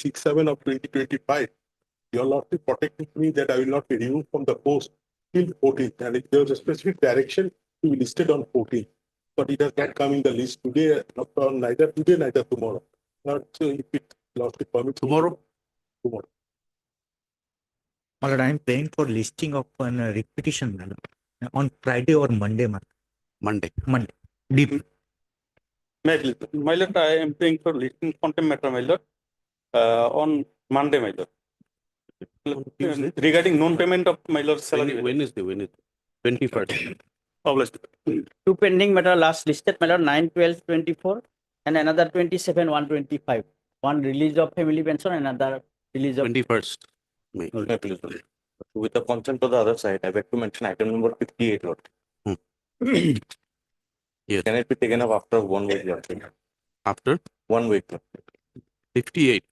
6/7 of 2025, your lordship protected me that I will not be removed from the post till 14th, and there was a specific direction to be listed on 14th. But it has not come in the list today, neither today, neither tomorrow. Not so if it lordship permits. Tomorrow? Tomorrow. My lord, I am paying for listing of an repetition, my lord, on Friday or Monday, Monday. Monday. Deep. My lord, I am paying for listing contempt matter, my lord, on Monday, my lord. Tuesday? Regarding non-payment of my lord's salary. Wednesday. 21st. Published. Two pending matter last listed, my lord, 9/12/24 and another 27/1/25. One release of family pension, another release of 21st. May. With the consent of the other side, I beg to mention item number 58, Lord. Yes. Can it be taken up after 1 week, Lord? After 1 week, Lord. 58.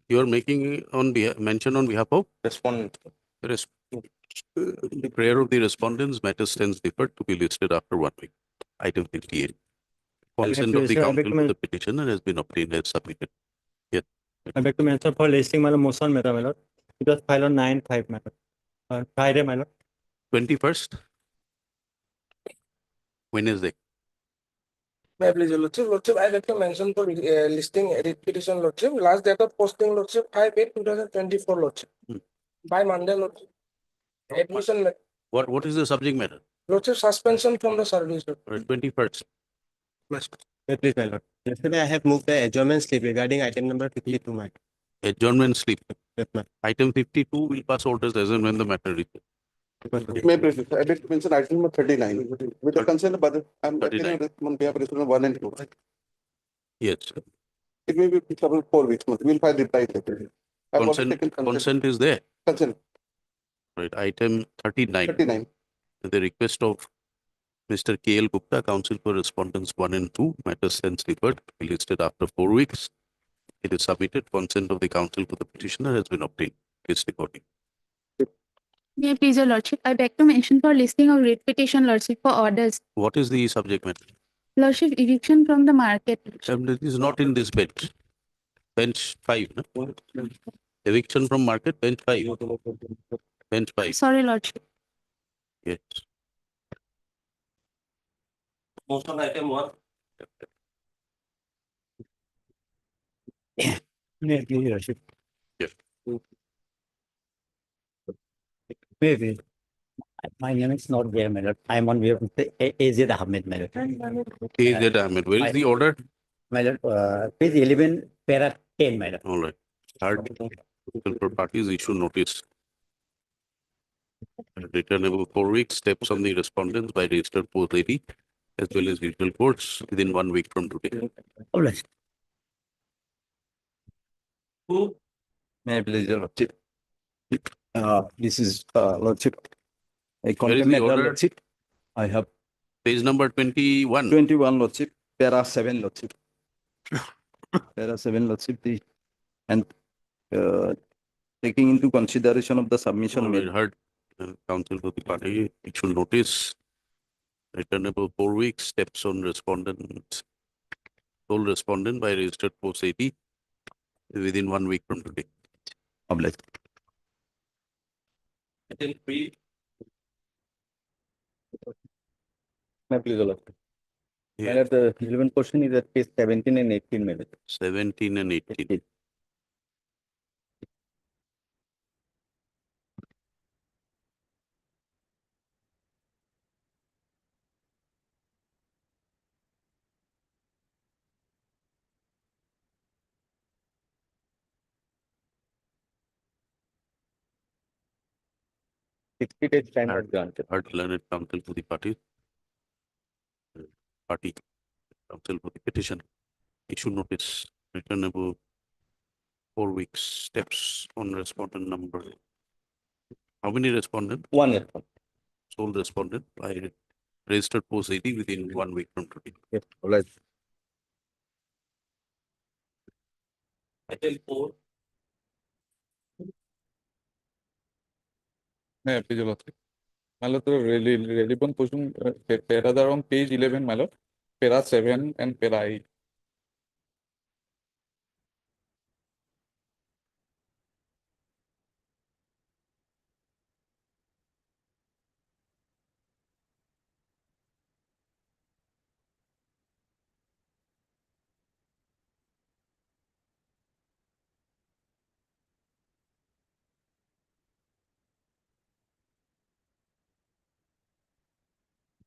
You are making mention on behalf of Respondent. the prayer of the respondents, matter stands deferred to be listed after 1 week. Item 58. Consent of the counsel to the petitioner has been obtained as submitted. I beg to mention for listing my motion matter, my lord. It was filed on 9/5, my lord. Friday, my lord. 21st. Wednesday. May I please, your lordship? Lordship, I beg to mention for listing writ petition, lordship. Last date of posting, lordship, 5/8/2024, lordship. By Monday, lordship. Admission, What is the subject matter? lordship, suspension from the service. 21st. Please, my lord. Yesterday, I have moved the adjournment slip regarding item number 52, my. Adjournment slip. Yes, ma'am. Item 52 will pass orders as and when the matter reaches. May President, I beg to mention item number 39. With the consent of other, I am 39. on behalf of Respondent 1 and 2. Yes. It may be several 4 weeks. We will file reply later. I have already taken Consent is there. Consent Right. Item 39. 39. The request of Mr. K.L. Gupta, counsel for respondents 1 and 2, matter stands deferred, be listed after 4 weeks. It is submitted. Consent of the counsel for the petitioner has been obtained. Case recording. May I please, your lordship? I beg to mention for listing of writ petition, lordship, for orders. What is the subject matter? Lordship, eviction from the market. It is not in this bench. Bench 5. No? Eviction from market, bench 5. Bench 5. Sorry, lordship. Yes. Motion item 1. May I please, your lordship? Yes. Maybe. My name is not there, my lord. I am on behalf of the AZ Ahmed, my lord. A.Z. Ahmed. Where is the order? My lord, page 11, para 10, my lord. All right. Third, for parties issue notice. Returnable 4 weeks, steps on the respondents by registered post lady, as well as usual courts within 1 week from today. All right. Who? May I please, your lordship? This is lordship. A Where is contempt the matter, order? lordship. I have Page number 21. 21 lordship, para 7 lordship. Para 7 lordship, and taking into consideration of the submission We made. heard counsel for the party issue notice. Returnable 4 weeks, steps on respondent, sole respondent by registered post 80 within 1 week from today. Obliged. Item 3. May I please, your lordship? Yeah. And the relevant portion is at page 17 and 18, my lord. 17 and 18. Days time are granted. Heard learned counsel for the party. Party counsel for the petition. Issue notice. Returnable 4 weeks, steps on respondent number. How many respondent? 1 year. Sole respondent by registered post 80 within 1 week from today. Yes, obliged. Item 4. May I please, your lordship? My lord, the relevant portion, paras are on page 11, my lord. Para 7 and para 8.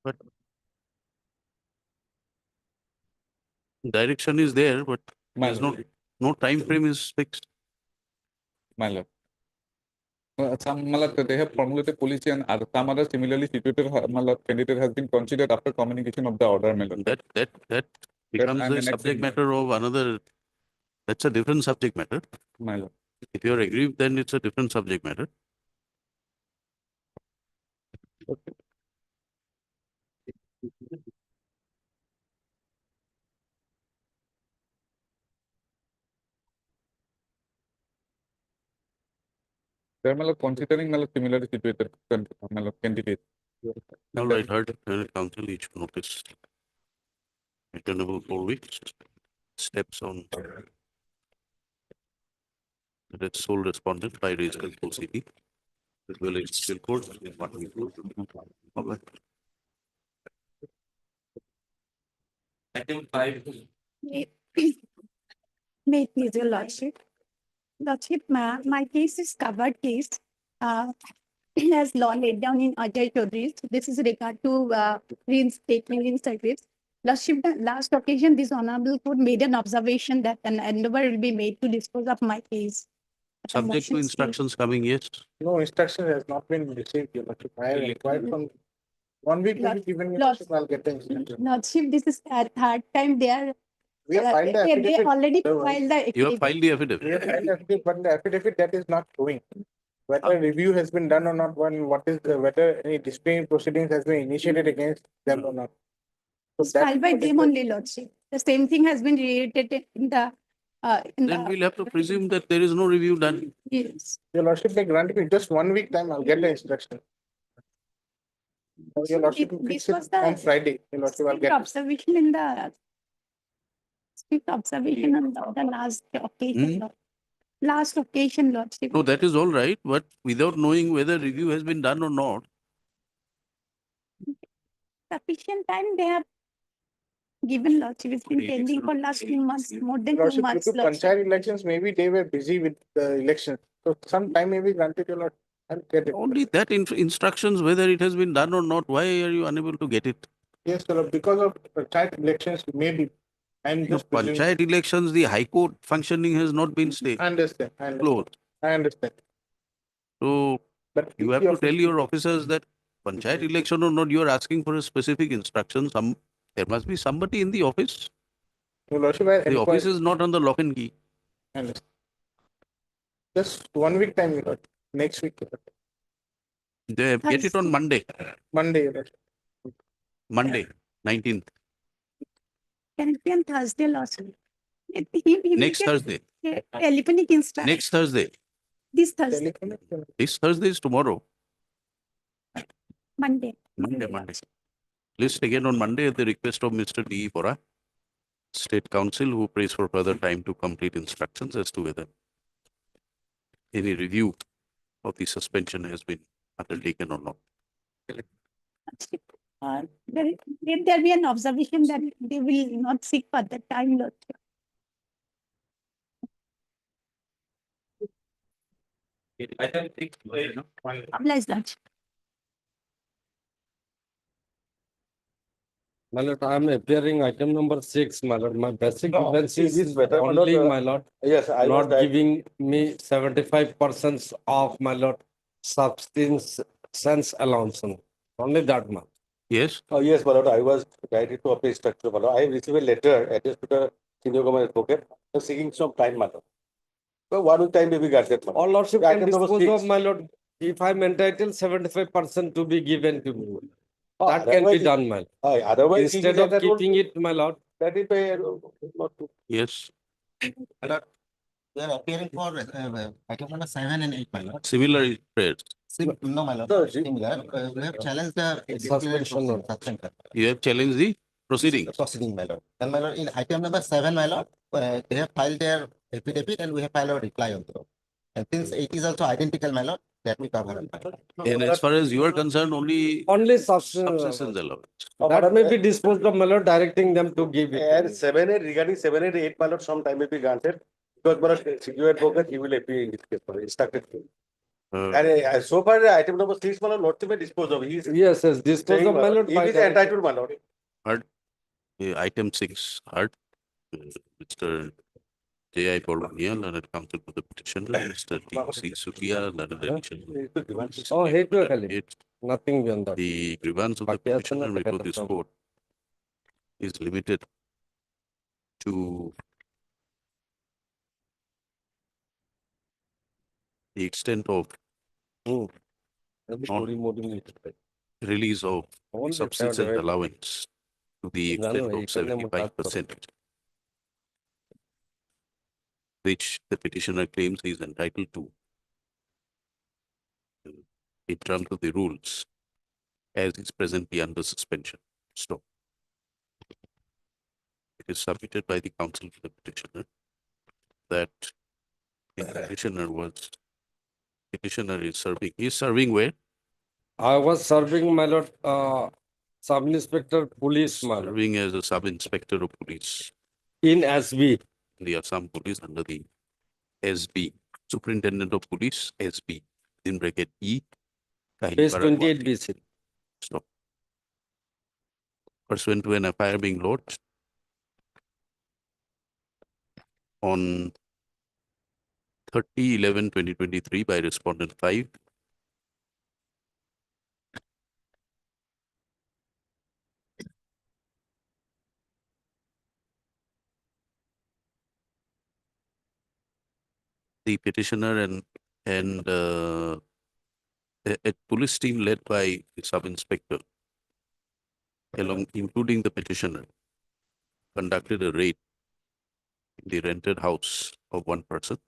but direction is there, but My there's lord, no time frame is fixed. my lord. Some my lord, they have formulated policy and some other similarly situated my lord, candidate has been considered after communication of the order, my lord. That becomes I'm the annexing subject it. matter of another, that's a different subject matter. My lord. If you're aggrieved, then it's a different subject matter. They are my lord, considering my lord, similarly situated my lord, candidate. All right, heard council each notice. Returnable 4 weeks. Steps on that sole respondent by raised control city. As well as still court. Okay. Item 5. May it please your lordship. Lordship, my case is covered case. As law laid down in Ajay Chaudhary. So this is regard to reinstatement in service. Lordship, the last occasion, this honorable court made an observation that an endeavor will be made to dispose of my case. The Subject to motion states- instructions coming, yes. No instruction has not been received, your lordship. I have inquired from 1 week to be given, your lordship, I'll get the instruction. Lordship, this is third time they are, We have filed the they affidavit. already Otherwise, filed the. You have filed the We affidavit. have filed the affidavit, but the affidavit that is not showing. Whether review has been done or not, whether any disciplinary proceedings has been initiated against them or not. So It's that filed by them only, Lordship. The same thing has been reiterated in the, Then we'll have to presume that there is no review done. yes. Your lordship, they granted me just 1 week time, I'll get the instruction. Your lordship, will This fix was it the on Friday, your lordship, I'll strict get. observation in the strict observation on the last occasion. Last occasion, Lordship. No, that is all right, but without knowing whether review has been done or not, Sufficient time they have given, Lordship. It's been pending for last 2 months, more than 2 Lordship, due months, to Lordship. panchayat elections, maybe they were busy with the election. So some time may be granted, your lord. I'll get it. only that instructions, whether it has been done or not, why are you unable to get it? Yes, your lord, because of panchayat elections, maybe. I'm No, just presuming. Panchayat elections, the High Court functioning has not been stayed, I understand, I understand, closed. I understand. So But you have to tell your officers that Panchayat election or not, you are asking for a specific instruction. There must be somebody in the office. Your lordship, I The inquired. office is not on the lock and key. I understand. Just 1 week time, your lord. Next week, your lord. They get it on Monday, Monday, your lord. Monday, 19th, Can it be on Thursday, Lordship? next Thursday, Telephonic instruction, next Thursday. this Thursday, Telephonic, your lord. This Thursday is tomorrow, Monday. Monday. List again on Monday at the request of Mr. D. Bora, State Council, who prays for further time to complete instructions as to whether any review of the suspension has been undertaken or not. Let there be an observation that they will not seek further time, Lordship. Item 6. Obliged, Lordship. My lord, I am appearing item number 6, my lord. My basic No, grievance see, this is better, my only, lord, my lord, Yes, I was not giving me 75% of my lord substance sense allowance. Only that much. Yes, Oh, yes, my lord, I was guided to a structure, my lord. I received a letter addressed to the senior government advocate, seeking some time, my lord. So 1 week time may be granted, my lord. All lordship Item can number dispose of, 6. my lord, if I'm entitled 75% to be given to me. Oh, That can be otherwise- done, my lord. Otherwise. Instead of keeping it, my lord, That is a, not to. yes, We are appearing for item number 7 and 8, my lord. similar prayers. No, my lord, No, similar. We have challenged the Suspension, no. suspension. You have challenged the proceedings. Proceeding, my lord. And my lord, in item number 7, my lord, they have filed their affidavit and we have filed our reply also. And since 8 is also identical, my lord, that we cover. My lord. And as far as you are concerned, only only subsistence substance. allowance. That may be disposed of, my lord, directing them to give it. And 7 and regarding 7 and 8, my lord, some time may be granted. Because my lord, senior advocate, he will appear in this case, my lord, instructed to. And so far, item number 6, my lord, Lordship may dispose of. He is Yes, yes, dispose saying, of, my lord. he by is direction. entitled, my lord. Item 6, heard. Mr. J.I. Bormania, learned counsel for the petitioner, Mr. T.C. Sukia, learned addition. Oh, hate to Khalid. Nothing beyond that. The grievance of the Baki আছে না petitioner before টাকাটা this সব? court is limited to the extent of release of substance allowance to the extent of 75%, which the petitioner claims he is entitled to in terms of the rules as is presently under suspension. Stop. It is submitted by the counsel to the petitioner that the petitioner is serving. He is serving where? I was serving, my lord, sub-inspector police, my lord, Serving as a sub-inspector of police in SB. in the Assam Police under the SB, Superintendent of Police, SB, in bracket E. Page Kahilipara, 28 Guwahati. BC. Stop. Pursuant to an FIR being lodged on 30/11/2023 by respondent 5, the petitioner and a police team led by the sub-inspector, including the petitioner, conducted a raid in the rented house of one person,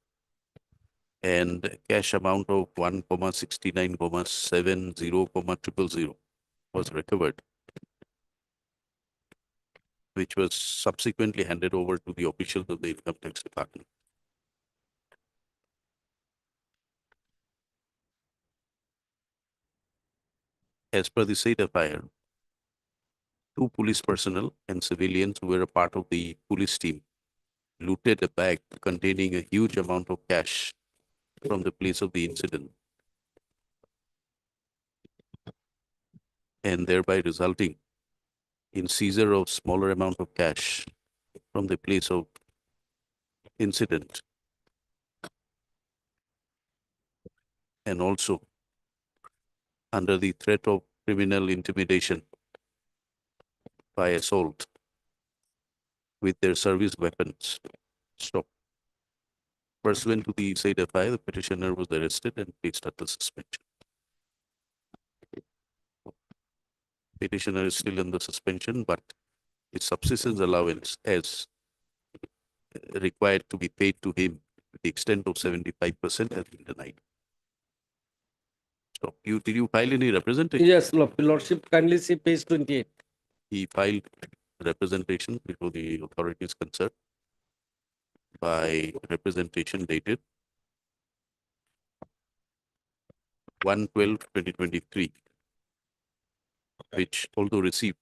and a cash amount of 1,69,70,000 was recovered, which was subsequently handed over to the officials of the Income Tax Department. As per the said FIR, 2 police personnel and civilians who were a part of the police team looted a bag containing a huge amount of cash from the place of the incident, and thereby resulting in seizure of smaller amount of cash from the place of incident, and also under the threat of criminal intimidation by assault with their service weapons. Stop. Pursuant to the said FIR, the petitioner was arrested and placed under suspension. Petitioner is still under suspension, but his subsistence allowance as required to be paid to him to the extent of 75% has been denied. So, did you file any representation? Yes, lordship, kindly see page 28. He filed representation before the authorities concerned by representation dated 1/12/2023, which, although received,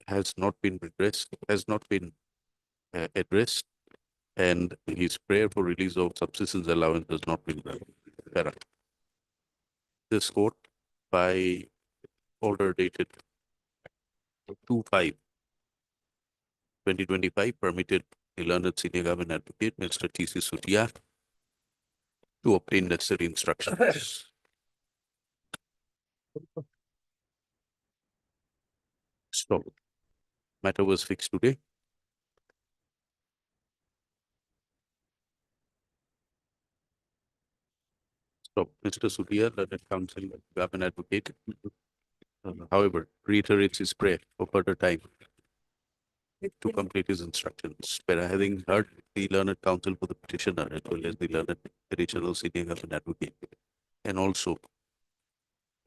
has not been addressed, and his prayer for release of subsistence allowance has not been done. This court, by order dated 2/5/2025, permitted the learned senior government advocate, Mr. T.C. Sutia, to obtain necessary instructions. Stop. Matter was fixed today. Stop. Mr. Sutia, learned counsel, government advocate, however, reiterates his prayer for further time to complete his instructions. But having heard the learned counsel for the petitioner as well as the learned additional senior government advocate, and also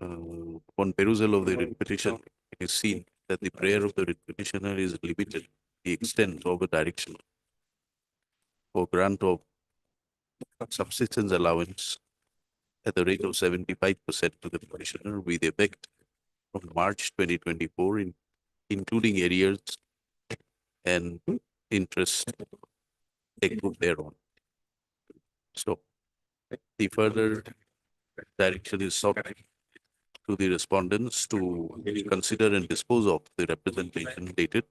on perusal of the writ petition, it is seen that the prayer of the writ petitioner is limited the extent of a direction for grant of subsistence allowance at the rate of 75% to the petitioner with effect from March 2024, including arrears and interest accrued thereon. So, the further direction is sought to the respondents to consider and dispose of the representation dated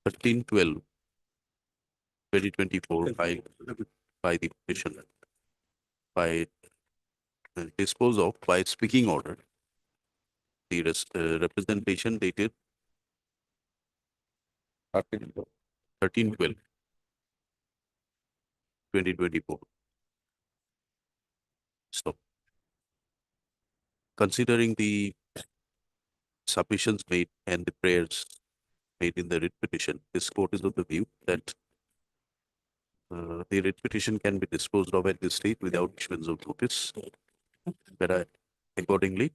13/12/2024 by the petitioner by dispose of by speaking order the representation dated 13/12/2024. Stop. Considering the submissions made and the prayers made in the writ petition, this court is of the view that the writ petition can be disposed of at this stage without issuance of notice. But accordingly,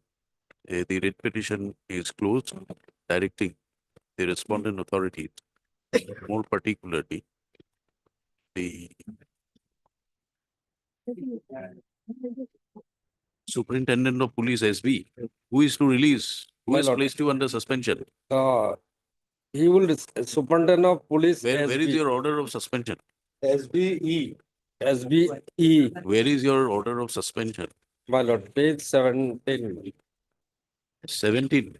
the writ petition is closed, directing the respondent authorities, more particularly the Superintendent of Police SB, who is to release, who My has lord. placed you under suspension. He will, Superintendent of Police. Where is your order of suspension? SBE. SBE. Where is your order of suspension? My lord, page 17. 17.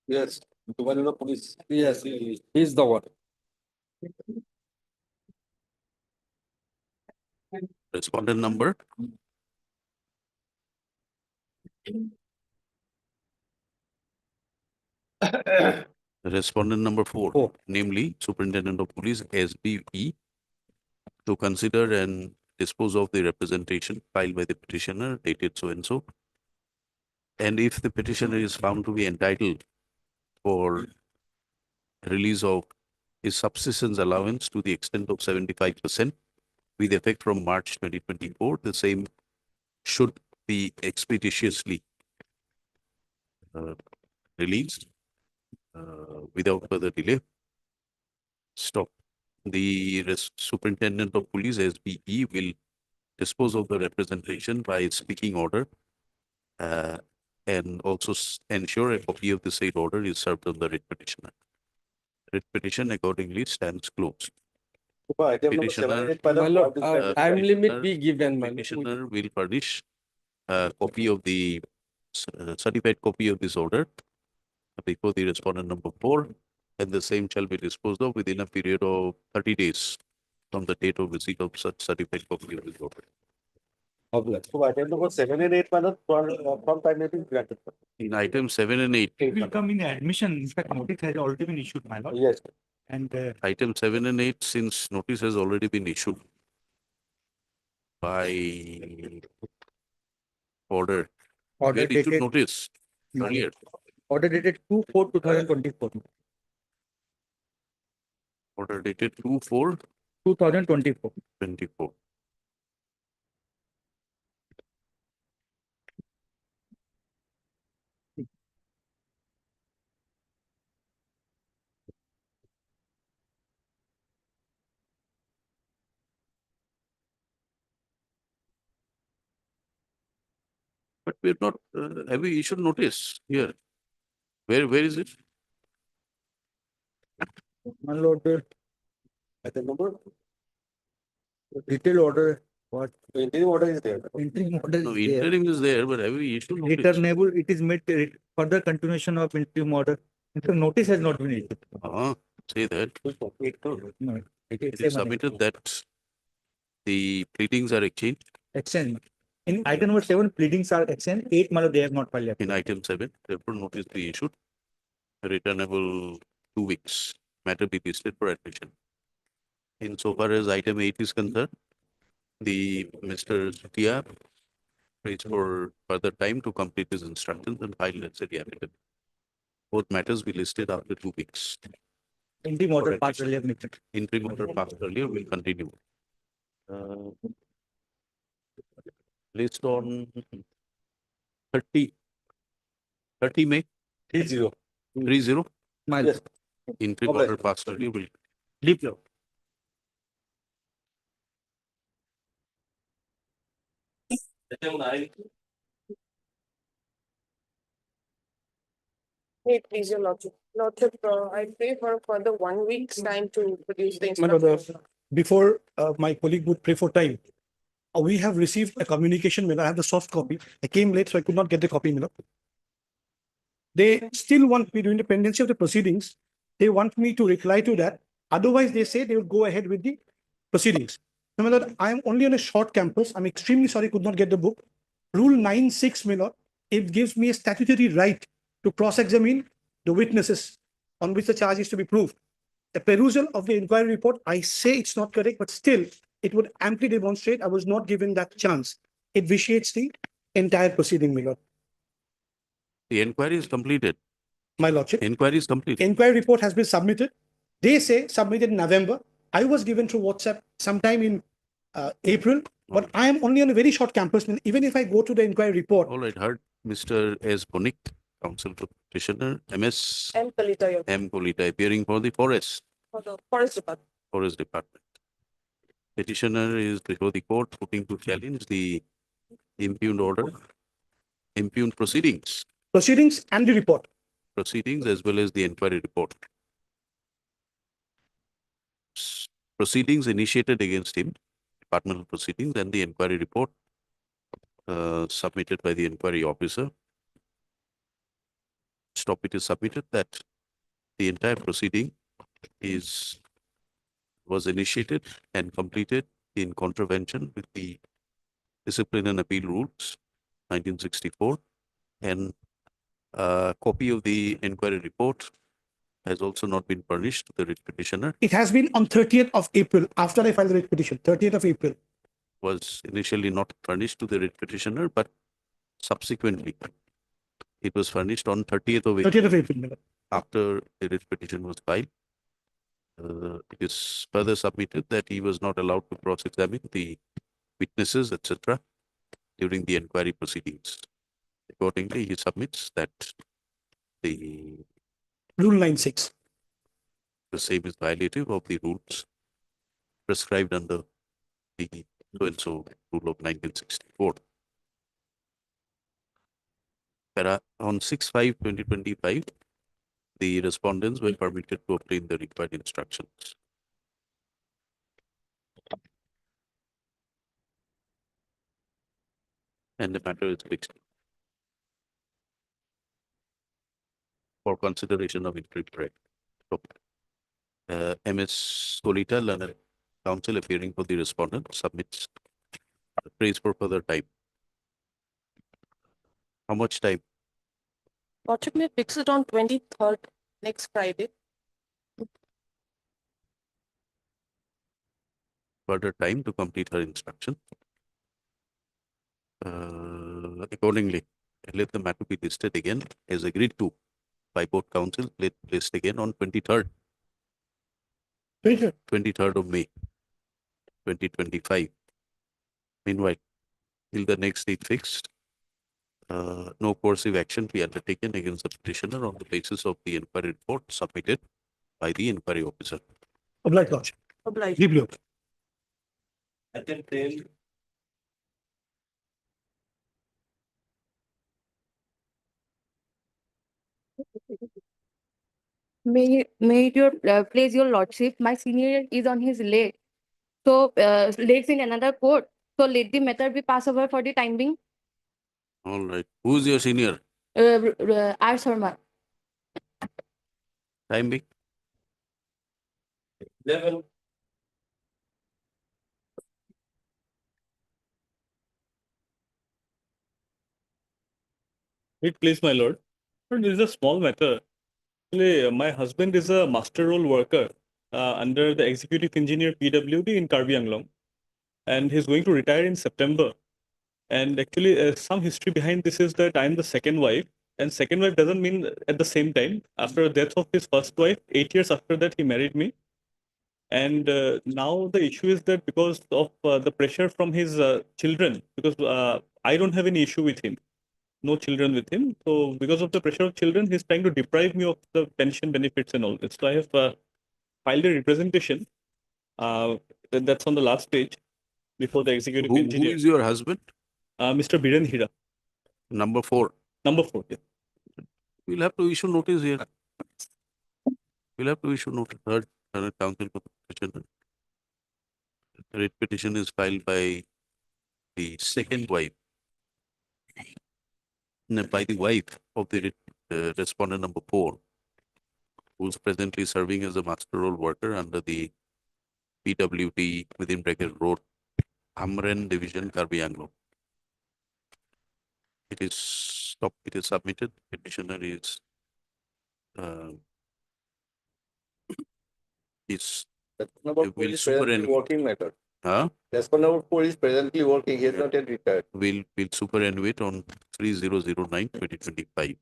Yes, Superintendent of Police. Yes, he's the one. Respondent number? Respondent number 4, namely Superintendent of Police SBE, to consider and dispose of the representation filed by the petitioner dated so and so. And if the petitioner is found to be entitled for release of his subsistence allowance to the extent of 75% with effect from March 2024, the same should be expeditiously released without further delay. Stop. The Superintendent of Police SBE will dispose of the representation by speaking order and also ensure a copy of the said order is served on the writ petitioner. Writ petition accordingly stands closed. Item number Petitioner, 7 and 8, My lord, time petitioner- limit be given, my lord. Petitioner will furnish a copy of the certified copy of this order before the respondent number 4, and the same shall be disposed of within a period of 30 days from the date of receipt of such certified copy of this order. So item number 7 and 8, from time limit granted. In item 7 and 8, It will come in admission. In fact, notice has already been issued, my lord. Yes. And item 7 and 8, since notice has already been issued by order, order where issued dated, notice earlier. order dated 2/4/2024. Order dated 2/4/24. 2024. But we have not, have we issued notice here? Where is it? My lord, Item number, detailed order, what? interim order is there. Interim order No, is there. interim is there, but have we issued notice? Returnable, it is made further continuation of interim order. In fact, notice has not been issued. Say that. No, it It is is submitted that the pleadings are exchanged. exchange. In item number 7, pleadings are exchanged. 8, my lord, they have not filed yet. In item 7, therefore notice be issued. Returnable 2 weeks. Matter be listed for admission. Insofar as item 8 is concerned, the Mr. Sutia waits for further time to complete his instructions and file necessary affidavit. Both matters be listed after 2 weeks. Interim order For passed admission. earlier. Mr. Interim order passed earlier will continue. Placed on 30 May 30. 30. My Yes. Interim Okay. order passed earlier will. Leave law. Hey, please, your lordship. Lordship, I pray for further 1 week's time to produce the My lord, instructions. before my colleague would pray for time, We have received a communication, my lord. I have the soft copy. I came late, so I could not get the copy, my lord. They still want me, during the pendency of the proceedings, they want me to reply to that. Otherwise, they say they will go ahead with the proceedings. Now, my lord, I am only on a short campus. I'm extremely sorry, could not get the book. Rule 9(6), my lord, it gives me a statutory right to cross-examine the witnesses on which the charge is to be proved. A perusal of the inquiry report, I say it's not correct, but still, it would amply demonstrate I was not given that chance. It vitiates the entire proceeding, my lord. The inquiry is completed. My lordship. Inquiry is completed. Inquiry report has been submitted. They say submitted in November. I was given through WhatsApp sometime in April, but I am only on a very short campus. Even if I go to the inquiry report. All right, heard Mr. S. Bonik, counsel for petitioner, MS M. Kalita, M. Kolita, appearing for the forest. for the Forest Department. Forest Department. Petitioner is before the court putting to challenge the impugned order, impugned proceedings. Proceedings and the report. Proceedings as well as the inquiry report. Proceedings initiated against him, departmental proceedings, and the inquiry report submitted by the inquiry officer. It is submitted that the entire proceeding was initiated and completed in contravention with the Discipline and Appeal Rules 1964, and a copy of the inquiry report has also not been furnished to the writ petitioner. It has been on 30th of April, after I filed the writ petition, 30th of April. Was initially not furnished to the writ petitioner, but subsequently it was furnished on 30th of April. 30th of April. After the writ petition was filed. It is further submitted that he was not allowed to cross-examine the witnesses, etc., during the inquiry proceedings. Accordingly, he submits that the Rule 9(6). The same is violative of the rules prescribed under the so-and-so rule of 1964. On 6/5/2025, the respondents were permitted to obtain the required instructions. And the matter is fixed for consideration of interpretation. MS Kolita, learned counsel appearing for the respondent, submits praise for further time. How much time? Lordship may fix it on 23rd, next Friday. Further time to complete her instruction. Accordingly, let the matter be listed again as agreed to by both counsel, placed again on 23rd. 23rd of May, 2025. Meanwhile, till the next date fixed, no coercive action be undertaken against the petitioner on the basis of the inquiry report submitted by the inquiry officer. Obliged, Lordship. Obliged. Deeply. Item 10. Please your lordship, my senior is on his leg. So legs in another court. So let the matter be passed over for the time being. All right. Who is your senior? R. Sharma. Time being? 11. Wait, please, my lord. But this is a small matter. Actually, my husband is a master role worker under the executive engineer PWD in Karbi Anglong, and he's going to retire in September. And actually, some history behind this is that I'm the second wife, and second wife doesn't mean at the same time. After the death of his first wife, 8 years after that, he married me. And now the issue is that because of the pressure from his children, because I don't have any issue with him. No children with him. So because of the pressure of children, he's trying to deprive me of the pension benefits and all this. So I have filed a representation. That's on the last page before the executive engineer. Who is your husband? Mr. Biren Hira. Number 4. Number 4, yeah. We'll have to issue notice here. We'll have to issue notice. Third counsel for petition. The writ petition is filed by the second wife, no, by the wife of the respondent number 4, who is presently serving as a master role worker under the PWD within bracket road, Amren Division, Karbi Anglong. It is submitted. Petitioner is Number will 4 is presently superannuate. working matter. Huh? Respondent number 4 is presently working. He has not yet retired. Will superannuate on 3009/2025.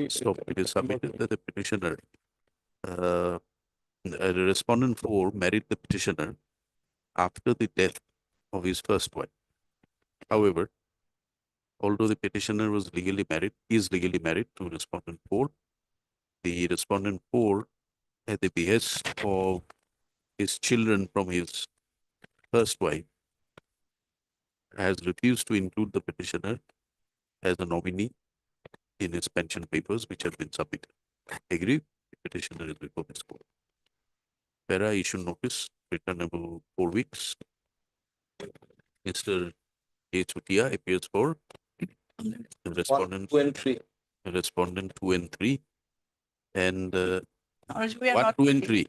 Stop. It is submitted that the petitioner, the respondent 4 married the petitioner after the death of his first wife. However, although the petitioner is legally married to respondent 4, the respondent 4, at the behest of his children from his first wife, has refused to include the petitioner as a nominee in his pension papers which have been submitted. Agree? The petitioner is before this court. Para issue notice, returnable 4 weeks. Mr. A. Chutia appears for respondent 2 and 3. Respondent 2 and 3. And We are 1, not 2 and 3.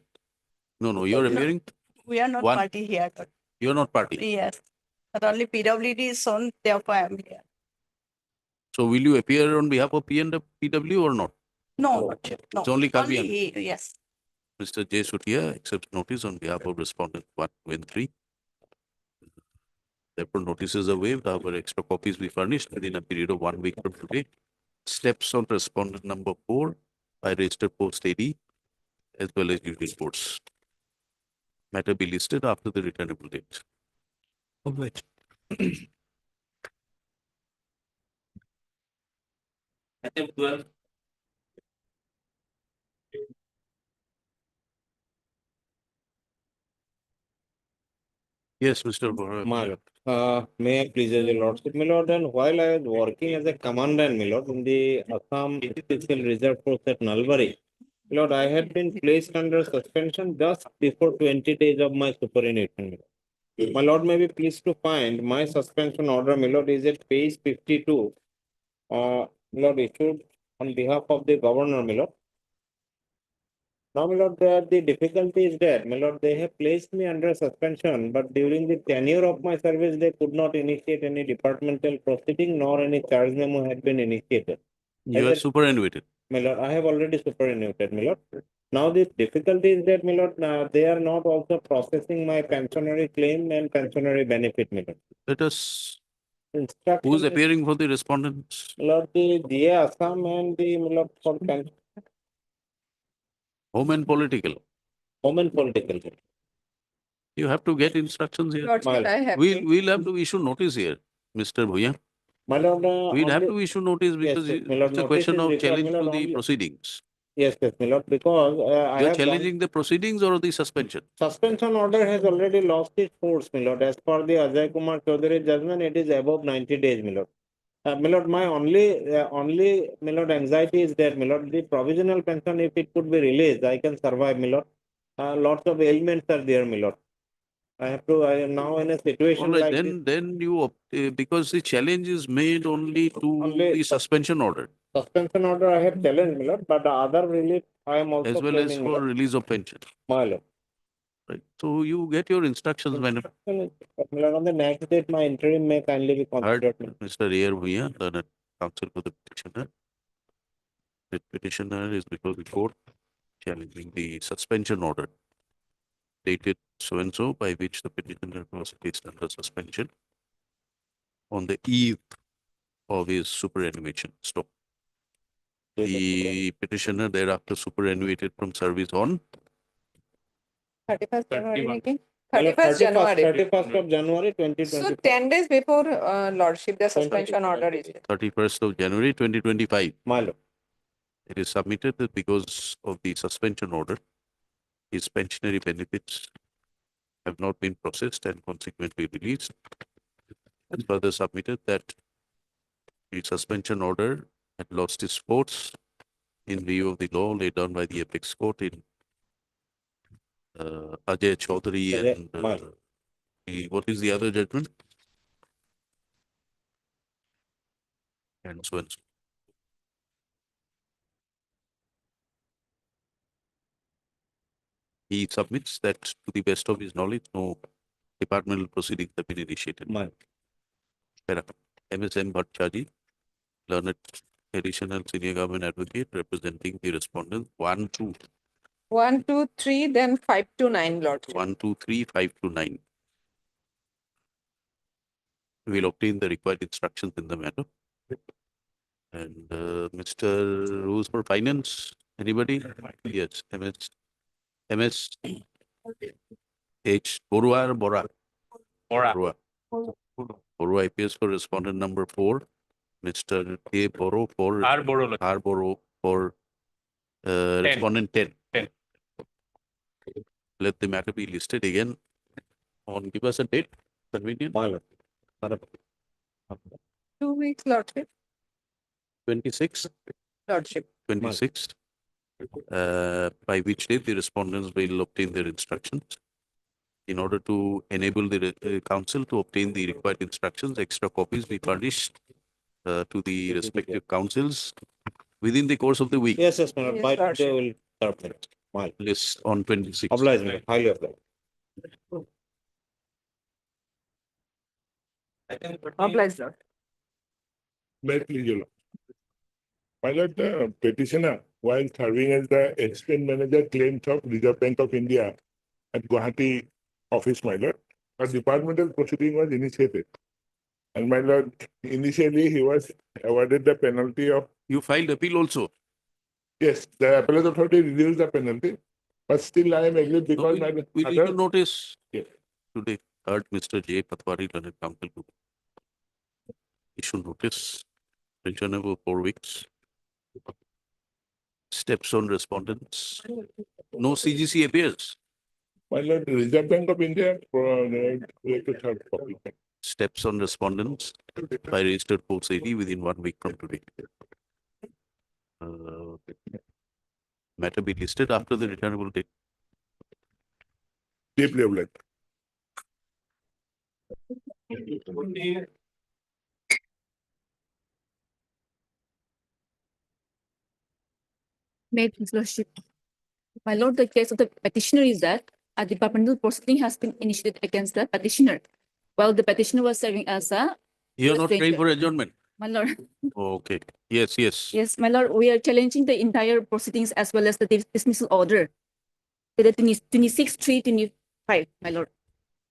No, you're appearing? We are not 1. party here. You're not party. Yes, but only PWD is shown, therefore I am here. So will you appear on behalf of PW or not? No, Lordship, no. It's only Karbi Only he, yes. Mr. J. Sutia accepts notice on behalf of respondent 1, 2 and 3. Therefore, notices are waived. However, extra copies be furnished within a period of 1 week from today. Steps on respondent number 4 by registered post AD as well as duty reports. Matter be listed after the returnable date. Of which? Item 12. Yes, Mr. My lord, may I please your lordship, my lord, and while I was working as a commandant, my lord, in the Assam Special Reserve Force at Nalbari, my lord, I had been placed under suspension just before 20 days of my superannuation. My lord may be pleased to find my suspension order, my lord, is at page 52. My lord, issued on behalf of the governor, my lord. Now, my lord, the difficulty is that, my lord, they have placed me under suspension, but during the tenure of my service, they could not initiate any departmental proceeding, nor any charge memo had been initiated. You are superannuated. My lord, I have already superannuated, my lord. Now, the difficulty is that, my lord, they are not also processing my pensionary claim and pensionary benefit, my lord. Let us. Instruction Who is appearing for the respondents? My lord, the DA Assam and the, my lord, for pension. Home and political. Home and political. You have to get instructions here. Lordship, I have We'll have to issue notice here, Mr. Bhuya. My lord, We'll have to issue notice because yes, my lord, it's a notice question is of required, challenge my to lord, the only- proceedings. Yes, my lord, because I You're have gone- challenging the proceedings or the suspension? Suspension order has already lost its force, my lord. As per the Ajay Kumar Chaudhary judgment, it is above 90 days, my lord. My lord, my only, my lord, anxiety is that, my lord, the provisional pension, if it could be released, I can survive, my lord. Lots of ailments are there, my lord. I am now in a situation All right, like this. then you, because the challenge is made only to Only the suspension order Suspension order I have challenged, my lord, but the other relief I am also as well as claiming, my for lord. release of pension. My lord. Right. So you get your instructions when My lord, on the next date, my interim may kindly be heard considered. Mr. Ayer Bhuya, the counsel for the petitioner. The petitioner is before the court challenging the suspension order dated so and so by which the petitioner was placed under suspension on the eve of his superannuation stop. The petitioner thereafter superannuated from service on 31st January again? My lord, 31st January. 31st of January 2020. So 10 days before Lordship, the suspension order is there. 31st of January 2025. My lord. It is submitted that because of the suspension order, his pensionary benefits have not been processed and consequently released. It's further submitted that the suspension order had lost its force in view of the law laid down by the apex court in Ajay Chaudhary and what is the other judgment? and so and so. He submits that to the best of his knowledge, no departmental proceedings have been initiated. MSM Bhattacharjee, learned additional senior government advocate representing the respondent 1, 2, 1, 2, 3, then 5 to 9, Lordship. 1, 2, 3, 5 to 9. We will obtain the required instructions in the matter. And Mr. Rules for Finance, anybody? Yes, MS H. Borua or Bora? Borua. Borua appears for respondent number 4. Mr. K. Boro for R. Boro. R. Boro for respondent 10. 10. Let the matter be listed again on, give us a date, convenient. 2 weeks, Lordship. 26th. Lordship. 26th. By which date the respondents will obtain their instructions. In order to enable the council to obtain the required instructions, extra copies be furnished to the respective councils within the course of the week. Yes, my lord. Yes, By Lordship. today will serve it. My List on 26th. obliged, my lord. Highly obliged. Obliged, Lord. May I please, Your Lord? My lord, the petitioner, while serving as the expense manager claims of Reserve Bank of India at Guwahati office, my lord, a departmental proceeding was initiated. And my lord, initially he was awarded the penalty of, You filed appeal also. yes, the appellate authority reduced the penalty, but still I am agreed because my We need other- to notice Yes. today, third Mr. J. Patwari, learned counsel to issue notice, returnable 4 weeks. Steps on respondents. No CGC appears. my lord, the Reserve Bank of India, like a third copy. Steps on respondents by registered post AD within 1 week from today. Matter be listed after the returnable date. Deeply obliged. May it please Lordship. My lord, the case of the petitioner is that a departmental proceeding has been initiated against the petitioner, while the petitioner was serving as a You are not stranger. praying for adjournment. My lord, Okay. Yes, yes. yes, my lord, we are challenging the entire proceedings as well as the dismissal order. The 26/3/25, my lord.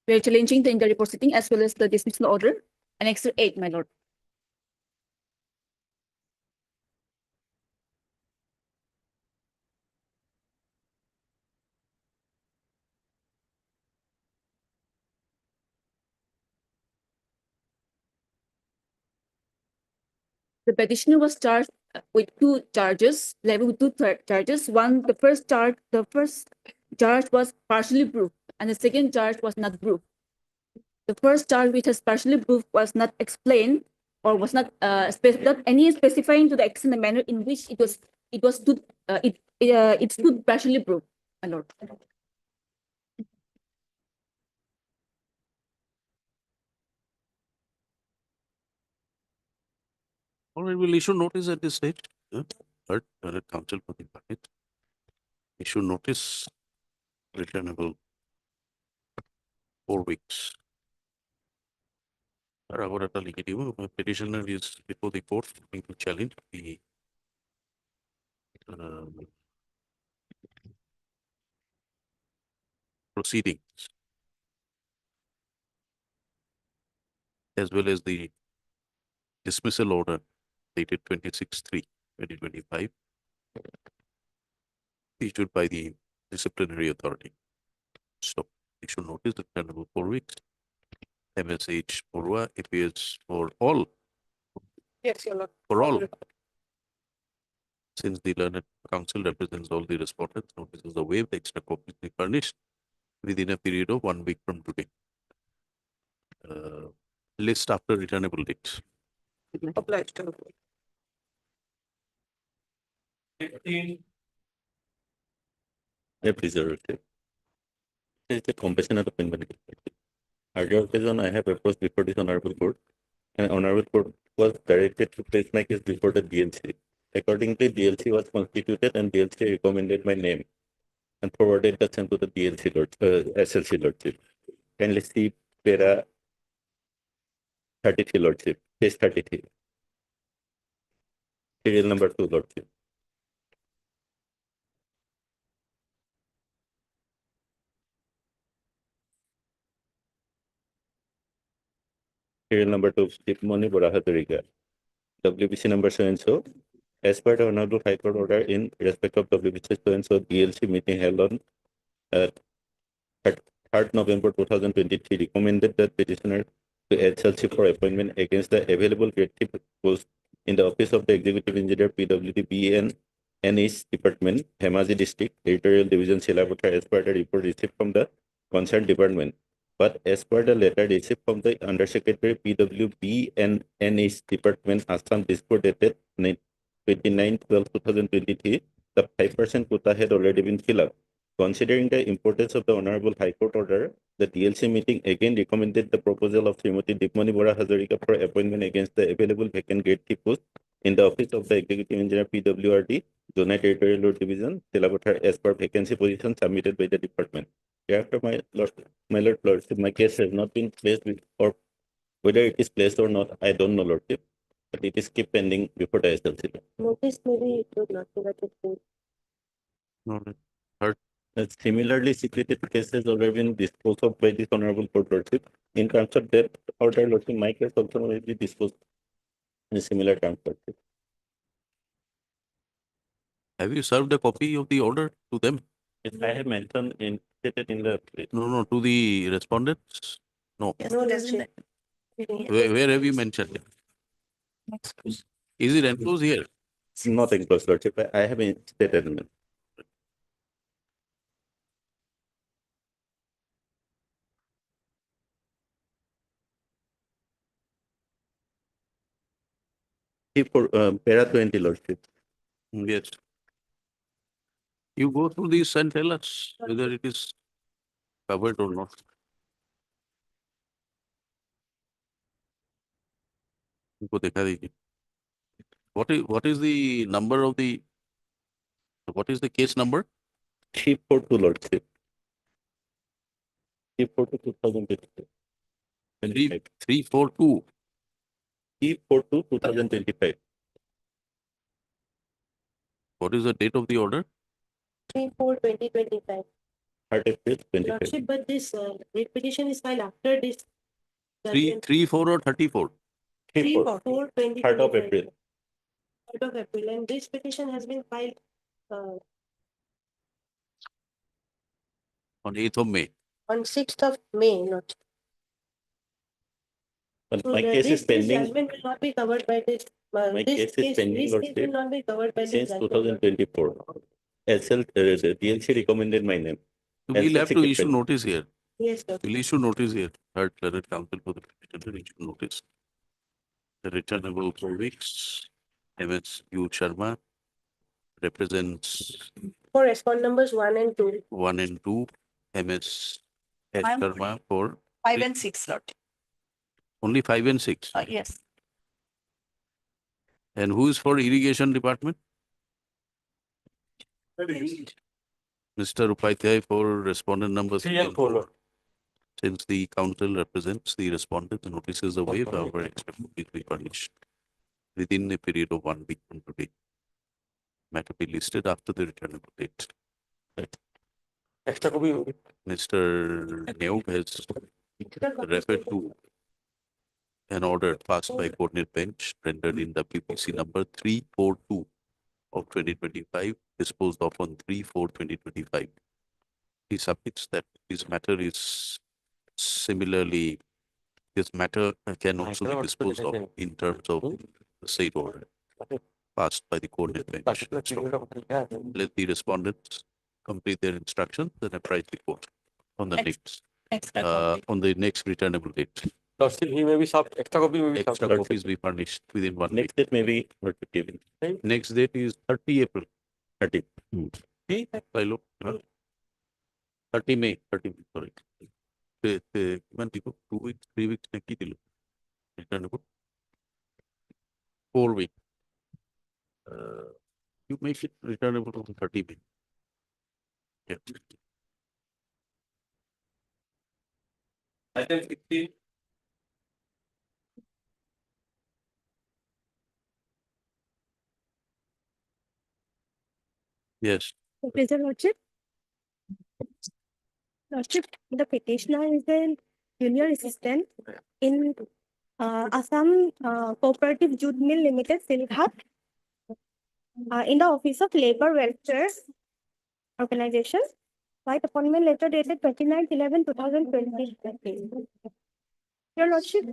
We are challenging the entire proceeding as well as the dismissal order, Annex 8, my lord. The petitioner was charged with 2 charges, level with 2 charges. The first charge was partially proved, and the second charge was not proved. The first charge, which was partially proved, was not explained or was not not any specifying to the extent and manner in which it stood partially proved, my lord. All right, we'll issue notice at this stage. Third counsel for the parties. Issue notice, returnable 4 weeks. Petitioner is before the court going to challenge the proceedings as well as the dismissal order dated 26/3/2025 issued by the disciplinary authority. So issue notice returnable 4 weeks. MSH Borua appears for all. Yes, Your Lord. For all. Since the learned counsel represents all the respondents, notices are waived, extra copies be furnished within a period of 1 week from today. List after returnable date. Obliged. Preservative. It's a compassionate opinion. Earlier occasion, I have approached before this honorable court, and honorable court was directed to place my case before the DLC. Accordingly, DLC was constituted and DLC recommended my name and forwarded the same to the DLC SLC Lordship. Kindly see para 33 Lordship, case 33. Serial number 2 Lordship. Serial number 2, Tipmoni Borahaduriga. WBC number so and so. As per the Honorable High Court order in respect of WBC so and so DLC meeting held on 3rd November 2023, recommended that petitioner to SLC for appointment against the available creative post in the Office of the Executive Engineer PWD BN NH Department, Hemaji District, Territorial Division, Silabutha, as per the report received from the concerned department. But as per the letter received from the Undersecretary PWB and NH Department, Assam Disport dated 29/12/2023, the 5% quota had already been filled up. Considering the importance of the Honorable High Court order, the DLC meeting again recommended the proposal of Srimati Dipmani Bora Hazarika for appointment against the available vacant grade 3 post in the Office of the Executive Engineer PWRD, Zona Territorial Road Division, Silabutha, as per vacancy position submitted by the department. Thereafter, my lordship, my case has not been placed with, or whether it is placed or not, I don't know, lordship, but it is keep pending before the SLC. Notice maybe it would not be that it will. No, heard. Similarly, secreted cases already been disposed of by this Honorable Court Lordship. In terms of that order, Lordship, my case also will be disposed in similar terms, Lordship. Have you served a copy of the order to them? Yes, I have mentioned stated in the. No, to the respondents? No. Yes, no, Lordship. Where have you mentioned it? Is it enclosed here? It's not enclosed, Lordship. I have stated. For para 20, Lordship. Yes. You go through this and tell us whether it is covered or not. इनको देखा दीजिए. What is the number of the, what is the case number? 342, Lordship. 342 2025. 342. 342 2025. What is the date of the order? 3/4/2025. 3rd April 25. Lordship, but this petition is filed after this. 3/4 or 34? 3/4/2025. 3rd of April. 3rd of April, and this petition has been filed On 8th of May. on 6th of May, Lordship. But So my that case is this pending. judgment will not be covered by this. My This case is pending, this case will Lordship, not be covered by this since judgment. 2024. The DLC recommended my name. So we'll have to SLC issue pending. notice here. Yes, Lordship. We'll issue notice here. Third Clerk Council for the petitioner issue notice. The returnable 4 weeks. MS U Sharma represents For respond numbers 1 and 2. 1 and 2. MS S I'm- Sharma for 5 and 6, Lordship. only 5 and 6. Yes. And who is for irrigation department? Mr. Upaidhyay for respondent number 3 and 4. Since the council represents the respondent, the notices are waived, however, expect to be furnished within a period of 1 week from today. Matter be listed after the returnable date. Extra copy. Mr. Neog has referred to an order passed by coordinate bench rendered in WPC number 342 of 2025, disposed of on 3/4/2025. He submits that this matter is similarly, this matter can also be disposed of in terms of the said order passed by the coordinate bench. Let the respondents complete their instructions and apprise the court on the on the next returnable date. Lordship, he may be sub, extra copy may be sub. Extra copies be furnished within 1 Next week. date may be not given. Next date is 30 April. 30. Hello. 30 May. 30 May, sorry. কিমান দিব 2 weeks 3 weeks নে কি দিলো returnable 4 week. You make it returnable on 30 day. Yeah. Item 16. Yes. Please, Your Lordship. Lordship, the petitioner is a junior assistant in Assam Cooperative Jute Mill Limited, Silghat, in the Office of Labor Welfare Organization, by appointment letter dated 29/11/2020. Your Lordship,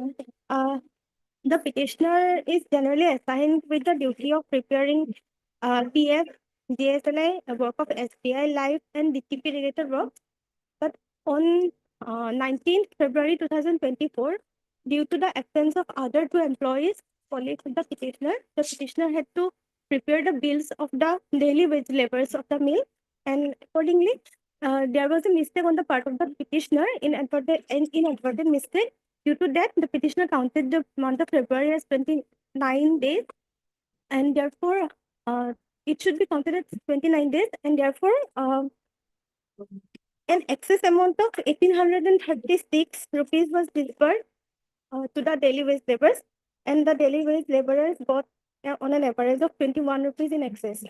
the petitioner is generally assigned with the duty of preparing PF, GSLI, work of SBI Life and DTP related work. But on 19th February 2024, due to the absence of other two employees, colleagues of the petitioner had to prepare the bills of the daily wage laborers of the mill, and accordingly, there was a mistake on the part of the petitioner, inadvertent mistake. Due to that, the petitioner counted the month of February as 29 days, and therefore, it should be counted as 29 days, and therefore, an excess amount of 1,836 rupees was disbursed to the daily wage laborers, and the daily wage laborers got on an average of 21 rupees in excess.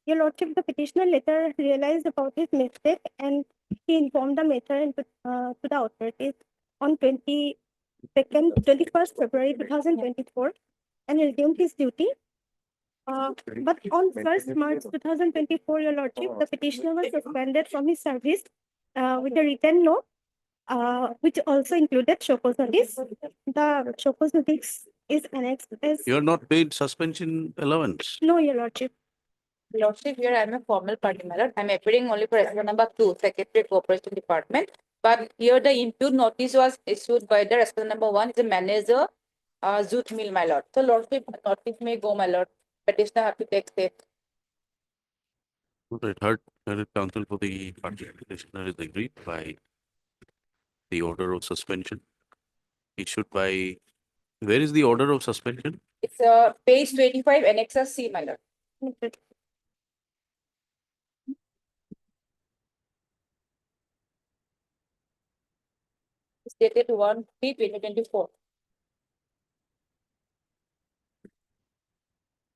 Your Lordship, the petitioner later realized about his mistake, and he informed the matter to the authorities on 21st February 2024, and resumed his duty. But on 1st March 2024, Your Lordship, the petitioner was suspended from his service with a written note, which also included Shoko's notice. The Shoko's notice is annexed as. You're not paid suspension allowance. No, Your Lordship. Lordship, here I am a formal party, my lord. I'm appearing only for respondent number 2, Secretary Cooperation Department. But here the impute notice was issued by the respondent number 1, is a manager, Jute Mill, my lord. So Lordship, notice may go, my lord. Petitioner have to take steps. Right, heard counsel for the party petitioner is agreed by the order of suspension issued by. Where is the order of suspension? It's page 25, Annexer C, my lord. It's dated 1/3/2024.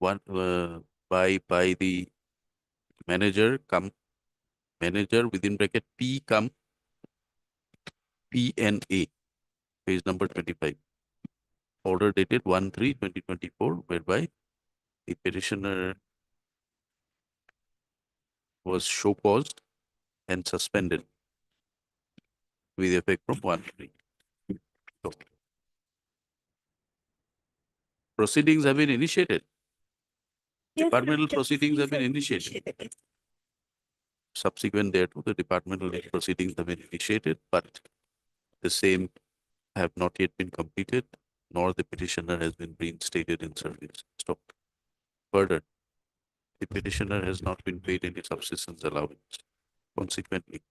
One by the manager within bracket P PNA, page number 25. Order dated 1/3/2024, whereby the petitioner was show caused and suspended with effect from 1/3. So, proceedings have been initiated. Departmental proceedings have been initiated. Subsequent thereto, the departmental proceedings have been initiated, but the same have not yet been completed, nor the petitioner has been reinstated in service. Stop. Further, the petitioner has not been paid any subsistence allowance. Consequently,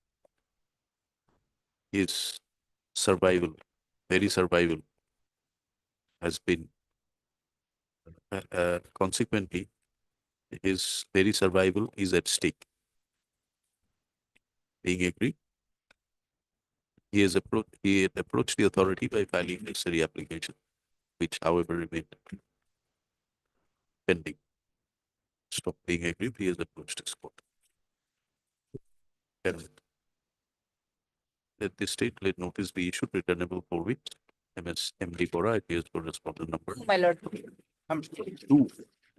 his survival, very survival, has been consequently his very survival is at stake. Being agreed, he had approached the authority by filing necessary application, which however remained pending. Stop being agreed, he has approached his court. At this state, let notice be issued returnable 4 weeks. MS MD Bora appears for respondent number. My lord. Two.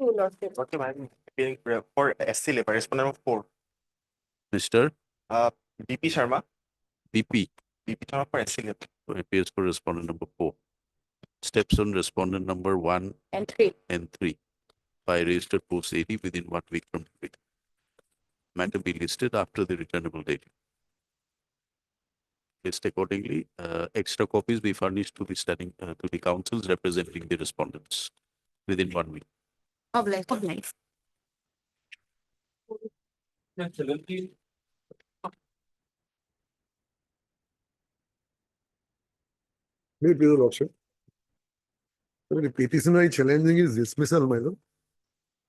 Lordship. Okay, I'm appearing for SC labor, respondent number 4. Mr. BP Sharma. BP. BP Sharma for SC labor. Appears for respondent number 4. Steps on respondent number 1 and 3 by registered post AD within 1 week from today. Matter be listed after the returnable date. List accordingly. Extra copies be furnished to the councils representing the respondents within 1 week. Obliged. Your Lordship. The petitioner is challenging his dismissal, my lord.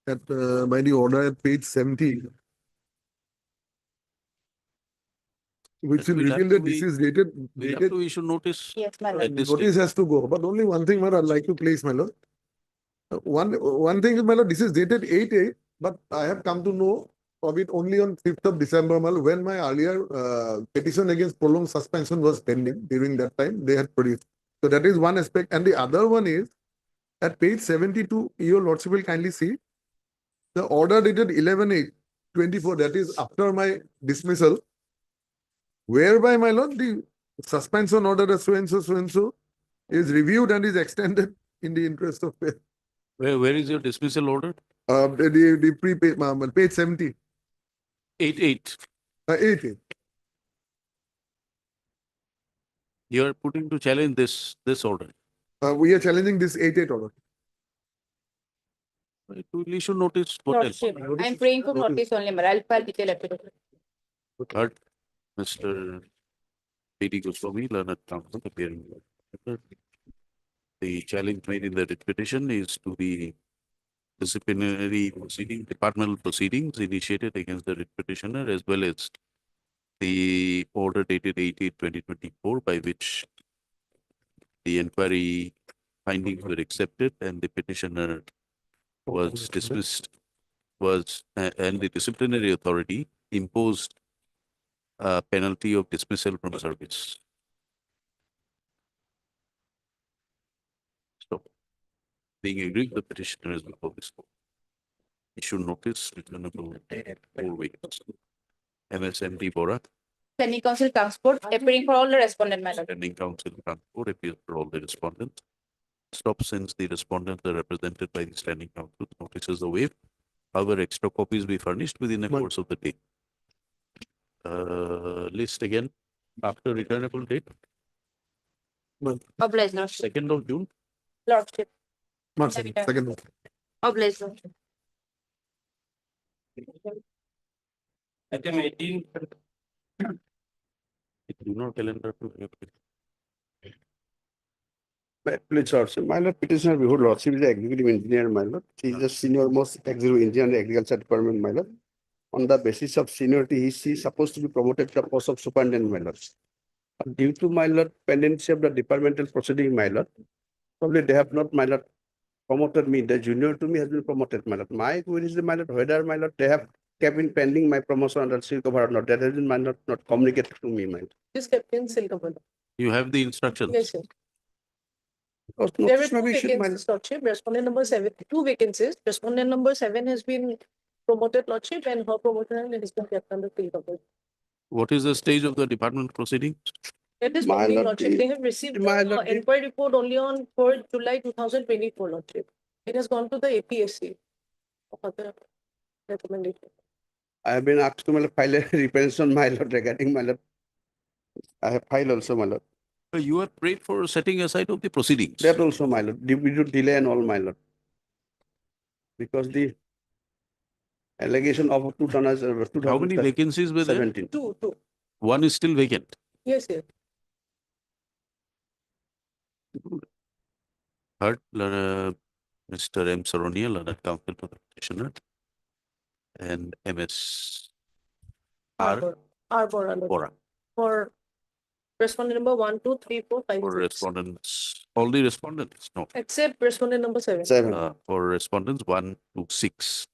By the order at page 70, which will We'll have reveal to that this be- is dated. We'll have dated to issue notice. Yes, my At lord. this Notice stage. has to go, but only one thing, my lord, I'd like to place, my lord. One thing is, my lord, this is dated 8/8, but I have come to know of it only on 5th of December, my lord, when my earlier petition against prolonged suspension was pending. During that time, they had produced. So that is one aspect. And the other one is, at page 72, your lordship will kindly see, the order dated 11/8/24, that is after my dismissal, whereby, my lord, the suspension order of so and so is reviewed and is extended in the interest of fair. Where is your dismissal order? The pre-page, page 70, 8/8. 8/8. You are putting to challenge this order. We are challenging this 8/8 order. Right, we'll issue notice. What else? Lordship, I'm praying for notice only, my lord. I'll file detailed application. Third, Mr. B.D. Goswami, learned counsel, appearing. The challenge made in the writ petition is to the disciplinary proceeding, departmental proceedings initiated against the writ petitioner, as well as the order dated 8/8/2024, by which the inquiry findings were accepted and the petitioner was dismissed, and the disciplinary authority imposed a penalty of dismissal from service. So, being agreed, the petitioner is before this court. Issue notice, returnable 4 weeks. MSMD Bora, Planning Council Transport, appearing for all the respondent, my lord. Standing Council Transport, appears for all the respondents. Stop since the respondents are represented by the Standing Council. Notices are waived. However, extra copies be furnished within the course of the day. List again after returnable date, Oblige, lordship. 2nd of June. Lordship. One second, second. Oblige, lordship. Item 18. Lunar calendar to Please, lordship. My lord, petitioner behold lordship is the executive engineer, my lord. She is the senior most executive engineer in the agriculture department, my lord. On the basis of seniority, she is supposed to be promoted to the post of superintendent, my lord. But due to, my lord, pendency of the departmental proceeding, my lord, probably they have not, my lord, promoted me. The junior to me has been promoted, my lord. My query is, my lord, whether, my lord, they have kept in pending my promotion under silk cover or not. That has been, my lord, not communicated to me, my lord. This Captain Silkavan. You have the instructions. Yes, sir. Because There were notice may two be issued, my lord. vacancies, lordship. Respondent number 7, 2 vacancies. Respondent number 7 has been promoted, lordship, and her promotion has been kept under Silkavan. What is the stage of the department proceeding? It is My pending, lord, lordship. the- They have received my the lord, the- inquiry report only on 4th July 2024, lordship. It has gone to the APSC. of other recommendation. I have been asked to, my lord, file a representation, my lord, regarding, my lord. I have filed also, my lord. You are prayed for setting aside of the proceedings. That also, my lord, due to delay and all, my lord. Because the allegation of two tonnage. How many vacancies were there? 17. Two. One is still vacant. Yes, yes. Third, Mr. M. Saronia, learned counsel for the petitioner, and MS R. Arbor. Bora. For respondent number 1, 2, 3, 4, 5, For 6. respondents, all the respondents, no. Except respondent number 7. For respondents 1 to 6.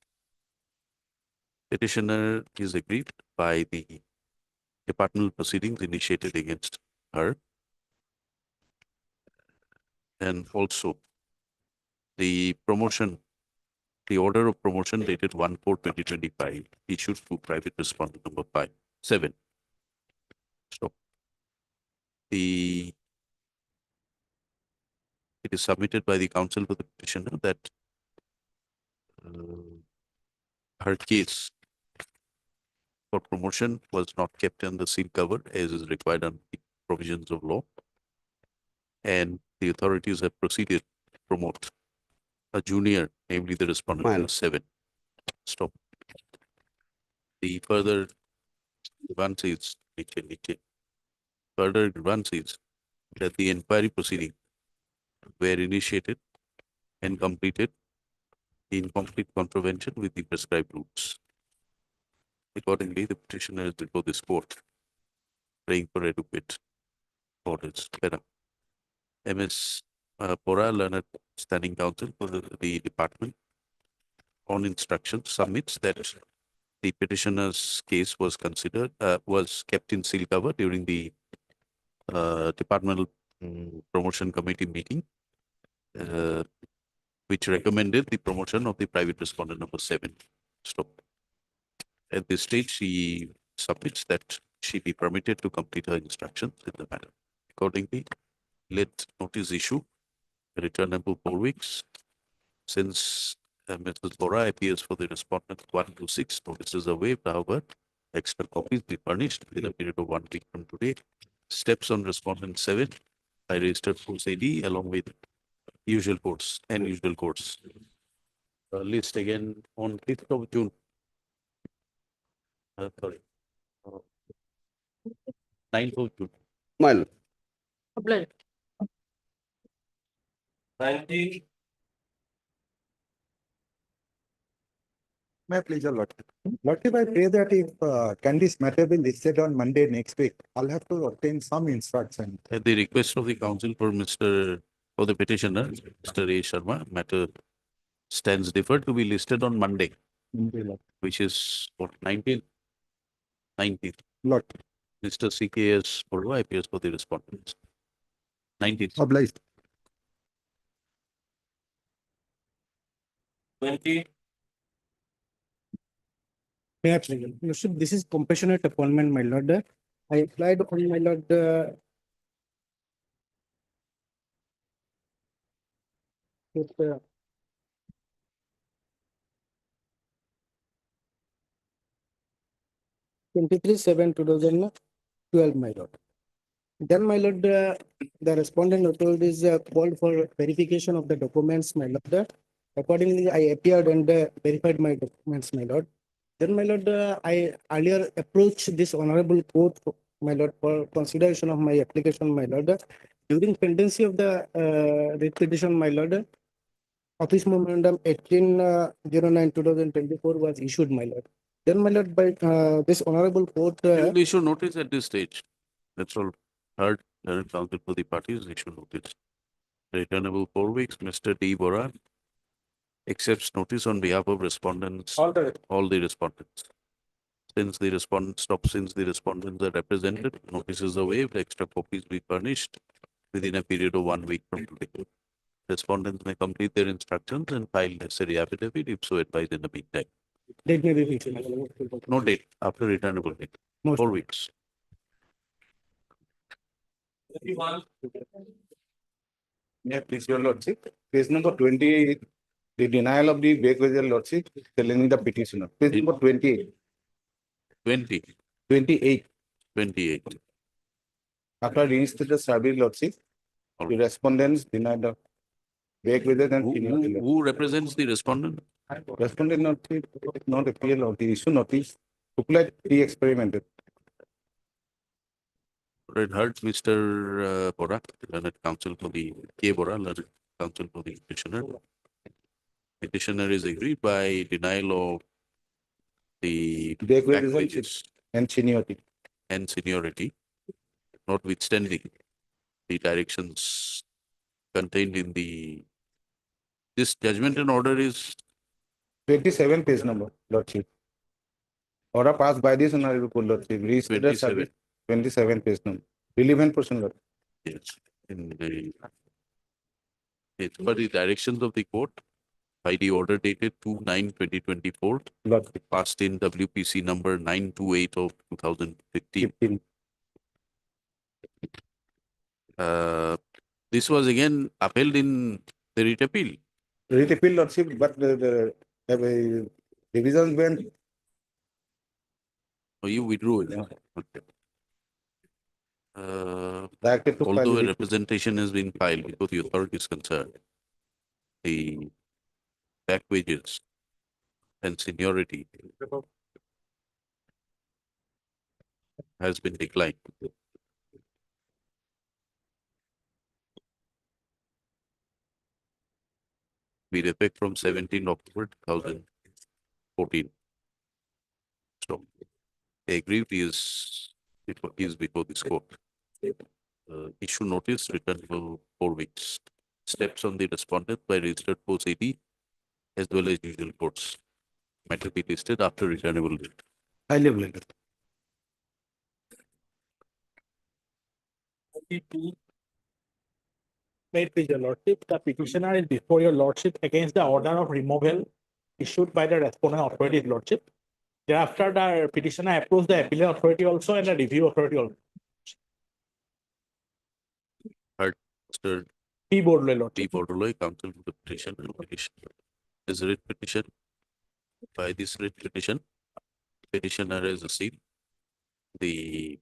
Petitioner is aggrieved by the departmental proceedings initiated against her. And also the promotion, the order of promotion dated 1/4/2025 issued to private respondent number 7. So it is submitted by the counsel to the petitioner that her case for promotion was not kept in the seal cover as is required under the provisions of law. And the authorities have proceeded to promote a junior, namely the respondent number 7. Stop. The further advances, further advances that the inquiry proceeding were initiated and completed in complete contravention with the prescribed routes. Accordingly, the petitioner is before this court, praying for adequate orders. Madam, MS Bora, learned standing counsel for the department, on instruction submits that the petitioner's case was considered, was kept in seal cover during the departmental promotion committee meeting, which recommended the promotion of the private respondent number 7. Stop. At this stage, she submits that she be permitted to complete her instructions in the matter. Accordingly, let notice issue, returnable 4 weeks. Since Mrs. Bora appears for the respondent 1 to 6, notices are waived. However, extra copies be furnished within a period of 1 week from today. Steps on respondent 7, I registered force AD along with usual courts and usual courts. List again on 5th of June. Sorry. 9th of June. My lord. Obliged. 90. May I please, your lordship? Lordship, I pray that if can this matter be listed on Monday next week, I'll have to obtain some instruction. At the request of the counsel for for the petitioner, Mr. A. Sharma, matter stands deferred to be listed on Monday, which is what, 19th? 19th. Lord. Mr. CKS Purva appears for the respondents. 19th. Obliged. 20. May I please? Lordship, this is compassionate appointment, my lord. I applied on my lord. With, 23/7/2012, my lord. Then, my lord, the respondent authorities called for verification of the documents, my lord. Accordingly, I appeared and verified my documents, my lord. Then, my lord, I earlier approached this honorable court, my lord, for consideration of my application, my lord. During pendency of the writ petition, my lord, Office Memorandum 18/09/2024 was issued, my lord. Then, my lord, by this honorable court. You issue notice at this stage. That's all. Heard, counsel for the parties, issue notice. Returnable 4 weeks. Mr. D. Bora accepts notice on behalf of respondents, all the respondents. Since the respondents are represented, notices are waived, extra copies be furnished within a period of 1 week from today. Respondents may complete their instructions and file necessary affidavit if so advised in the meantime. Date may be fixed. No date, after returnable date, 4 weeks. May I please, your lordship? Page number 20, the denial of the back your lordship, telling the petitioner. Page number 28. 20. 28. 28. After reinstated service lordship, the respondents denied the back and who represents the respondent? Respondent not appeal or the issue notice, apply pre-experimented. It hurts Mr. Bora, learned counsel for the K. Bora, learned counsel for the petitioner. Petitioner is agreed by denial of the back wages and seniority. Notwithstanding the directions contained in this judgment and order is 27 page number, lordship. Order passed by this honorable lordship. Reinstated service, 27 page number. Relevant portion, lord. Yes, it's for the directions of the court by the order dated 2/9/2024, passed in WPC number 928 of 2015. This was again upheld in the writ appeal. Writ appeal, lordship, but the revisions went. Oh, you withdrew it. Okay. Although a representation has been filed before the authority is concerned, the back wages and seniority has been declined. with effect from 17 October 2014. So, aggrieved is before this court. Issue notice returnable 4 weeks. Steps on the respondent by registered post 80 as well as usual courts. Matter be listed after returnable date. Highly available. May it please your lordship, the petitioner is before your lordship against the order of removal issued by the respondent authority, lordship. Thereafter, the petitioner approves the appellate authority also and the review authority also. Heard, Mr. P. Bordoloi, lordship. P. Bordoloi, counsel for the petition. Is writ petition. By this writ petition, petitioner has received the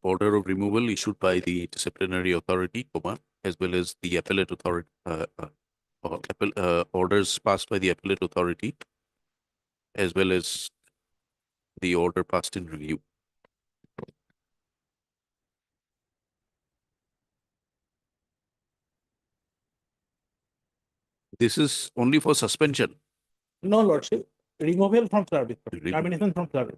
order of removal issued by the disciplinary authority, as well as the appellate authority, orders passed by the appellate authority, as well as the order passed in review. This is only for suspension. No, lordship, removal from service, termination from service.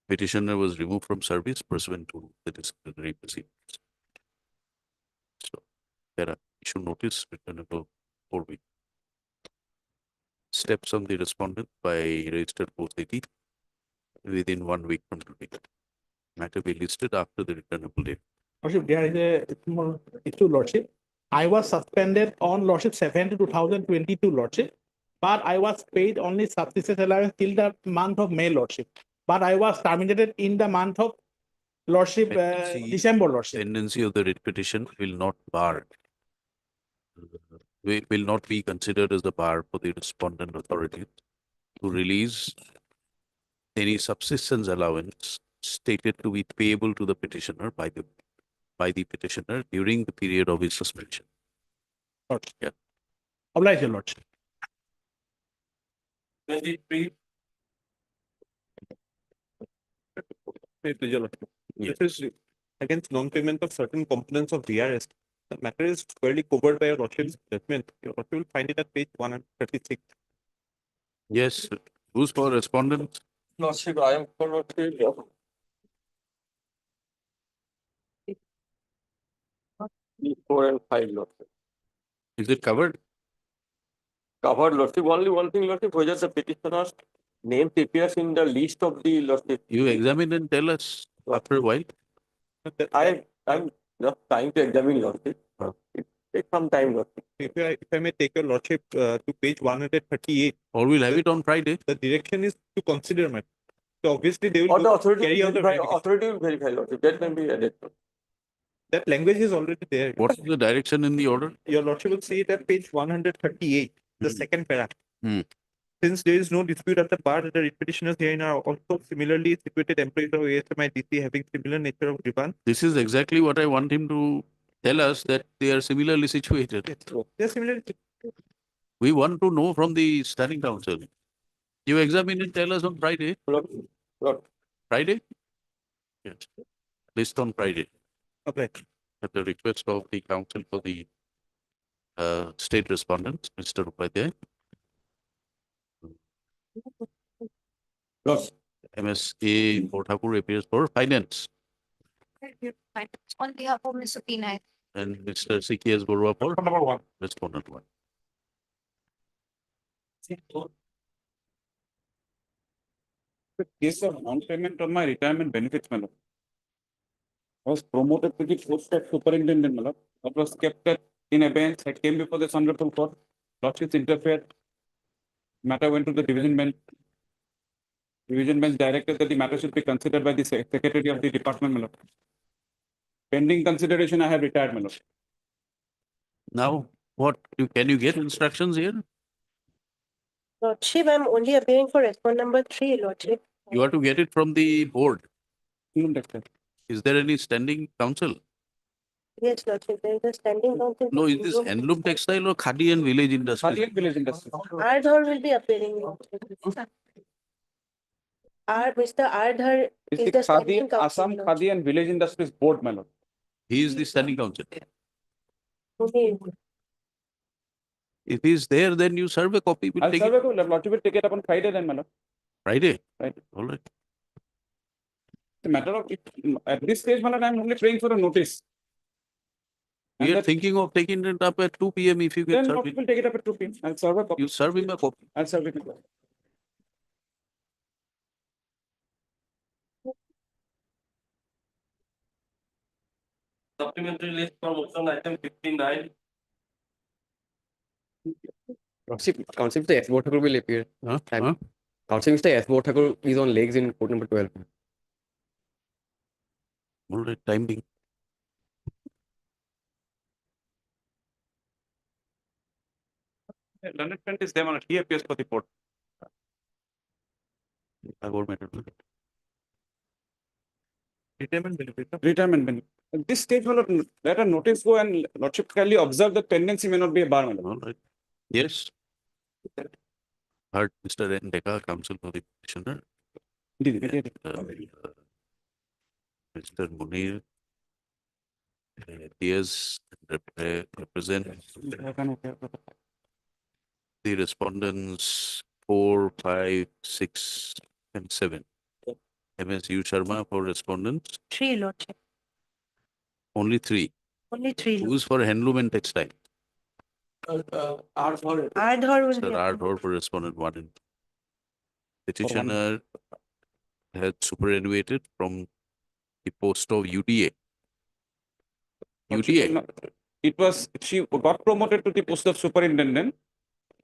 Petitioner was removed from service pursuant to the disciplinary proceedings. So, there are issue notice returnable 4 weeks. Steps on the respondent by registered post 80 within 1 week from today. Matter be listed after the returnable date. Lordship, there is a small issue, lordship. I was suspended on lordship 7/2022, lordship, but I was paid only subsistence allowance till the month of May, lordship. But I was terminated in the month of lordship December, lordship. Tendency of the writ petition will not bar. Will not be considered as the bar for the respondent authority to release any subsistence allowance stated to be payable to the petitioner by the petitioner during the period of his suspension. Lordship. Yeah. Oblige your lordship. 23. This is against non-payment of certain components of VRS. The matter is fairly covered by your lordship's judgment. Your lordship will find it at page 136. Yes, who's for respondent? Lordship, I am for 4 and 5, lordship. Is it covered? Covered, lordship. Only one thing, lordship, whether the petitioner's name appears in the list of the lordship. You examine and tell us after a while. I'm just trying to examine, lordship. It takes some time, lordship. If I may take your lordship to page 138. Or we'll have it on Friday. The direction is to consider matter. So obviously they will carry out the authority will verify, lordship. That can be added. That language is already there. What is the direction in the order? Your lordship will see it at page 138, the second paragraph. Since there is no dispute at the bar that the writ petitioners herein are also similarly situated employees of ASMI DC having similar nature of grievance. This is exactly what I want him to tell us, that they are similarly situated. They are similarly situated. We want to know from the standing council. You examine and tell us on Friday. Friday? Yes. List on Friday. Okay. At the request of the council for the state respondents, Mr. Upadhyay. MSA Thakur appears for finance. On behalf of Mr. P9. And Mr. CKS Borua for number 1. Respondent 1. The case of non-payment on my retirement benefits, my lord, was promoted to the post of superintendent, my lord. That was kept in abeyance. I came before this honorable court. Lordships interfered. Matter went to the division bench. Division bench directed that the matter should be considered by the secretary of the department, my lord. Pending consideration, I have retired, my lord. Now, what? Can you get instructions here? Lordship, I'm only appearing for respondent number 3, lordship. You have to get it from the board. Is there any standing council? Yes, Lordship, there is a standing council. No, is this handloom textile or khadi and village industry? Khadi and village industry. Ardhar will be appearing. Lordship. Mr. Ardhar It's is the the Khadi, standing council. Assam Khadi and Village Industries Board, my lord. He is the standing council. Okay. If he is there, then you serve a copy. We'll I'll take serve it it, lordship will take it up on Friday then, my lord. Friday. Right. All right. The matter of, at this stage, my lord, I'm only praying for a notice. We And are that- thinking of taking it up at 2 p.m. if you can Then serve lordship it. will take it up at 2 p.m. I'll serve a copy. You serve him a copy. I'll serve it. my lord. Supplementary list for motion item 59. Council Mr. S. Thakur will appear. And Council Mr. S. Thakur is on legs in court number 12. All right, time being. Learned friend is there, my lord. He appears for the court. Retirement benefit. Retirement benefit. At this stage, my lord, let a notice go and lordship kindly observe that pendency may not be a bar, my lord. All right. Yes. Heard Mr. N. Deka, counsel for the petitioner. Mr. Munir appears represent the respondents 4, 5, 6, and 7. MSU Sharma for respondents. 3, Lordship. Only 3. Only 3. Who's for handloom and textile? Ardhar will Mr. be. Ardhar for respondent 1 and 2. Petitioner had superannuated from the post of UDA. UDA. It was, she got promoted to the post of superintendent.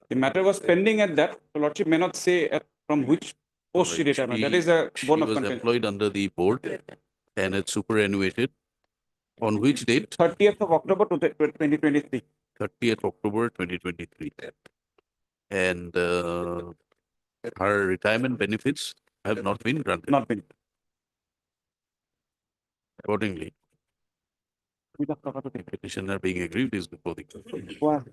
The matter was pending at that. So lordship may not say from which post she retired. That is a bone of She was contention. employed under the board and had superannuated on which date? 30th of October 2023. 30th October 2023. And her retirement benefits have not been granted. Not been. Accordingly, petitioner being aggrieved is before the court. Wow.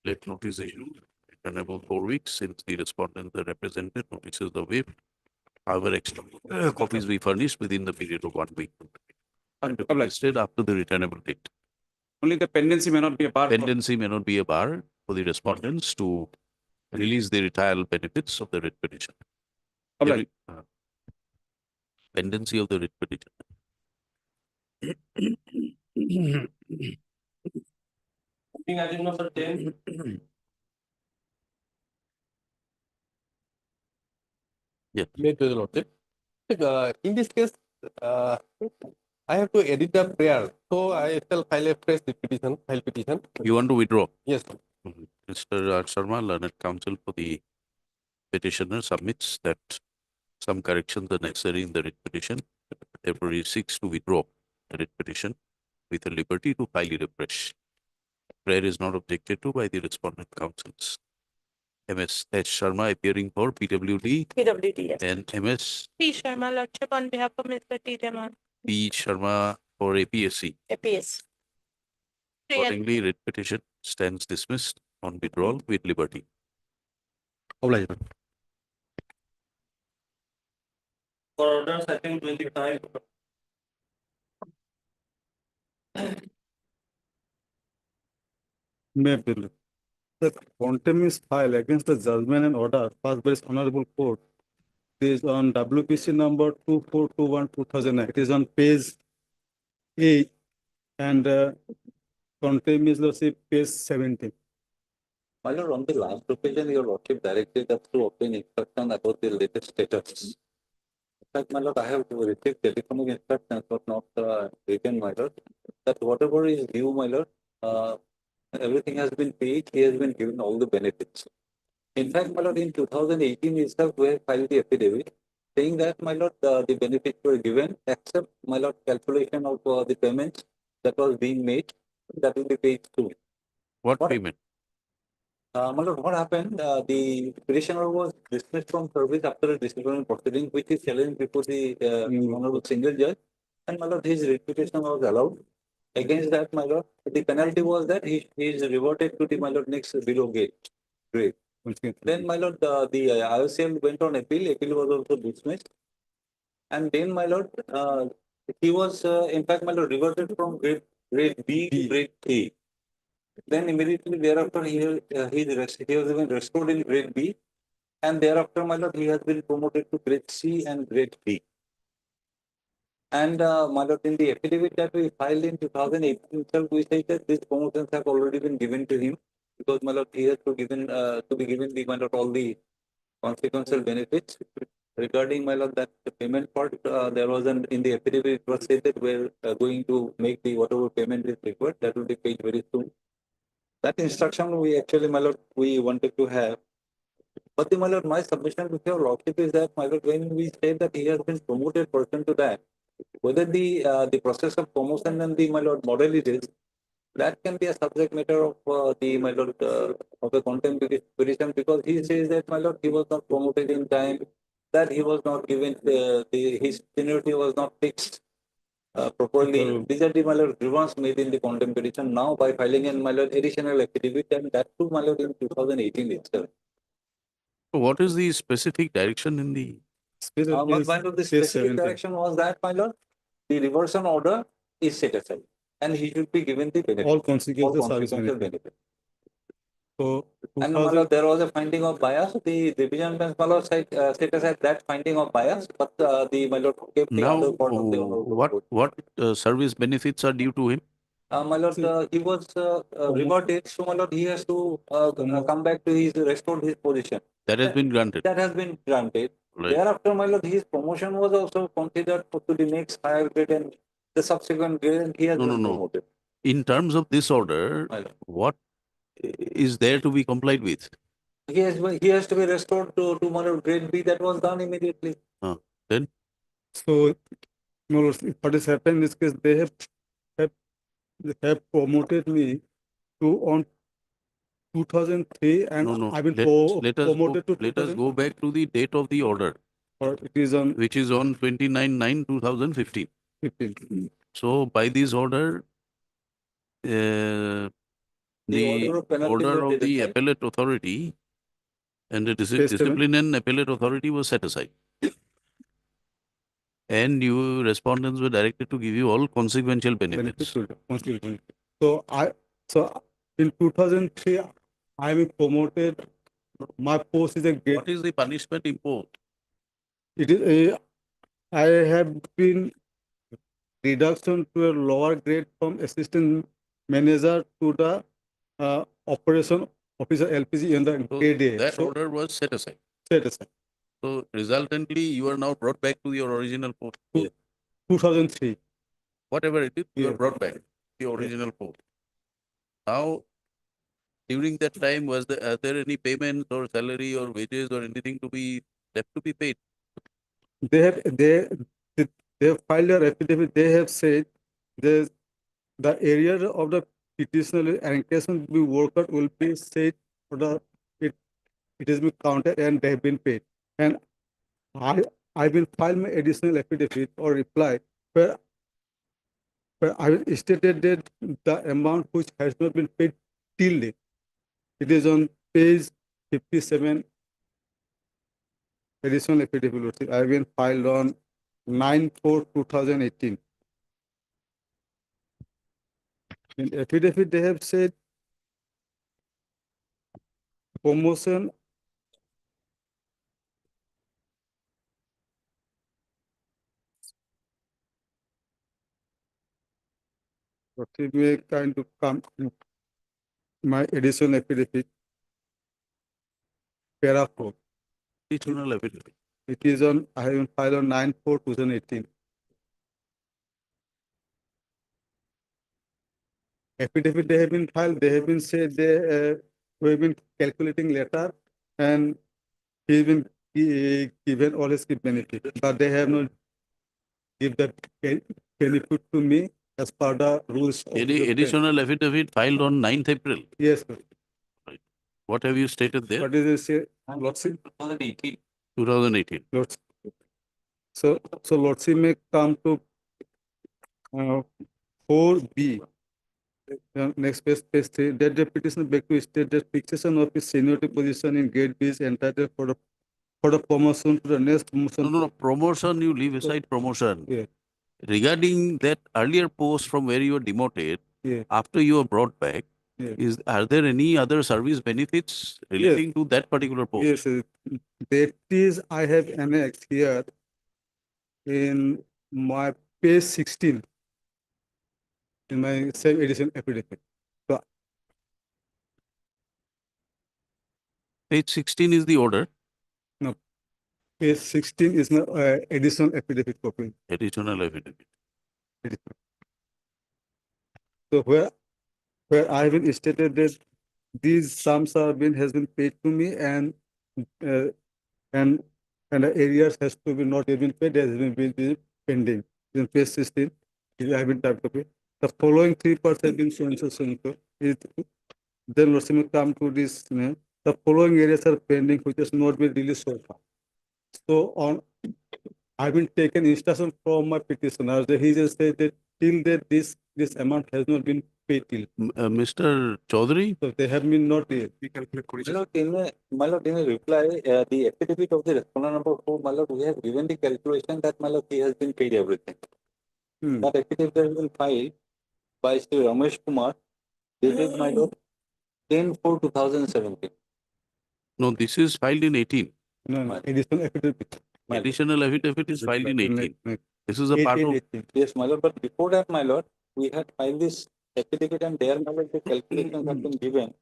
Let notice issued, returnable 4 weeks since the respondents are represented, notices are waived. However, extra copies be furnished within the period of 1 week. And listed after the returnable date. Only the pendency may not be a bar. Pendency may not be a bar for the respondents to release the retiral benefits of the writ petition. Right. Pendency of the writ petition. Item number 10. Yeah. In this case, I have to edit the prayer, so I shall file a fresh petition. You want to withdraw? Yes. Mr. R. Sharma, learned counsel for the petitioner, submits that some corrections are necessary in the writ petition. Therefore, he seeks to withdraw the writ petition with a liberty to file it afresh. Prayer is not objected to by the respondent counsels. MS H. Sharma appearing for PWD PWD, yes. and MS P. Sharma, Lordship, on behalf of Mr. T. Raman. P. Sharma for APSC. APS. Accordingly, writ petition stands dismissed on withdrawal with liberty. For orders, item 25. May appeal. The contempt file against the judgment and order passed by this honorable court is on WPC number 2421/2009. It is on page 8 and contempt is lordship page 17. My lord, on the last occasion, your lordship directed us to obtain instruction about the latest status. In fact, my lord, I have received telephonic instructions, but not written, my lord, that whatever is due, my lord, everything has been paid. He has been given all the benefits. In fact, my lord, in 2018 itself, we have filed the affidavit saying that, my lord, the benefits were given, except, my lord, calculation of the payments that was being made, that will be paid through. What payment? My lord, what happened? The petitioner was dismissed from service after a disciplinary proceeding, which is challenged before the honorable single judge. And my lord, his reputation was allowed. against that, my lord, the penalty was that he is reverted to the, my lord, next below grade. Then, my lord, the IOCL went on appeal was also dismissed. And then, my lord, he was, in fact, my lord, reverted from grade B to grade A. Then immediately thereafter, he was even restored in grade B. And thereafter, my lord, he has been promoted to grade C and grade D. And, my lord, in the affidavit that we filed in 2018 itself, we say that these promotions have already been given to him, because, my lord, he has to be given the, my lord, all the consequential benefits. Regarding, my lord, that the payment part, there was in the affidavit, it was said that we're going to make the whatever payment is required, that will be paid very soon. That instruction we actually, my lord, we wanted to have. But the, my lord, my submission to your lordship is that, my lord, when we say that he has been promoted pursuant to that, whether the process of promotion and the, my lord, modalities, that can be a subject matter of the, my lord, of a contempt petition, because he says that, my lord, he was not promoted in time, that he was not given his seniority was not fixed properly. These are the, my lord, grievances made in the contempt petition now by filing in, my lord, additional affidavit, and that too, my lord, in 2018 itself. What is the specific direction in the? My lord, the specific direction was that, my lord, the reversion order is set aside, and he should be given the benefit. All consequences service benefit. So, And, my lord, there was a finding of bias. The division bench, my lord, set aside that finding of bias, but the, my lord, kept the Now, other part of the honorable what service benefits are due to him? my lord, he was reverted, so, my lord, he has to come back to restored his position. That has been granted. That has been granted. Right. Thereafter, my lord, his promotion was also considered to the next higher grade and the subsequent grade, and he has been promoted. In terms of this order, what is there to be complied with? He has to be restored to my lord, grade B. That was done immediately. Then? So, my lord, what has happened in this case, they have promoted me to on 2003, and I've been promoted to. Let us go back to the date of the order. Or it is on, which is on 29/9/2015. 15. So by this order, the order of the appellate authority and the discipline and appellate authority was set aside. And you respondents were directed to give you all consequential benefits. So in 2003, I was promoted. My post is a grade. What is the punishment imposed? It is I have been reduction to a lower grade from assistant manager to the operation officer LPG in the grade A. That order was set aside. Set aside. So resultantly, you are now brought back to your original post. 2003. Whatever it is, you are brought back to your original post. Now, during that time, are there any payments or salary or wages or anything to be left to be paid? They have filed their affidavit. They have said the area of the petitioner encashment be worked out will be said for the it has been counted and they have been paid. And I will file my additional affidavit or reply where I stated that the amount which has not been paid till date. It is on page 57. Additional affidavit I have been filed on 9/4/2018. In affidavit, they have said promotion what may kind of come my additional affidavit para 4. Additional affidavit. It is on I have been filed on 9/4/2018. Affidavit they have been filed, they have been said we have been calculating later and he has been given all his benefit, but they have not give that benefit to me as per the rules. Any additional affidavit filed on 9th April? Yes, sir. Right. What have you stated there? What is it? Lordship? 2018. 2018. So Lordship may come to 4B. Next page 3, that the petitioner beg to state that fixation of his seniority position in grade B is entitled for the promotion to the next promotion. No, promotion, you leave aside promotion. Yeah. Regarding that earlier post from where you were demoted, Yeah. after you were brought back, Yeah. are there any other service benefits relating to that particular post? Yes, that is, I have annexed here in my page 16 in my same edition affidavit. So Page 16 is the order. no, page 16 is my additional affidavit copy. Additional affidavit. So where I have been stated that these sums has been paid to me and the areas has to be not even paid, has been pending. In page 16, I have been typed copy. The following 3 parts have been so and so. Then Lordship will come to this. The following areas are pending, which has not been released so far. So I've been taken instruction from my petitioner. He just said that till that this amount has not been paid till. Mr. Chaudhary? So they have been not paid. My lord, in a reply, the affidavit of the respondent number 4, my lord, we have given the calculation that, my lord, he has been paid everything. That affidavit has been filed by Sri Ramesh Kumar, dated, my lord, 10/4/2017. No, this is filed in 18. No, additional affidavit. Additional affidavit is filed in 18. This is a part of. Yes, my lord, but before that, my lord, we had filed this affidavit and there, my lord, the calculations have been given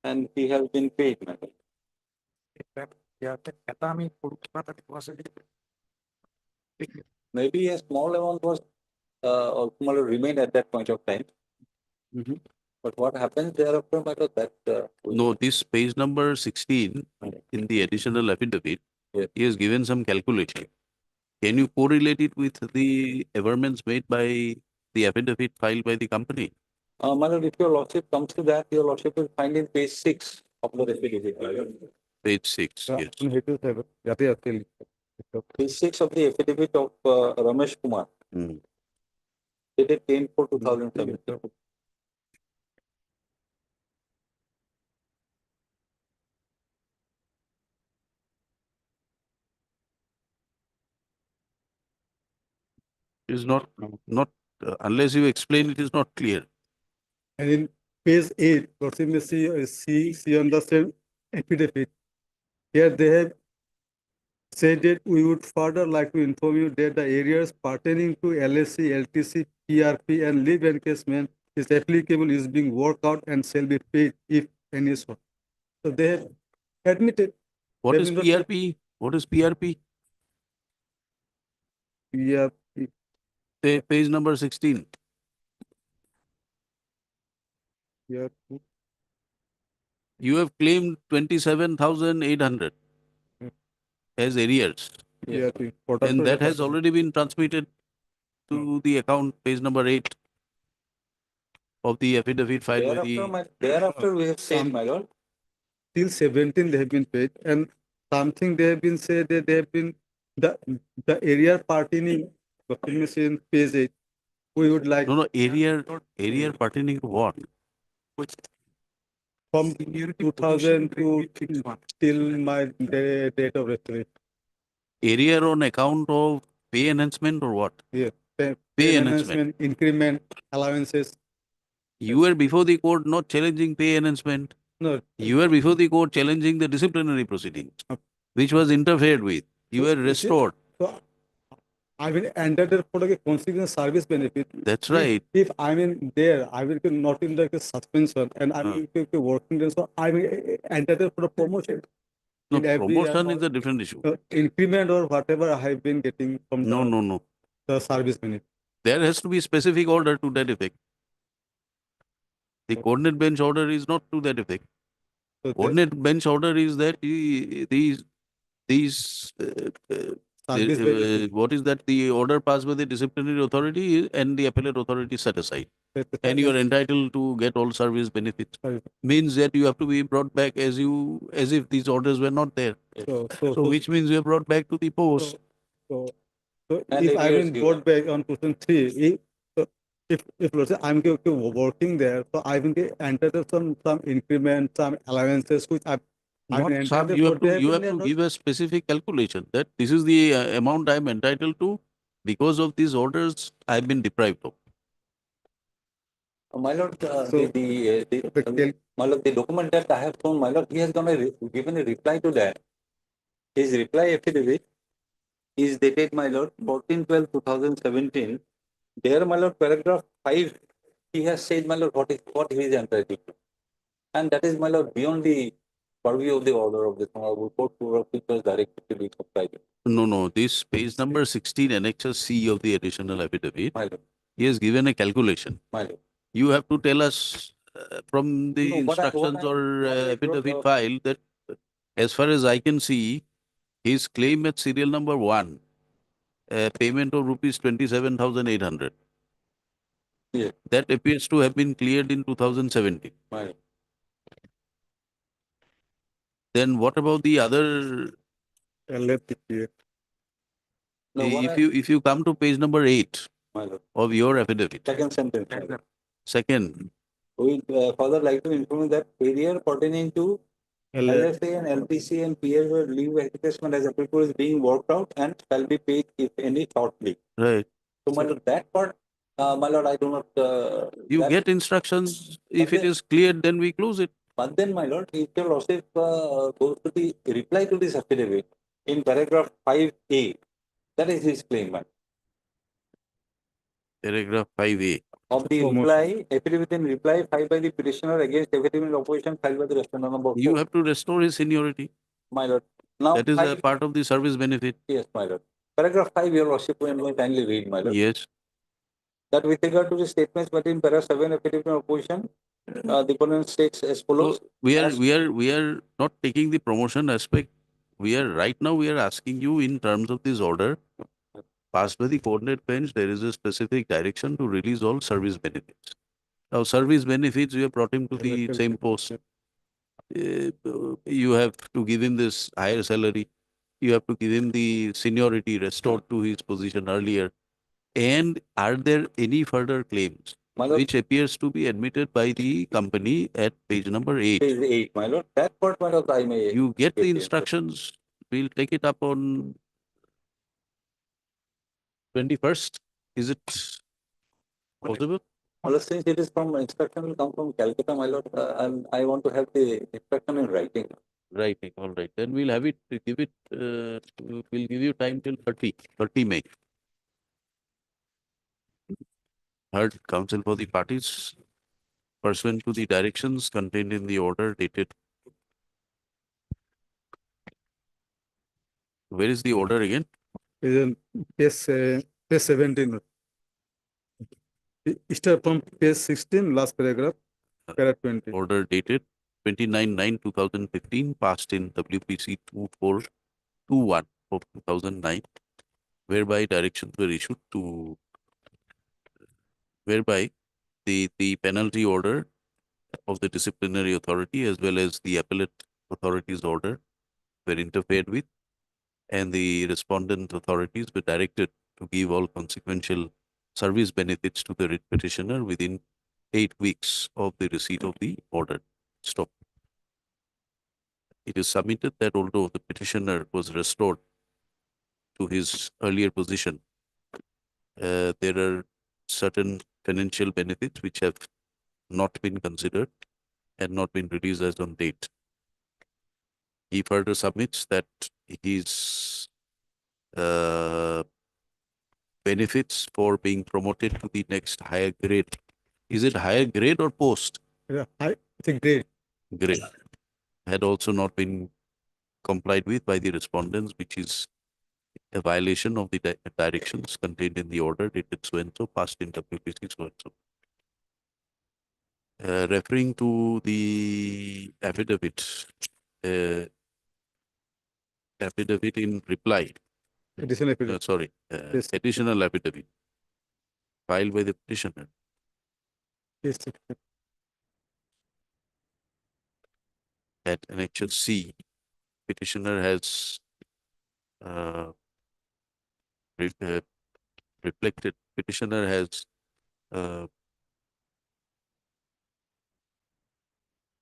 and he has been paid, my lord. Maybe a small amount was remained at that point of time. But what happens thereafter, my lord, that No, this page number 16 in the additional affidavit, he has given some calculation. Can you correlate it with the averments made by the affidavit filed by the company? my lord, if your lordship comes to that, your lordship will find in page 6 of the affidavit, my lord. Page 6, yes. Page 6 of the affidavit of Ramesh Kumar. Dated 10/4/2017. Is not unless you explain, it is not clear. And in page 8, Lordship may see understand affidavit. Here they have said that we would further like to inform you that the areas pertaining to LSC, LTC, PRP and leave encashment is applicable is being worked out and shall be paid if any so. So they have admitted. What is PRP? What is PRP? PRP. Page number 16. PRP. You have claimed 27,800 as arrears. PRP. And that has already been transmitted to the account, page number 8 of the affidavit filed by the. Thereafter, we have said, my lord. Till 17 they have been paid, and something they have been said that they have been the area pertaining in page 8. We would like area pertaining to what? From 2000 to till my date of restoration. Area on account of pay enhancement or what? Yeah. Pay enhancement, increment, allowances. You were before the court not challenging pay enhancement. No. You were before the court challenging the disciplinary proceedings, which was interfered with. You were restored. So I will enter for the consequence service benefit. That's right. If I'm in there, I will be not in the suspension and I will be working there. So I will enter for the promotion. No, promotion is a different issue. Increment or whatever I have been getting from No. The service benefit. There has to be specific order to that effect. The coordinate bench order is not to that effect. So coordinate bench order is that these what is that? The order passed by the disciplinary authority and the appellate authority set aside. And you are entitled to get all service benefits. Means that you have to be brought back as if these orders were not there. So which means you are brought back to the post. So if I been brought back on 2003, if let's say I'm working there, so I will get entitled some increment, some allowances, which I'm Not some, entitled you for have to, that. you have to give a specific calculation that this is the amount I'm entitled to. Because of these orders, I've been deprived of. My lord, So, my lord, the document that I have shown, my lord, he has given a reply to that. His reply affidavit is dated, my lord, 14/12/2017. There, my lord, paragraph 5, he has said, my lord, what he is entitled to. And that is, my lord, beyond the purview of the order of the Honorable Court, which was directed to be subscribed. No, this page number 16, Annexure C of the additional affidavit, My lord. he has given a calculation. My lord. You have to tell us from the No, what I- instructions or what I wrote, affidavit file that as far as I can see, his claim at serial number 1, payment of rupees 27,800. Yes. That appears to have been cleared in 2017. My lord. Then what about the other? No, what If you come to page number 8 My lord. of your affidavit, Second sentence. My lord. second, We further like to inform that area pertaining to LSA and LPC and PF leave advertisement as applicable is being worked out and shall be paid if any shortly. right? So, my lord, that part, my lord, I do not. You that- get instructions. If But it is cleared, then we close it. But then, my lord, if your lordship goes to the reply to this affidavit in paragraph 5A, that is his claim, man. Paragraph 5A. Of the reply, affidavit in reply filed by the petitioner against affidavit in opposition filed by the respondent number 4. You have to restore his seniority. My lord. Now, That is a part of the service benefit. Yes, my lord. Paragraph 5, your lordship will kindly read, my lord. Yes. That with regard to the statements but in paragraph 7 affidavit in opposition, the opponent states as follows. So we are not taking the promotion aspect. We are asking you in terms of this order passed by the coordinate bench, there is a specific direction to release all service benefits. Now, service benefits, you have brought him to the same post. You have to give him this higher salary. You have to give him the seniority restored to his position earlier. And are there any further claims which appears to be admitted by the company at page number 8? Page 8, my lord. That part, my lord, I may. You get the instructions. We'll take it up on 21st. Is it possible? Well, since it is from instruction will come from Calcutta, my lord, and I want to have the instruction in writing. Writing, all right. Then we'll have it, we'll give you time till 30 May. Heard counsel for the parties pursuant to the directions contained in the order dated. Where is the order again? Is in page 17. Start from page 16, last paragraph, paragraph 20. Order dated 29/9/2015, passed in WPC 2421 of 2009, whereby directions were issued to, whereby the penalty order of the disciplinary authority as well as the appellate authority's order were interfered with, and the respondent authorities were directed to give all consequential service benefits to the writ petitioner within 8 weeks of the receipt of the order. Stop. It is submitted that although the petitioner was restored to his earlier position, there are certain financial benefits which have not been considered and not been released as on date. He further submits that his benefits for being promoted to the next higher grade. Is it higher grade or post? Yeah, I think grade. Grade. Had also not been complied with by the respondents, which is a violation of the directions contained in the order dated so and so, passed in WPC so and so. Referring to the affidavit, affidavit in reply. Additional affidavit. Sorry, Yes. additional affidavit filed by the petitioner. Yes. At Annexure C, petitioner has reflected, petitioner has uh,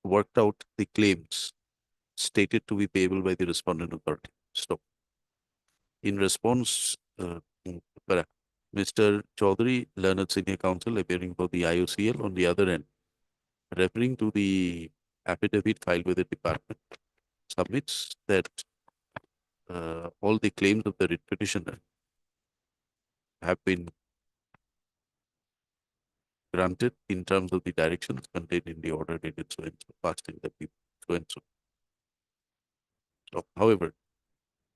worked out the claims stated to be payable by the respondent authority. Stop. In response, Mr. Chaudhary, learned senior counsel appearing for the IOCL on the other end, referring to the affidavit filed with the department, submits that all the claims of the writ petitioner have been granted in terms of the directions contained in the order dated so and so, passed in the so and so. So, however,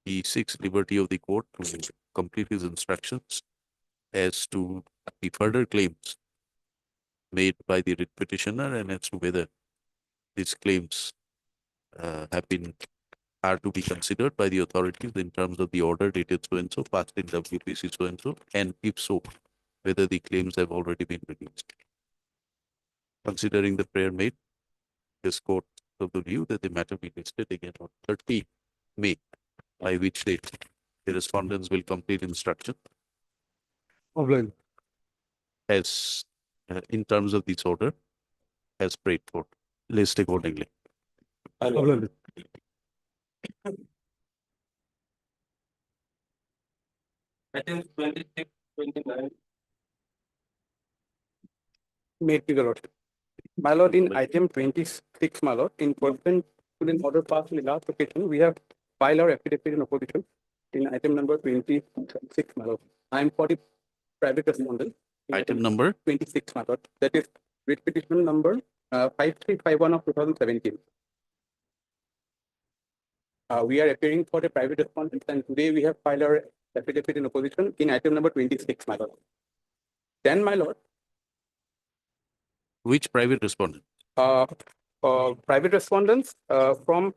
he seeks liberty of the court to complete his instructions as to the further claims made by the writ petitioner and as to whether these claims are to be considered by the authorities in terms of the order dated so and so, passed in WPC so and if so, whether the claims have already been released. Considering the prayer made, this court of the view that the matter be listed again on 30 May, by which date the respondents will complete instruction Offline. as in terms of this order as prayed for. List accordingly. Offline. Items 26, 29. Made to the lord. My lord, in item 26, my lord, in pursuant to the order passed in the last occasion, we have filed our affidavit in opposition in item number 26, my lord. I am for the private respondent. Item number 26, my lord. That is writ petition number 5351 of 2017. We are appearing for the private respondent, and today we have filed our affidavit in opposition in item number 26, my lord. Then, my lord, which private respondent? Private respondents from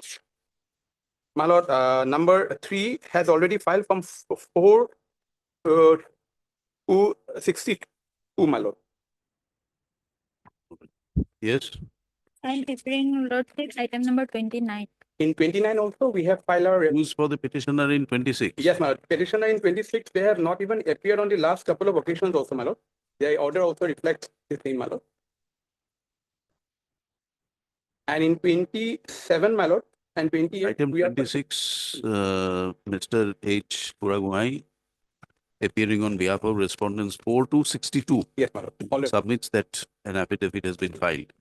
my lord, number 3 has already filed from 4 to 62, my lord. Yes. I'm preparing lordship item number 29. In 29 also, we have filed our. Who's for the petitioner in 26? Yes, my lord. Petitioner in 26, they have not even appeared on the last couple of occasions also, my lord. Their order also reflects the same, my lord. And in 27, my lord, and 28, item 26, Mr. H. Puragunai, appearing on behalf of respondents 4 to 62, yes, my lord, submits that an affidavit has been filed.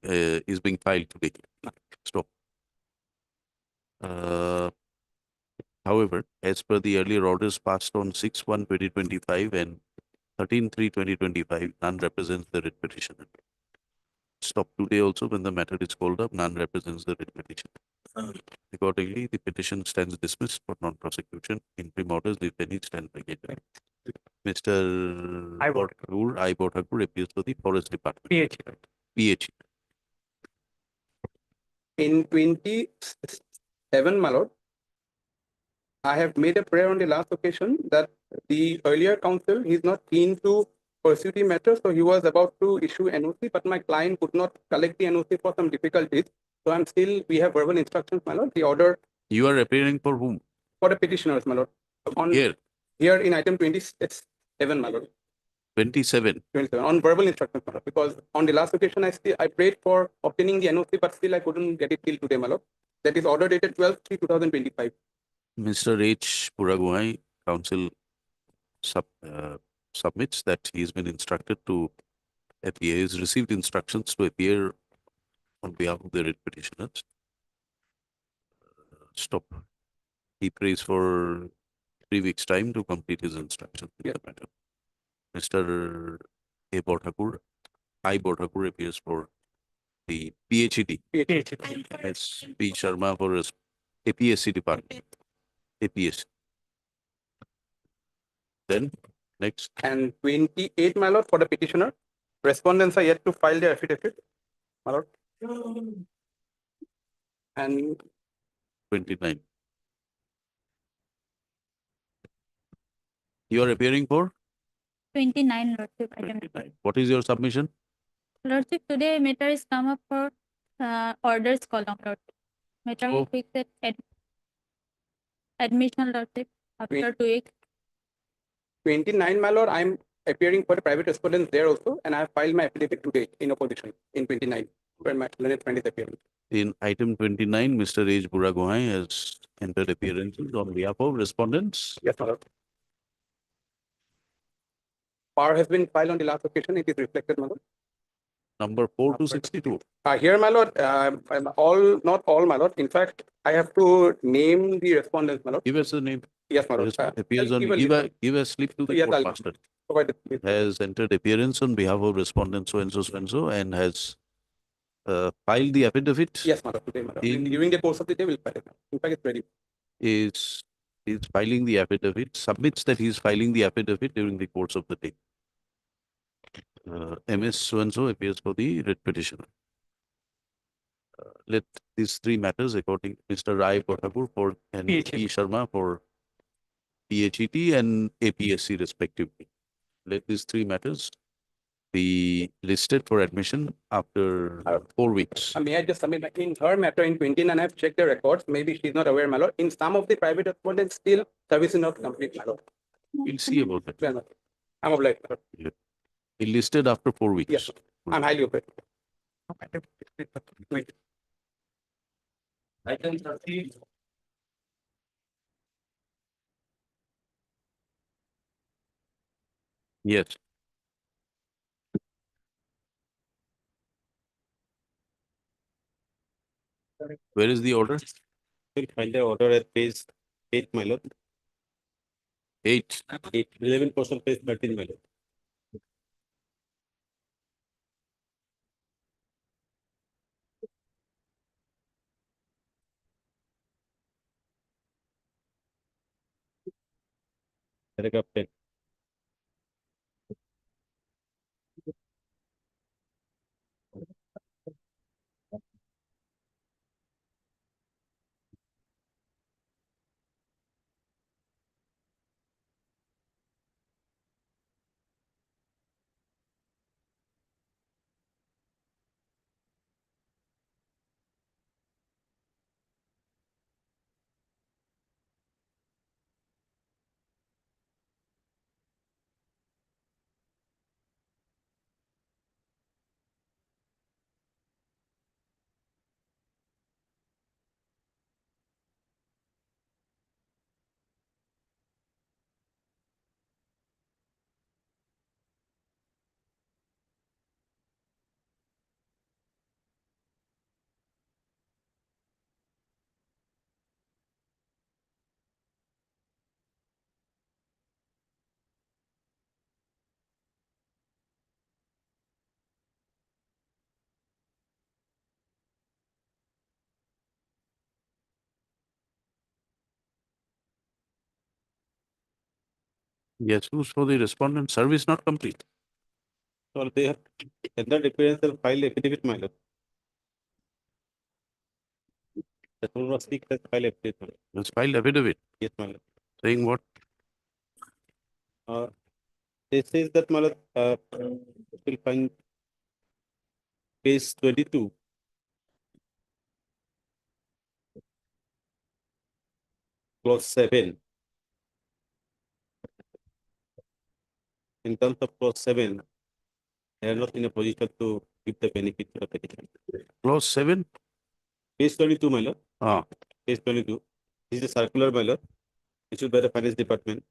Is being filed today. Stop. However, as per the earlier orders passed on 6/1/2025 and 13/3/2025, none represents the writ petitioner. Stop. Today also, when the matter is called up, none represents the writ petition. Accordingly, the petition stands dismissed for non-prosecution. Interim orders, if any, stand vacated. Mr. Aibo Thakur appears for the Forest Department. PH. In 27, my lord, I have made a prayer on the last occasion that the earlier counsel, he is not keen to pursue the matter, so he was about to issue NOC, but my client could not collect the NOC for some difficulties. So we have verbal instructions, my lord. The order. You are appearing for whom? For the petitioners, my lord. Here in item 27, my lord. 27. 27 on verbal instructions, my lord, because on the last occasion I prayed for obtaining the NOC, but still I couldn't get it till today, my lord. That is order dated 12/3/2025. Mr. H. Puragunai, counsel submits that he has been instructed to appear. He has received instructions to appear on behalf of the writ petitioners. Stop. He prays for 3 weeks' time to complete his instructions in the matter. Mr. Aibo Thakur appears for the PhD. As P. Sharma for APSC department. APS. Then next. And 28, my lord, for the petitioner. Respondents are yet to file their affidavit, my lord. And 29. You are appearing for? 29, lordship item. 29. What is your submission? Lordship, today matter is come up for orders column, lordship. Matter is fixed at admission, lordship, after 2 weeks. 29, my lord, I'm appearing for the private respondents there also, and I have filed my affidavit today in opposition in 29, where my learned friend is appearing. In item 29, Mr. H. Buragohai has entered appearances on behalf of respondents. Yes, my lord. Power has been filed on the last occasion. It is reflected, my lord. Number 4 to 62. Here, my lord, not all, my lord. In fact, I have to name the respondents, my lord. Give us the name. Yes, my lord. Appears I'll on, give a slip to the Yes, court I'll master. provide it, please. Has entered appearance on behalf of respondent so and so and has filed the affidavit. Yes, my lord. Today, my lord. In- During the course of the day, we'll file it. In fact, it's ready. is filing the affidavit, submits that he is filing the affidavit during the course of the day. MS so and so appears for the writ petitioner. Let these three matters according Mr. Rai Kothapur for and P. Sharma for PHET and APSC respectively. Let these three matters be listed for admission after 4 weeks. May I just submit, in her matter in 29, I've checked the records. Maybe she's not aware, my lord. In some of the private respondents, still service is not complete, my lord. We'll see about that. Well, I'm obliged, my lord. Be listed after 4 weeks. Yes, I'm highly obliged. Wait. Item 30. Yes. Where is the order? You'll find the order at page 8, my lord. 8. 11% page 13, my lord. Paragraph 10. Yes, who's for the respondent? Service not complete. So they have entered appearance and filed affidavit, my lord. The tool was sick, has filed affidavit. Let's file affidavit. Yes, my lord. Saying what? It says that, my lord, will find page 22. Clause 7. In terms of clause 7, they are not in a position to give the benefit to the petition. Clause 7. Page 22, my lord. Page 22. This is a circular, my lord, issued by the finance department.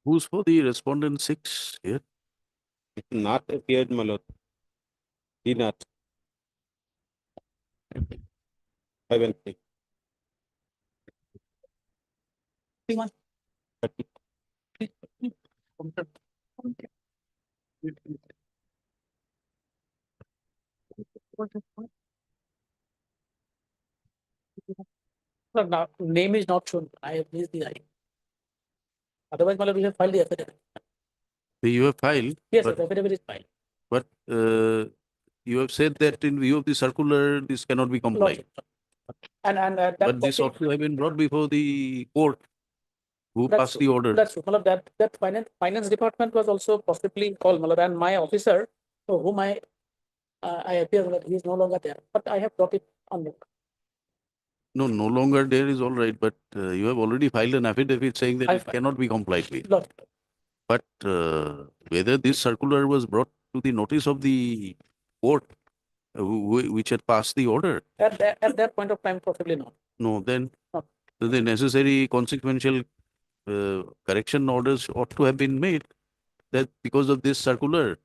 Who's for the respondent 6 here? It not appeared, my lord. Did not. 5 and 6. 31. No, no, name is not shown. I have missed the item. Otherwise, Malab, we have filed the affidavit. You have filed? Yes, but- the affidavit is filed. But you have said that in view of the circular, this cannot be complied. And that. But this copy- ought to have been brought before the court who That's passed the true. order. That's true. Malab, that finance department was also possibly called, Malab, and my officer, whom I appear, Malab, he is no longer there. But I have brought it on note. No, no longer there is all right, but you have already filed an affidavit saying that I it cannot be complied with. Lot. But whether this circular was brought to the notice of the court, which had passed the order, At that point of time, possibly not. no, then No. the necessary consequential correction orders ought to have been made that because of this circular,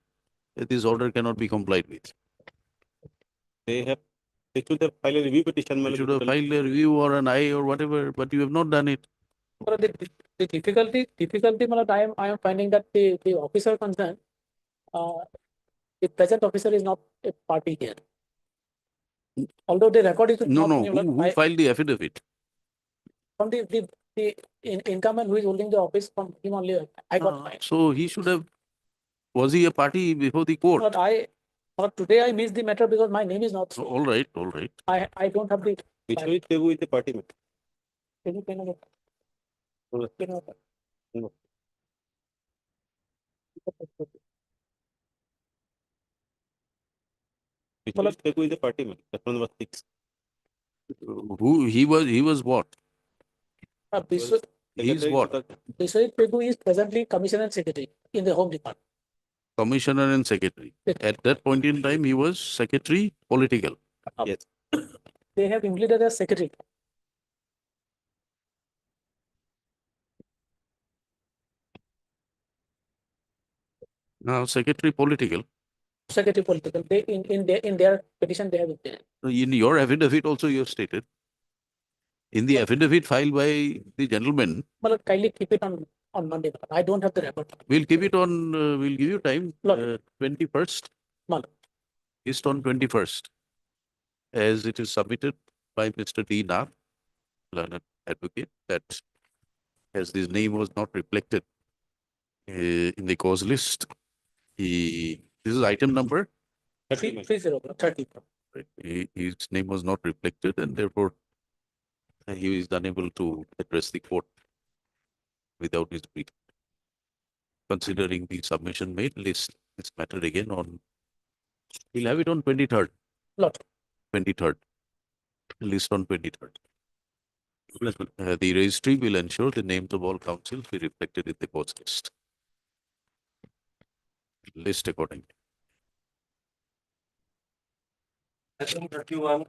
this order cannot be complied with. They should have filed a review petition. You should have filed a review or an I or whatever, but you have not done it. But the difficulty, Malab, I am finding that the officer concerned, the present officer is not a party here. Although the record is. No, not no, with me, who I- filed the affidavit? From the incumbent who is holding the office, from him only I got mine. So he should have, was he a party before the court? But today I missed the matter because my name is not. So, all right, all right. I don't have the. Vishwajit Tegu is the party. Can you pen it? Pen it? No. Vishwajit Tegu is the party. That's number 6. Who he was what? Biswajit He is what? Pegu is presently commissioner and secretary in the home department. Commissioner and secretary. At that point in time, he was secretary political. Yes. They have implemented as secretary. Now, secretary political. Secretary political. They in their petition they have implemented. In your affidavit also you have stated. In the affidavit filed by the gentleman, Well, kindly keep it on Monday. I don't have the record. we'll keep it on, we'll give you time, Lot. 21st. Mal. It's on 21st. As it is submitted by Mr. D. Nath, learned advocate, that as his name was not reflected in the cause list, this is item number. 30. Right. His name was not reflected and therefore he is unable to address the court without his brief. Considering the submission made, list this matter again on, we'll have it on 23rd. Lot. 23rd. List on 23rd. The registry will ensure the names of all councils be reflected in the court's list. List accordingly. Item 31.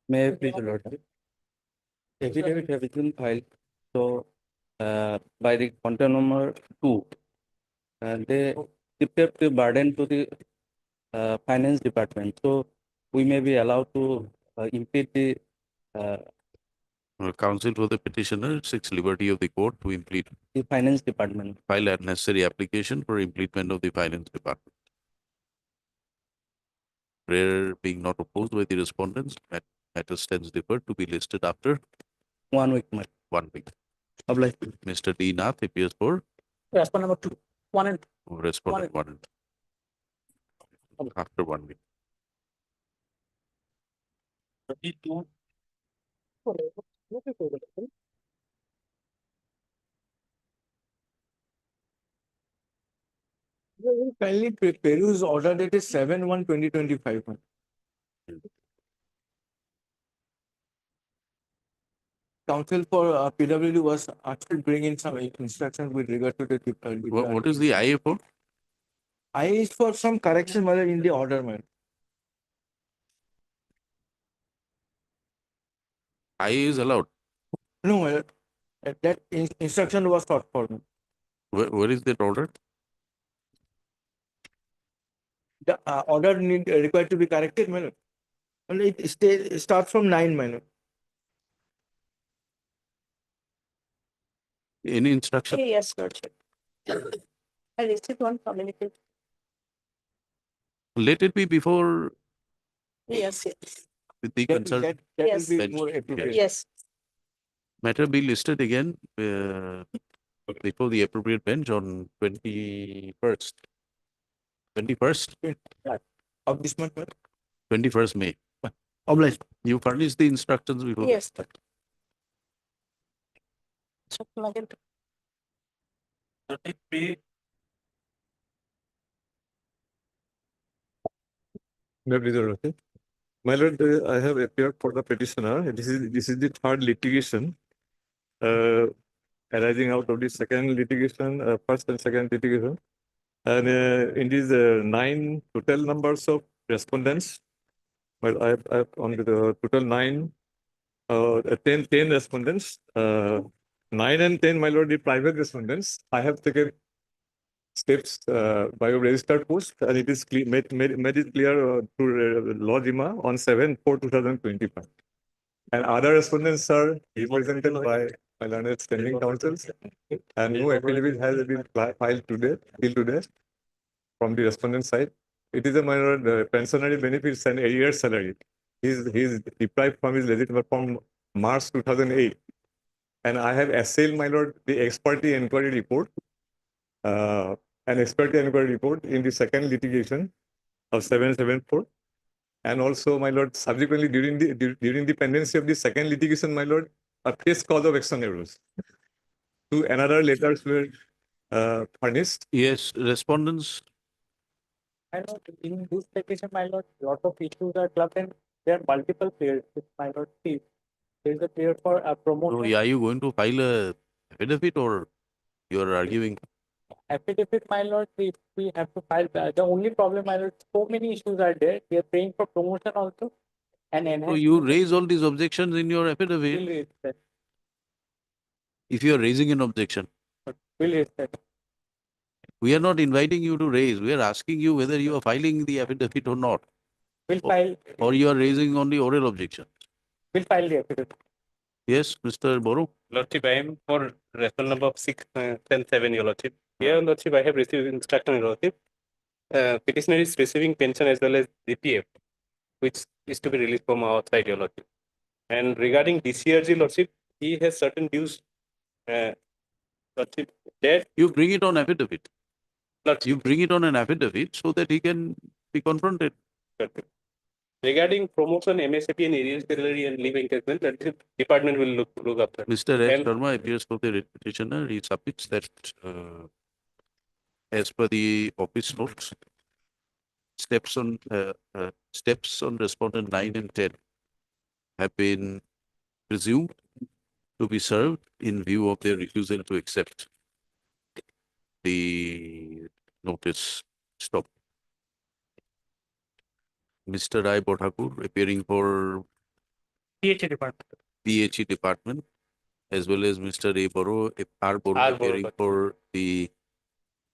May I please, Lord? Affidavit has been filed, so, by the content number 2, they shifted the burden to the, finance department, so we may be allowed to, impede the, Counsel for the petitioner seeks liberty of the court to implement, the finance department. file a necessary application for implement of the finance department. Prayer being not opposed by the respondents, matter stands deferred to be listed after 1 week, my. 1 week. Obliged. Mr. D. Nath appears for Respond number 2. 1 and respondent 1 after 1 week. 32. Kindly peruse order date is 7/1/2025. Council for PWD was asked to bring in some instructions with regard to the. What is the IA for? I is for some correction mother in the order, man. IA is allowed. No, that instruction was for me. Where is that order? The order required to be corrected, madam. And it starts from 9, my lord. Any instruction? Yes, Lordship. I received one communication. Let it be before Yes, yes. with the That concern. that will Yes. be bench. more appropriate. Yes. Matter be listed again before the appropriate bench on 21st. 21st? Yeah. Of this month, my lord. 21st May. Obliged. You furnish the instructions before. Yes. Check again. 33. No, please, Your Lordship. My lord, I have appeared for the petitioner. This is the third litigation arising out of the second litigation, first and second litigation. And in these 9 total numbers of respondents, well, I have on the total 9, 10 respondents, 9 and 10, my lord, the private respondents. I have taken steps by a registered post, and it is made it clear through Law Jima on 7/4/2025. And other respondents are represented by my learned standing counsels, and no affidavit has been filed today, till today, from the respondent side. It is a minor pensionary benefits and arrears salary. He's deprived from his legitimate from March 2008. And I have assailed, my lord, the expertise inquiry report, an expertise inquiry report in the second litigation of 7/7/4. And also, my lord, subsequently during the pendency of the second litigation, my lord, a case cause of action arose. Two another letters were furnished. Yes, respondents. My lord, in this petition, my lord, lot of issues are clubbed and there are multiple players. My lord, see, there is a player for a promotion. So, are you going to file a affidavit or you are arguing? Affidavit, my lord, we have to file. The only problem, my lord, so many issues are there. We are praying for promotion also. And So you raise all these objections in your affidavit. Will raise that. If you are raising an objection. Will raise that. We are not inviting you to raise. We are asking you whether you are filing the affidavit or not. Will file. Or you are raising only oral objection. Will file the affidavit. Yes, Mr. Boru. Lordship, I am for referral number of 610-7, Your Lordship. Here, Lordship, I have received instruction, Your Lordship. Petitioner is receiving pension as well as DPF, which is to be released from our side, Your Lordship. And regarding DCRG, Lordship, he has certain dues. Lordship, that you bring it on affidavit. Lordship. You bring it on an affidavit so that he can be confronted. Lordship. Regarding promotion, MSAP and areas salary and leave encashment, that the department will look after. Mr. S. And- Sharma appears for the writ petitioner. He submits that as per the office notes, steps on respondent 9 and 10 have been presumed to be served in view of their refusal to accept the notice stop. Mr. Rai Bothakur appearing for PHE department. PHE department, as well as Mr. A. Boro, R. Boro R. Boro, appearing but- for the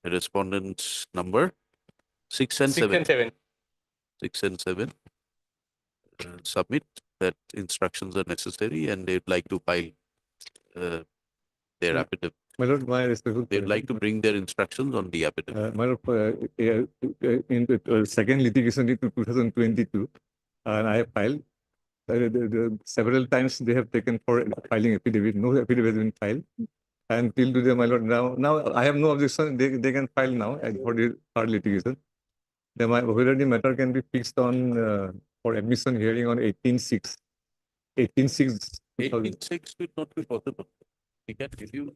respondents number 6 and 6 7. and 7. 6 and 7. Submit that instructions are necessary and they'd like to file their affidavit. My lord, my respectful. They'd like to bring their instructions on the affidavit. My lord, in the second litigation in 2022, and I have filed. Several times they have taken for filing affidavit. No affidavit has been filed. And till today, my lord, now I have no objection. They can file now and for the third litigation. Then whether the matter can be fixed on for admission hearing on 18/6. 18/6. 18/6 will not be possible. We can give you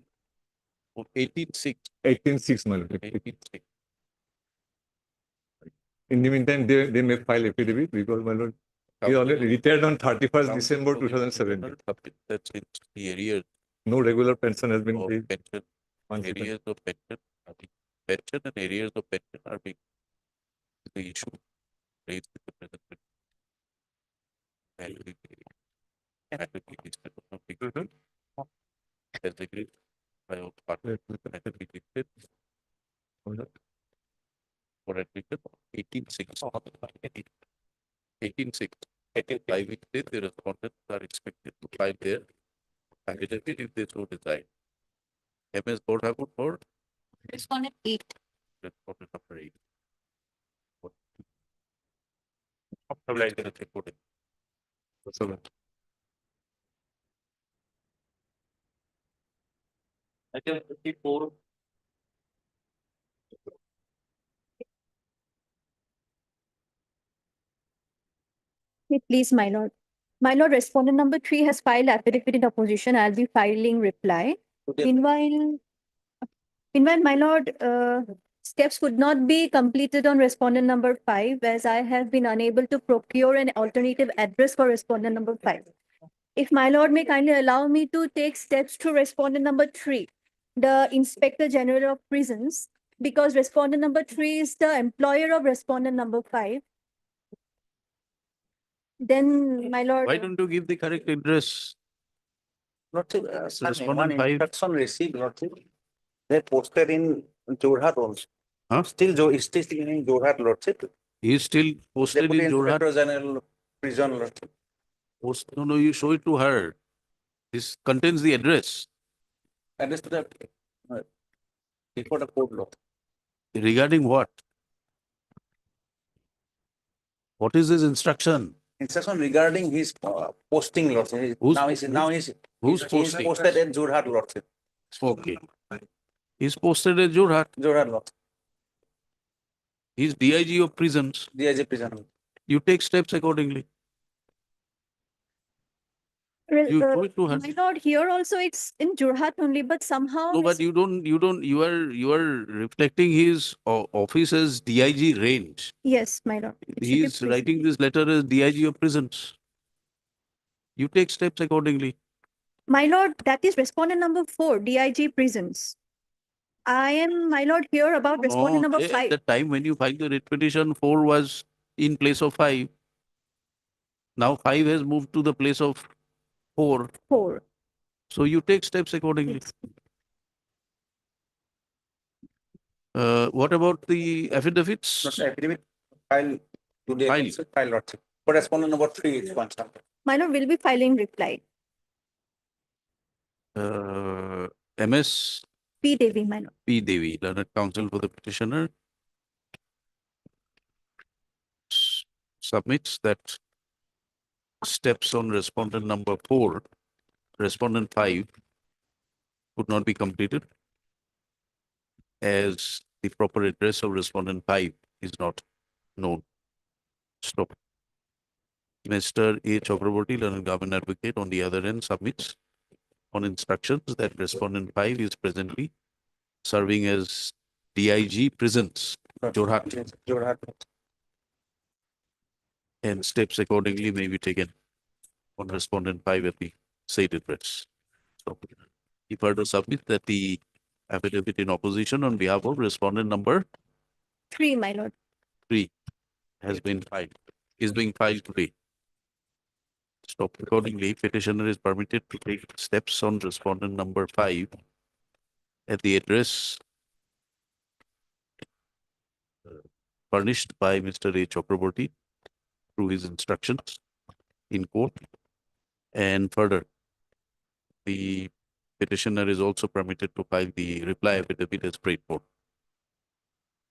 18/6. 18/6, my lord. 18/6. In the meantime, they may file affidavit because, my lord, he already retired on 31st December 2017. That's in the arrears. No regular pension has been of paid. pension. Arrears of pension. Pension and arrears of pension are being the issue raised with the present. And we listed on the figure. As agreed by our partner, and we listed for admission 18/6. 18/6. within 5 weeks, the respondents are expected to file their affidavit if they so desire. MS Bodhakur for Respondent 8. respondent number 8. Stabilize the reporting. Item 54. Please, my lord. My lord, respondent number 3 has filed affidavit in opposition. I'll be filing reply. Meanwhile, my lord, steps could not be completed on respondent number 5 as I have been unable to procure an alternative address for respondent number 5. If my lord may kindly allow me to take steps to respondent number 3, the Inspector General of Prisons, because respondent number 3 is the employer of respondent number 5. Then, my lord. Why don't you give the correct address? Lordship, Respondent one five. instruction received, Lordship. They posted in Jorhat also. Huh? Still in Jorhat, Lordship. He is still posted Deputy in Jorhat. Inspector General Prison, Lordship. No, you show it to her. This contains the address. Address to the before the court law. Regarding what? What is his instruction? Instruction regarding his posting, Lordship. Who's He's posting? posted at Jorhat, Lordship. Okay. He's posted at Jorhat. Jorhat, Lordship. He's DIG of prisons. DIG prison. You take steps accordingly. You show it to her. My lord, here also it's in Jorhat only, but somehow. No, but you are reflecting his office as DIG range. Yes, my lord. It should He be is prison. writing this letter as DIG of prisons. You take steps accordingly. My lord, that is respondent number 4, DIG prisons. I am, my lord, here about respondent number At 5. the time when you filed the writ petition, 4 was in place of 5. Now 5 has moved to the place of 4. 4. So you take steps accordingly. What about the affidavits? Not affidavit file today. File. File, Lordship. Correspondent number 3 is constant. My lord will be filing reply. MS P. Devi, my lord. P. Devi, learned counsel for the petitioner, submits that steps on respondent number 4, respondent 5 could not be completed as the proper address of respondent 5 is not known. Stop. Mr. A. Chakraborty, learned government advocate, on the other end, submits on instructions that respondent 5 is presently serving as DIG prisons, Jorhat, Jorhat. and steps accordingly may be taken on respondent 5 at the said address. So he further submits that the affidavit in opposition on behalf of respondent number 3, my lord. 3 has been filed, is being filed today. Stop. Accordingly, petitioner is permitted to take steps on respondent number 5 at the address furnished by Mr. A. Chakraborty through his instructions in court. And further, the petitioner is also permitted to file the reply affidavit as prayed for.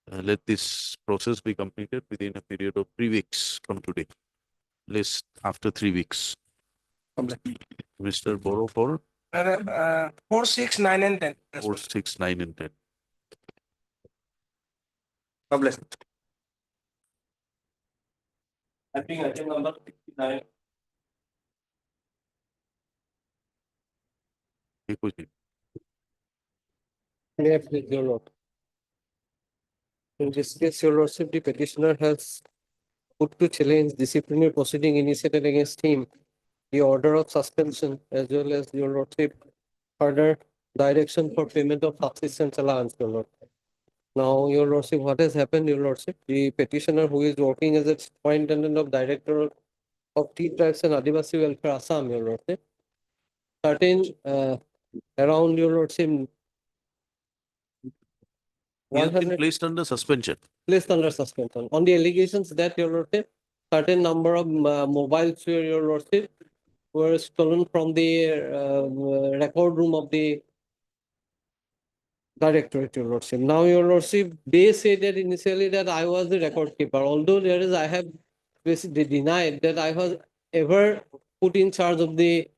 Let this process be completed within a period of 3 weeks from today. List after 3 weeks. Mr. Boro for 4, 6, 9, and 10. 4, 6, 9, and 10. Published. I think item number 59. May I please, your lord? In this case, your lordship, the petitioner has put to challenge disciplinary proceeding initiated against him, the order of suspension, as well as your lordship, further direction for payment of subsistence allowance, your lord. Now, your lordship, what has happened, your lordship? The petitioner who is working as a superintendent of director of Tea Tribes and Adivasi Welfare Assam, your lordship. Certain around your lordship. He has been placed under suspension. Placed under suspension on the allegations that your lordship certain number of mobiles, your lordship, were stolen from the record room of the directorate, your lordship. Now, your lordship, they say that initially that I was the record keeper, although I have basically denied that I was ever put in charge of the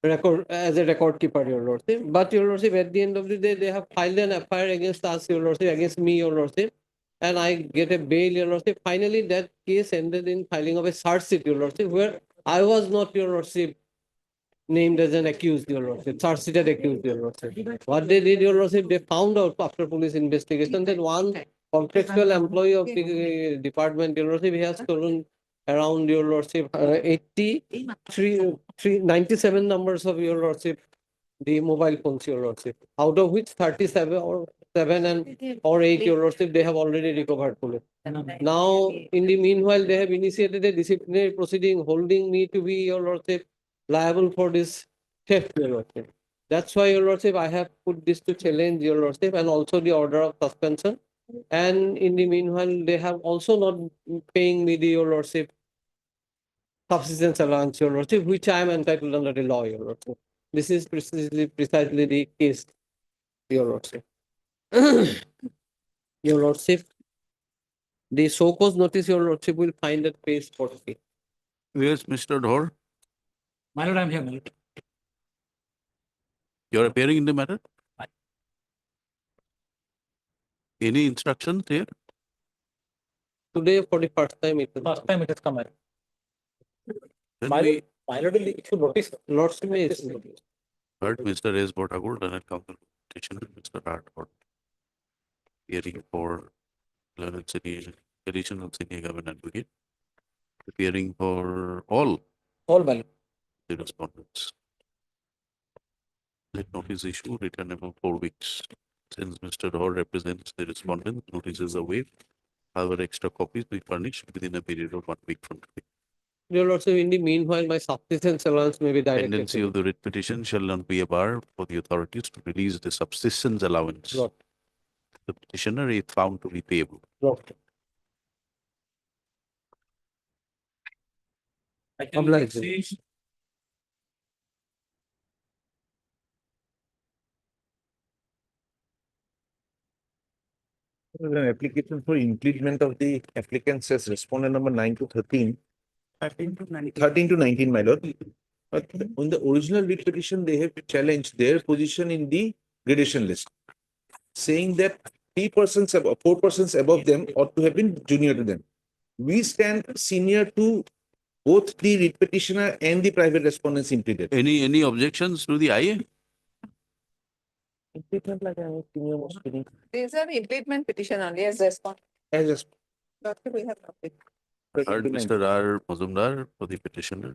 record as a record keeper, your lordship. But your lordship, at the end of the day, they have filed an FIR against us, your lordship, against me, your lordship, and I get a bail, your lordship. Finally, that case ended in filing of a charge sheet, your lordship, where I was not, your lordship, named as an accused, your lordship, charge sheeted accused, your lordship. What they did, your lordship, they found out after police investigation that one contractual employee of the department, your lordship, he has stolen around, your lordship, 97 numbers of, your lordship, the mobile phones, your lordship, out of which 37 or 7 and or 8, your lordship, they have already recovered fully. Now, in the meanwhile, they have initiated a disciplinary proceeding holding me to be, your lordship, liable for this theft, your lordship. That's why, your lordship, I have put this to challenge, your lordship, and also the order of suspension. And in the meanwhile, they have also not paying me the, your lordship, subsistence allowance, your lordship, which I am entitled under the law, your lordship. This is precisely the case, your lordship. Your lordship, the show cause notice, your lordship, will find at page 40. Where's Mr. Dhor? My lord, I'm here, my lord. You're appearing in the matter? Any instructions here? Today, for the first time, it is. First time it has come out. Then My we lord, my lord will issue notice. Lordship may issue notice. heard Mr. S. Bhotagur, Learned Counsel Petitioner, Mr. Rathod, appearing for Learned City, Additional Senior Government Advocate, appearing for all All my lord. the respondents. Let notice issue returnable 4 weeks. Since Mr. Dhor represents the respondent, notices are waived. However, extra copies be furnished within a period of 1 week from today. Your lordship, in the meanwhile, my subsistence allowance may be directed. Tendency to of the writ petition shall not be a bar for the authorities to release the subsistence allowance. Lord. The petitioner is found to be payable. Lord. I can Obliged. see. An application for implement of the applicant says respondent number 9 to 13. 13 to 19, my lord. But on the original writ petition, they have challenged their position in the gradation list, saying that 4 persons above them ought to have been junior to them. We stand senior to both the writ petitioner and the private respondents implicated. Any objections to the IA? Implement like I was senior most fitting. These are implement petition only as response. As Doctor, we have nothing. Heard Mr. R. Mazumdar for the petitioner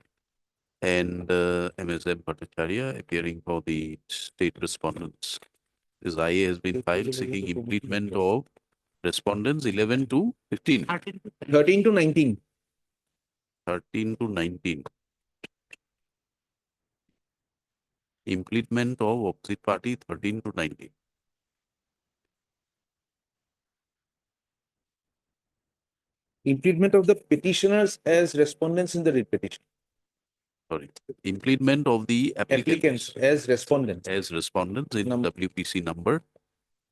and MSM Bhattacharya appearing for the state respondents. This IA has been filed seeking implement of respondents 11 to 15. 13 to 19. 13 to 19. Implement of opposite party 13 to 19. Implement of the petitioners as respondents in the writ petition. Sorry. Implement of the applicants as respondents. As respondents in WPC number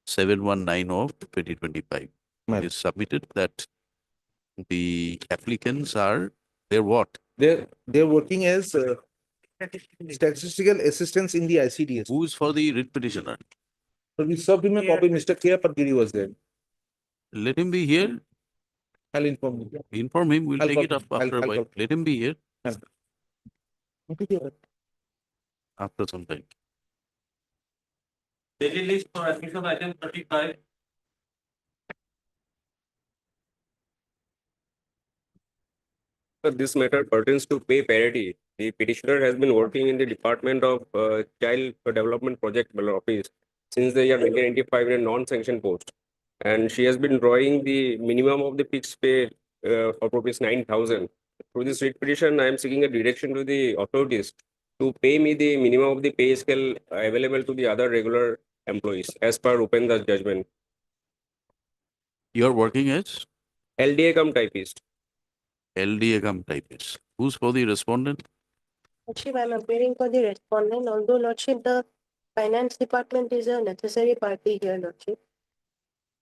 719 of 2025. It is submitted that the applicants are, they're what? They're working as statistical assistants in the ICDS. Who is for the writ petitioner? So we served him a copy. Mr. K. Padgiri was there. Let him be here. I'll inform him. Inform him. We'll I'll take call it up him. after a I'll while. call him. Let him be here after some time. Daily list for admission item 35. This matter pertains to pay parity. The petitioner has been working in the Department of Child Development Project Office since the year 1995 in a non-sanctioned post. And she has been drawing the minimum of the fixed pay of rupees 9,000. Through this writ petition, I am seeking a direction to the authorities to pay me the minimum of the pay scale available to the other regular employees as per Upendra's judgment. You are working as? LDA cum typist. LDA cum types. Who's for the respondent? Lordship, I'm appearing for the respondent, although Lordship, the finance department is a necessary party here, Lordship.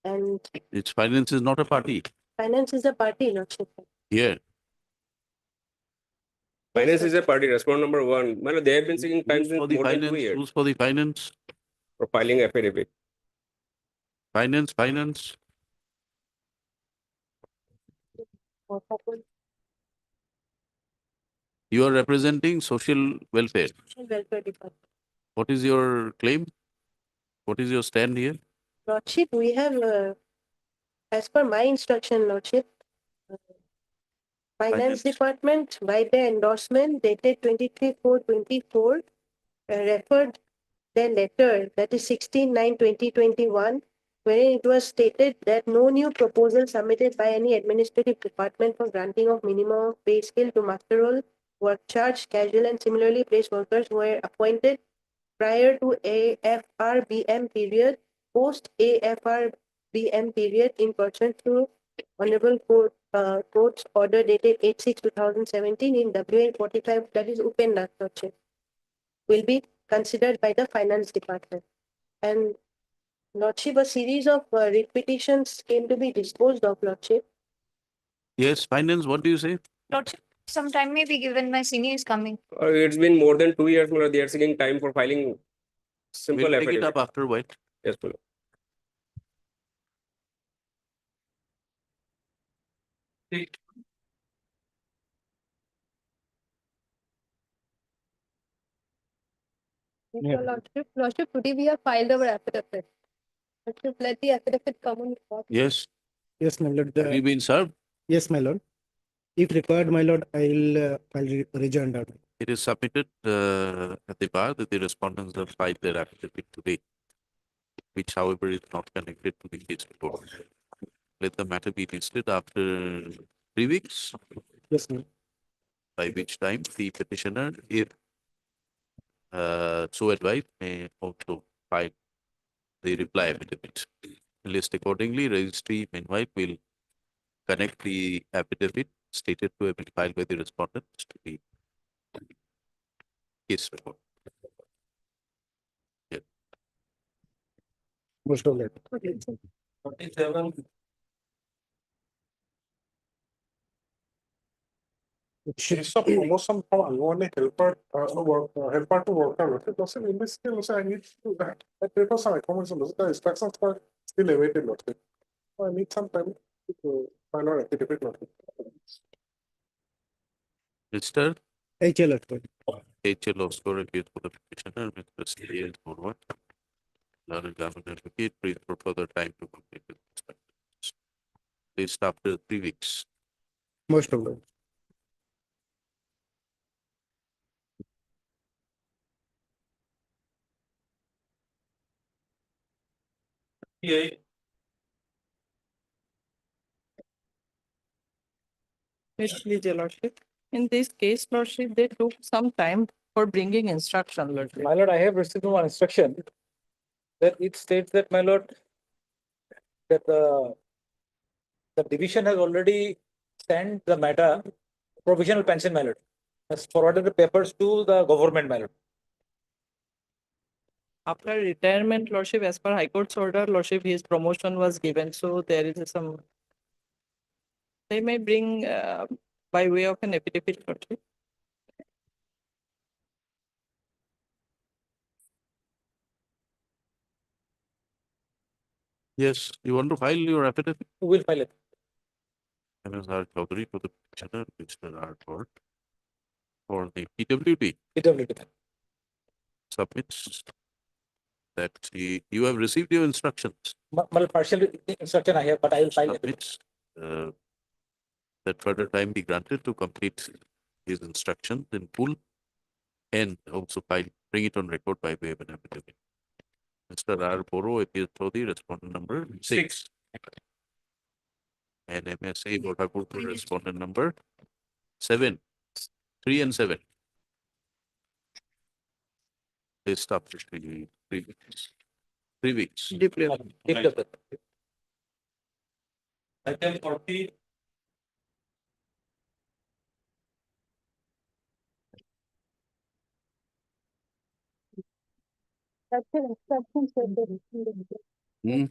And Its finance is not a party. finance is a party, Lordship. Here, Finance is a party, respondent number one. My lord, they have been seeking time who's since for the more than 2 finance? years Who's for the finance? for filing affidavit. Finance. What happened? You are representing social welfare. Social welfare department. What is your claim? What is your stand here? Lordship, we have, as per my instruction, Lordship, Finance Department, by the endorsement dated 23/4/24, referred their letter, that is 16/9/2021, wherein it was stated that no new proposal submitted by any administrative department for granting of minimum pay scale to master role, work charge, casual and similarly placed workers were appointed prior to AFRBM period, post AFRBM period in pursuant to Honorable Court's order dated 8/6/2017 in WA 45, that is Upennath, Lordship, will be considered by the Finance Department. And Lordship, a series of repetitions came to be disposed of, Lordship. Yes, finance, what do you say? Lordship, some time may be given, my senior is coming. It's been more than 2 years, my lord. They are seeking time for filing simple We'll take it affidavit. up after a while. Yes, my lord. Yes, Your Lordship, today we have filed our affidavit. Lordship, let the affidavit come on court. Yes. Yes, my lord. Have you been served? Yes, my lord. If required, my lord, I'll rejoin that. It is submitted at the bar that the respondents have filed their affidavit today, which however is not connected to the case report. Let the matter be listed after 3 weeks, Yes, ma'am. by which time the petitioner, if so advised, may also file the reply affidavit. List accordingly, registry meanwhile will connect the affidavit stated to have been filed by the respondent to the case report. Yeah. Most of that. 47. Case of promotion from unwanted helper, helper to worker. Also, in this case, also I need to that paper some information. The instructions are still awaited. So I need some time to find out affidavit. Mr. HL Advocate. HL Oscar appears for the petitioner, Mr. C.S. Morvat. Learned government advocate, please for further time to complete the instructions. List after 3 weeks. Most of that. Yeah. Please, Your Lordship. In this case, Lordship, they took some time for bringing instruction, Lordship. My lord, I have received one instruction that it states that, my lord, that the division has already sent the matter provisional pension, my lord, has forwarded the papers to the government, my lord. After retirement, Lordship, as per High Court's order, Lordship, his promotion was given, so there is some. They may bring by way of an affidavit, Lordship. Yes, you want to file your affidavit? Who will file it? MSR Chaudhary for the petitioner, Mr. R. Court. For the PWD. PWD. Submits that you have received your instructions. Well, partial instruction I have, but I will file it. Submits that further time be granted to complete his instructions in full and also bring it on record by way of an affidavit. Mr. R. Boro appears for the respondent number 6. And MSA Vodafone for respondent number 7. 3 and 7. They stopped 3 weeks. 3 weeks. Deeply. Item 40. That's an instruction stated. Hmm?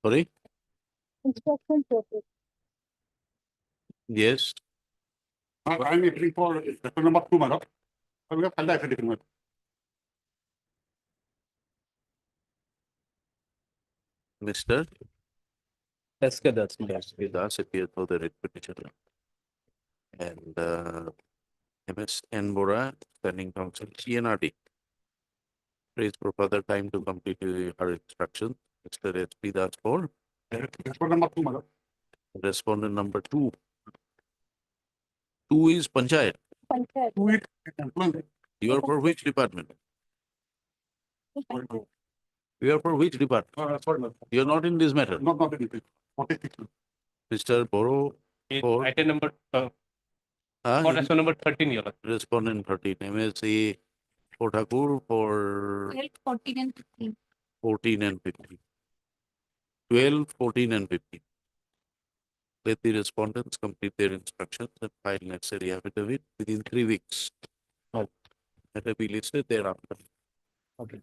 Sorry? Instruction stated. Yes. I'm appealing for referral number 2, my lord. We have filed the affidavit, my lord. Mr. SK Das. Das appeared for the writ petition. And MS N. Bora, standing counsel, CNRD. Prays for further time to complete her instruction. Mr. SP Das for Referral number 2, my lord. respondent number 2. 2 is Panchayat. Panchayat. 2 is employment. You are for which department? You are for which department? Sorry, my lord. You are not in this matter. Not anything. 46. Mr. Boro for Item number, for Ah, respondent number 13, Your Lordship. respondent 13. MSC for Thakur for 14 and 15. 14 and 15. 12, 14 and 15. Let the respondents complete their instructions and file necessary affidavit within 3 weeks. Let it be listed thereafter. Okay.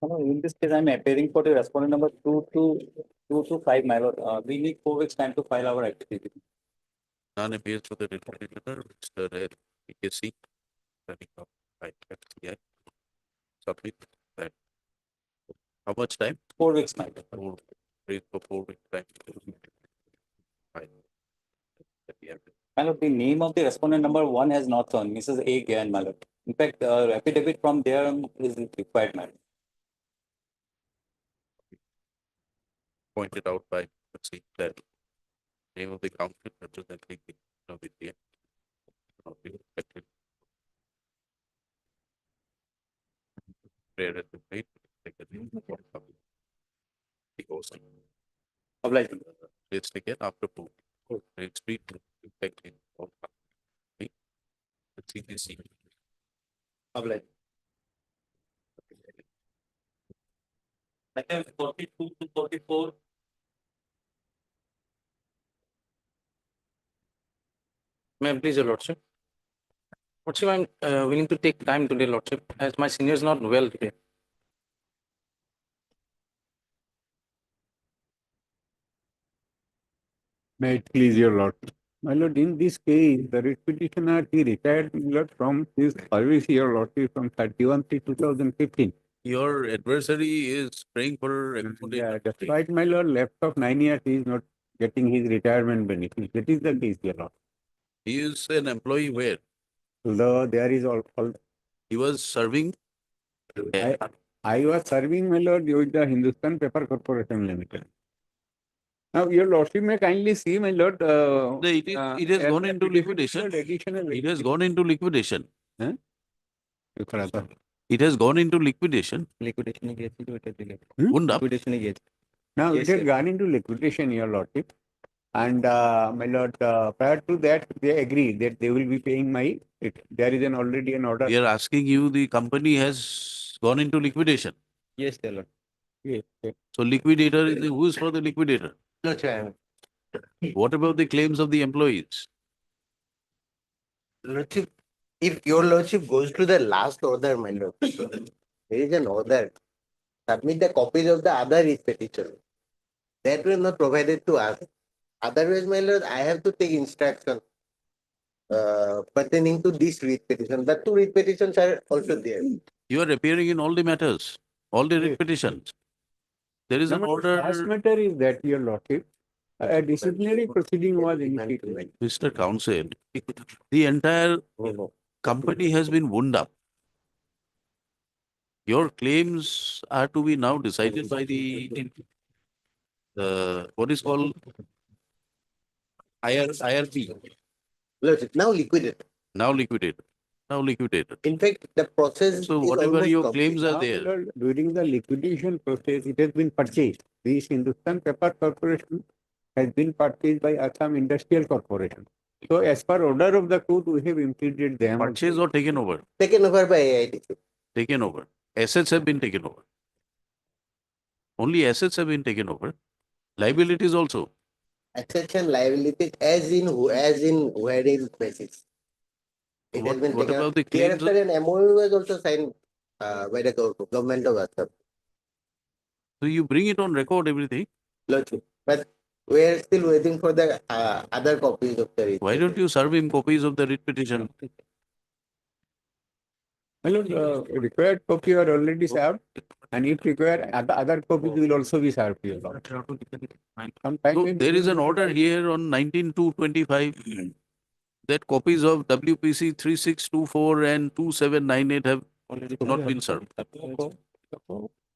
In this case, I'm appearing for the respondent number 2 to 5, my lord. We need 4 weeks time to file our activity. None appears for the writ petitioner, Mr. PKC. Standing up by FCI. Submit that. How much time? 4 weeks, my lord. Wait for 4 weeks time. Fine. My lord, the name of the respondent number 1 has not shown, Mrs. A. Gayan, my lord. In fact, affidavit from there is required, my lord. Pointed out by see that name of the council representing the Vidya not be respected. Prayer has been made. Take the name of the host. Obliged. Let's take it after 4. Let's read the effect in all. Let's see this. Obliged. Item 42 to 44. May I please, your lordship? Lordship, I'm willing to take time today, lordship, as my senior is not well today. May it please your lord. My lord, in this case, the writ petitioner, he retired, my lord, from his service, your lordship, from 31/3/2015. Your adversary is praying for Yeah, despite my lord, left of 9 years, he is not getting his retirement benefit. That is the case, your lord. He is an employee where? Although there is all he was serving. I was serving, my lord, with the Hindustan Paper Corporation Limited. Now, your lordship may kindly see, my lord. It has gone into liquidation. It has gone into liquidation. It has gone into liquidation. Liquidation. Wound up. Now, it has gone into liquidation, your lordship. And my lord, prior to that, they agree that they will be paying my. There is already an order. We are asking you, the company has gone into liquidation. Yes, dear lord. Yes. So liquidator is who is for the liquidator? No, Chairman. What about the claims of the employees? Lordship, if your lordship goes to the last order, my lord, there is an order. Submit the copies of the other writ petition. That was not provided to us. Otherwise, my lord, I have to take instruction pertaining to this writ petition. The 2 writ petitions are also there. You are appearing in all the matters, all the writ petitions. There is an order. Last matter is that, your lordship, a disciplinary proceeding was initiated. Mr. Counsel, the entire company has been wound up. Your claims are to be now decided by the what is called IRP. Lordship, now liquidated. Now liquidated. Now liquidated. In fact, the process So is whatever almost your complete. claims are Now, there. Lord, during the liquidation process, it has been purchased. This Hindustan Paper Corporation has been purchased by Assam Industrial Corporation. So, as per order of the court, we have implemented them. Purchase or taken over? Taken over by AITC. Taken over. Assets have been taken over. Only assets have been taken over. Liabilities also. assets and liabilities as in wherein basis. It has been What taken. about the claims? Hereafter, an MOU was also signed by the government of Assam. So you bring it on record, everything. Lordship. But we are still waiting for the other copies of the writ Why don't you serve him copies of the writ petition? My lord, required copy are already served, and if required, other copies will also be served to you. Sometime So in there is an between- order here on 19/2/25 that copies of WPC 3624 and 2798 have not been served.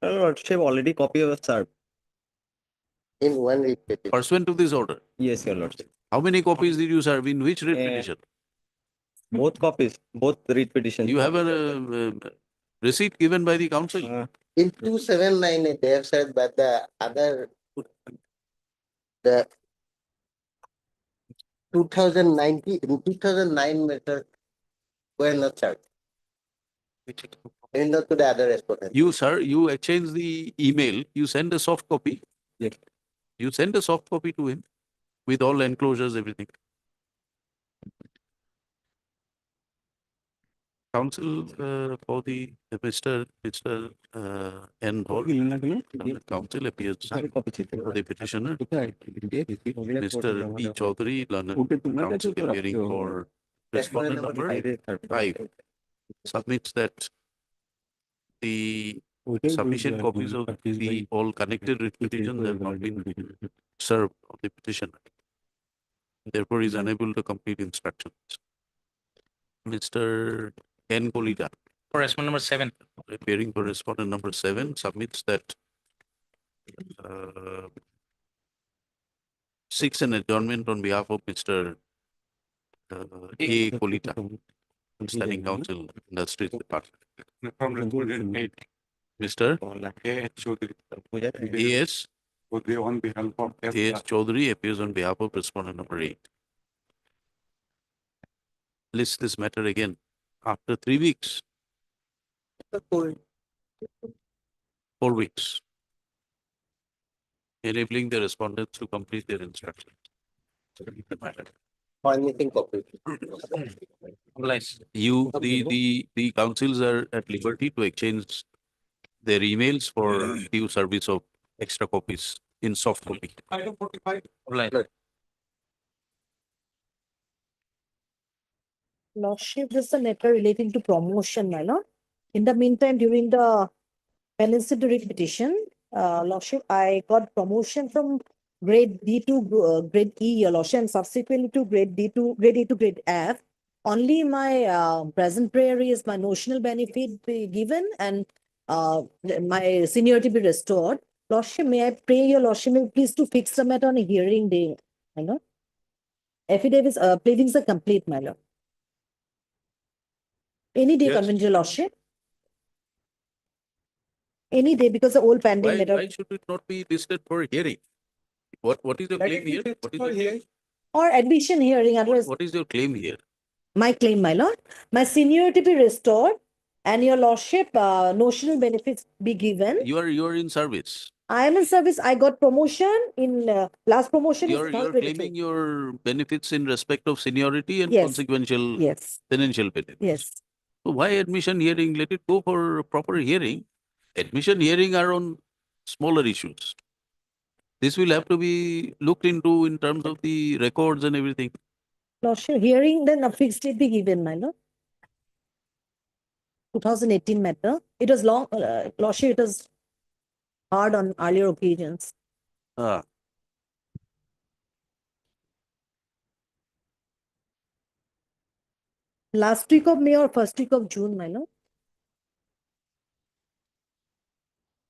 Lordship, already copy was served. in one writ petition. Pursuant to this order. Yes, your lordship. How many copies did you serve? In which writ petition? Both copies, both writ petitions. You have a receipt given by the council. In 2798, they have said, but the other, the 2009 matter were not served. And not to the other respondent. You, sir, you exchange the email, you send a soft copy. Yes. You send a soft copy to him with all enclosures, everything. Council for the Mr. N. Hall, council appears for the petitioner. Mr. P. Chaudhary, London, council appearing for respondent number 5, submits that the sufficient copies of the all connected writ petitions have not been served on the petitioner. Therefore, is unable to complete instructions. Mr. N. Kolita, For respondent number 7. appearing for respondent number 7, submits that seeks an adjournment on behalf of Mr. A. Kolita, Standing Council, Industries Department. From respondent 8. Mr. A. Chaudhary. A.S. On behalf of A.S. Chaudhary appears on behalf of respondent number 8. List this matter again after 3 weeks. 4 weeks. Enabling the respondents to complete their instructions. Or anything copy. You, the councils are at liberty to exchange their emails for due service of extra copies in soft copy. Item 45. Lordship, this is a matter relating to promotion, my lord. In the meantime, during the pendency to writ petition, Lordship, I got promotion from grade D to grade E, your Lordship, and subsequently to grade D to grade E to grade F. Only my present prayer is my notional benefit be given and my seniority be restored. Lordship, may I pray your Lordship, may you please to fix the matter on a hearing day, my lord. Affidavits, pleadings are complete, my lord. Any day, Yes. convene your Lordship. Any day, because the old pending matter. Why should it not be listed for hearing? What is your claim here? What is your claim? Or admission hearing, otherwise, What is your claim here? my claim, my lord, my seniority be restored and your lordship, notional benefits be given. You are in service. I am in service, I got promotion in, last promotion is You're 2022. claiming your benefits in respect of seniority and Yes. consequential Yes. financial benefits. Yes. So why admission hearing? Let it go for a proper hearing. Admission hearing are on smaller issues. This will have to be looked into in terms of the records and everything. Lordship, hearing, then a fixed date be given, my lord. 2018 matter, it was long, lordship, it was hard on earlier occasions. Ah. Last week of May or first week of June, my lord.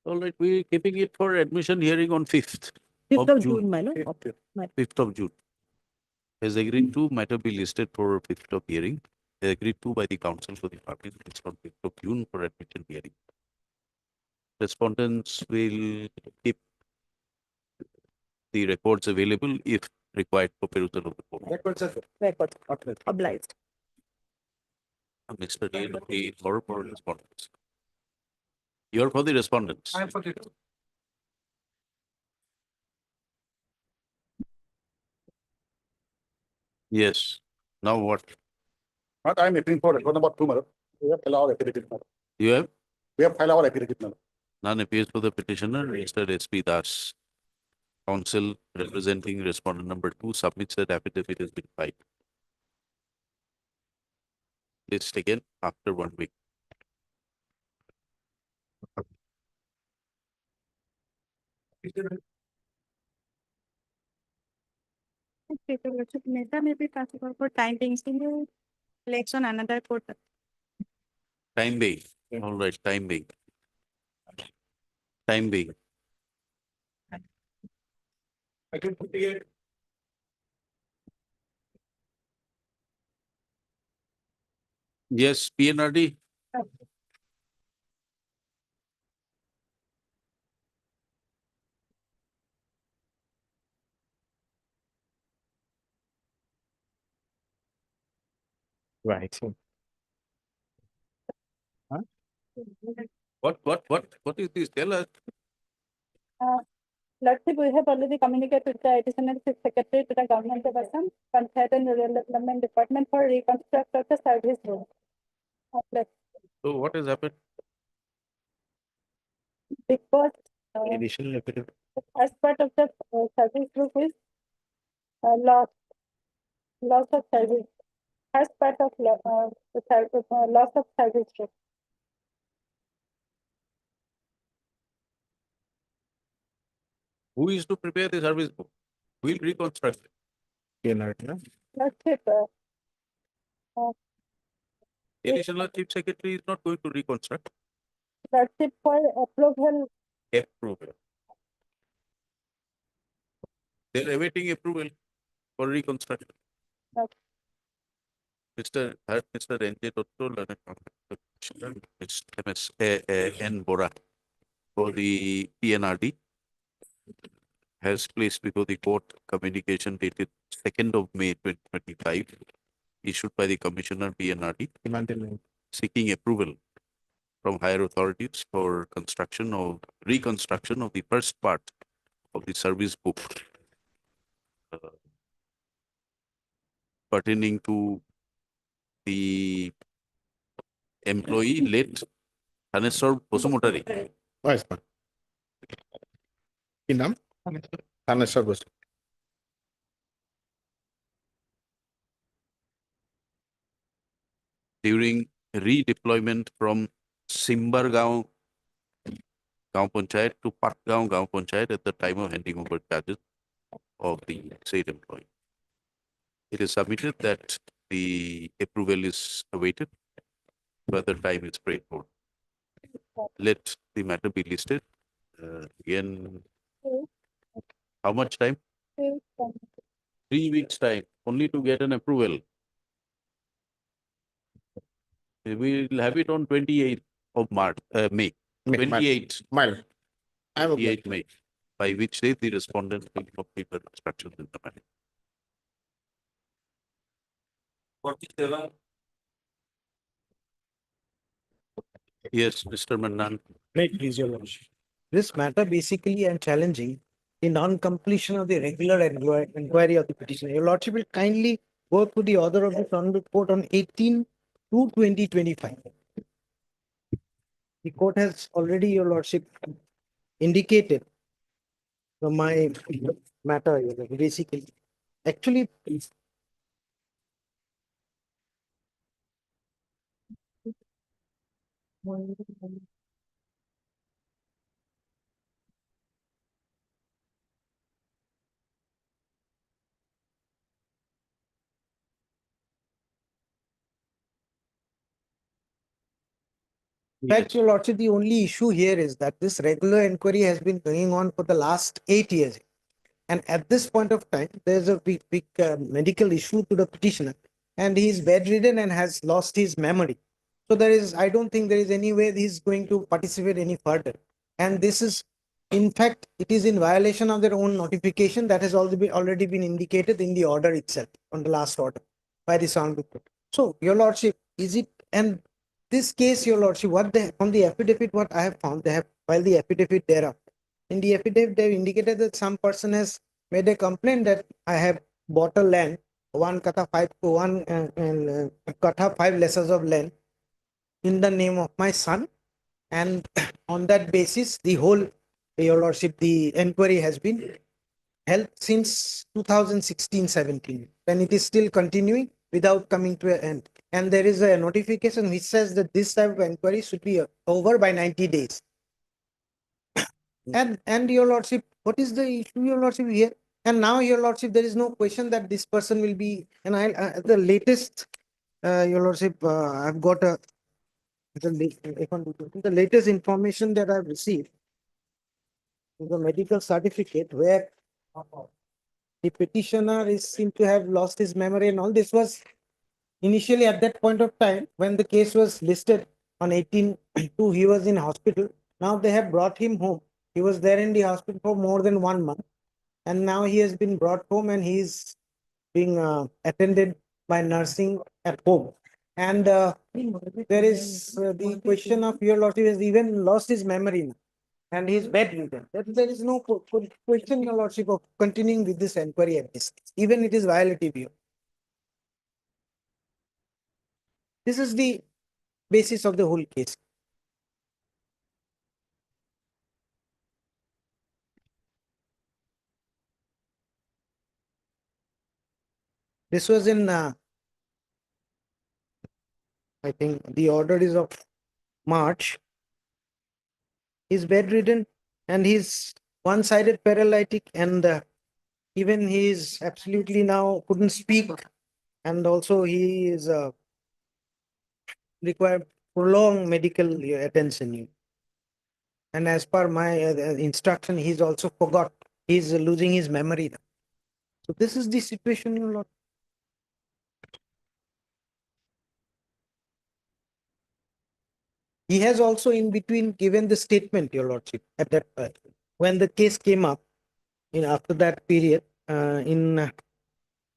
All right, we're keeping it for admission hearing on 5th 5th of June, my lord. Okay, my- 5th of June. As agreed to, matter be listed for 5th of hearing. Agreed to by the council for the parties. It's on 5th of June for admission hearing. Respondents will keep the records available if required for perusal of the court. Record, obliged. Mr. Dean, okay, for respondents. You're for the respondents. I'm for the Yes. Now what? But I'm appealing for record number 2, madam. We have filed our affidavit, madam. You have? We have filed our affidavit, madam. None appears for the petitioner. Mr. S.P. Das, counsel representing respondent number 2, submits that affidavit has been filed. List again after 1 week. Okay, so Mehta may be possible for time being, can you flex on another court? Time being. All right, time being. Time being. I can put it. Yes, PNRD. Right. What is this? Tell us. Lordship, we have already communicated with the additional chief secretary to the government of Assam, Panchayat and Rural Development Department for reconstruct of the service road. So what has happened? Because Additional affidavit. the first part of the service group is loss of service. First part of loss of service group. Who is to prepare the service book? We'll reconstruct it. Lordship, Additional chief secretary is not going to reconstruct. Lordship, for approval, Approval. They're awaiting approval for reconstruction. Okay. Mr. N.J. Dotto, Mr. MS N. Bora for the PNRD has placed before the court communication dated 2nd of May 2025 issued by the Commissioner PNRD seeking approval from higher authorities for reconstruction of the first part of the service book pertaining to the employee late Thanesswar Bosumotari. Vice, ma'am. কি নাম? Thanesswar Bosu. During redeployment from Simbargaon Gaon Panchayat to Patgaon Gaon Panchayat at the time of handing over charges of the said employee. It is submitted that the approval is awaited, further time is prayed for. Let the matter be listed. Again, how much time? 3 weeks time, only to get an approval. We will have it on 28th of May. 28th. Mile. 28th May, by which date the respondent will complete the instructions in the matter. 47. Yes, Mr. Mannan. Right, please, your lordship. This matter basically I'm challenging the non-completion of the regular inquiry of the petitioner. Your lordship will kindly go through the order of the honorable court on 18/2/2025. The court has already, your lordship, indicated my matter, your lordship, basically. Actually, in fact, your lordship, the only issue here is that this regular inquiry has been going on for the last 8 years. And at this point of time, there's a big medical issue to the petitioner, and he is bedridden and has lost his memory. So I don't think there is any way he's going to participate any further. And this is, in fact, it is in violation of their own notification that has already been indicated in the order itself, on the last order by the Honorable Court. So, your lordship, is it, and this case, your lordship, from the affidavit, what I have found, they have filed the affidavit thereafter. In the affidavit, they have indicated that some person has made a complaint that I have bought a land one kata five, kata 5 lessons of land in the name of my son. And on that basis, the whole, your lordship, the inquiry has been held since 2016-17, and it is still continuing without coming to an end. And there is a notification which says that this type of inquiry should be over by 90 days. And your lordship, what is the issue, your lordship, here? And now, your lordship, there is no question that this person will be, and the latest, your lordship, I've got the latest information that I've received, the medical certificate where the petitioner is seem to have lost his memory, and all this was initially at that point of time when the case was listed on 18/2, he was in hospital. Now they have brought him home. He was there in the hospital for more than 1 month, and now he has been brought home and he is being attended by nursing at home. And there is the question of, your lordship, has even lost his memory now, and he is bedridden. There is no question, your lordship, of continuing with this inquiry at this stage, even it is violative here. This is the basis of the whole case. This was in, I think the order is of March. He's bedridden and he's one-sided paralytic, and even he is absolutely now couldn't speak, and also he is required prolonged medical attention. And as per my instruction, he's also forgot. He's losing his memory now. So this is the situation, your lord. He has also in between given the statement, your lordship, at that when the case came up, after that period, in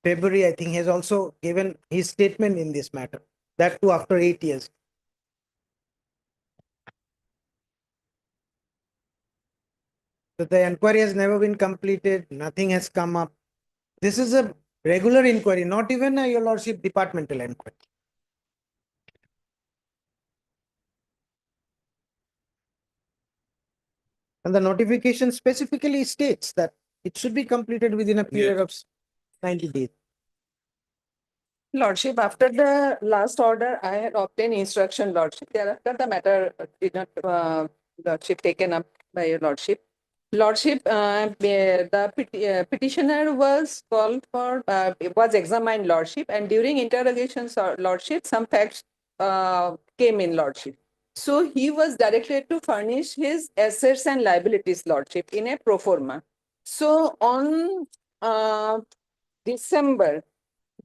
February, I think, he has also given his statement in this matter. That too after 8 years. That the inquiry has never been completed, nothing has come up. This is a regular inquiry, not even your lordship departmental inquiry. And the notification specifically states that it should be completed within a period of 90 days. Lordship, after the last order, I had obtained instruction, Lordship. Thereafter, the matter did not, Lordship, taken up by your Lordship. Lordship, the petitioner was called for, was examined, Lordship, and during interrogations, Lordship, some facts came in, Lordship. So he was directed to furnish his assets and liabilities, Lordship, in a pro forma. So on December,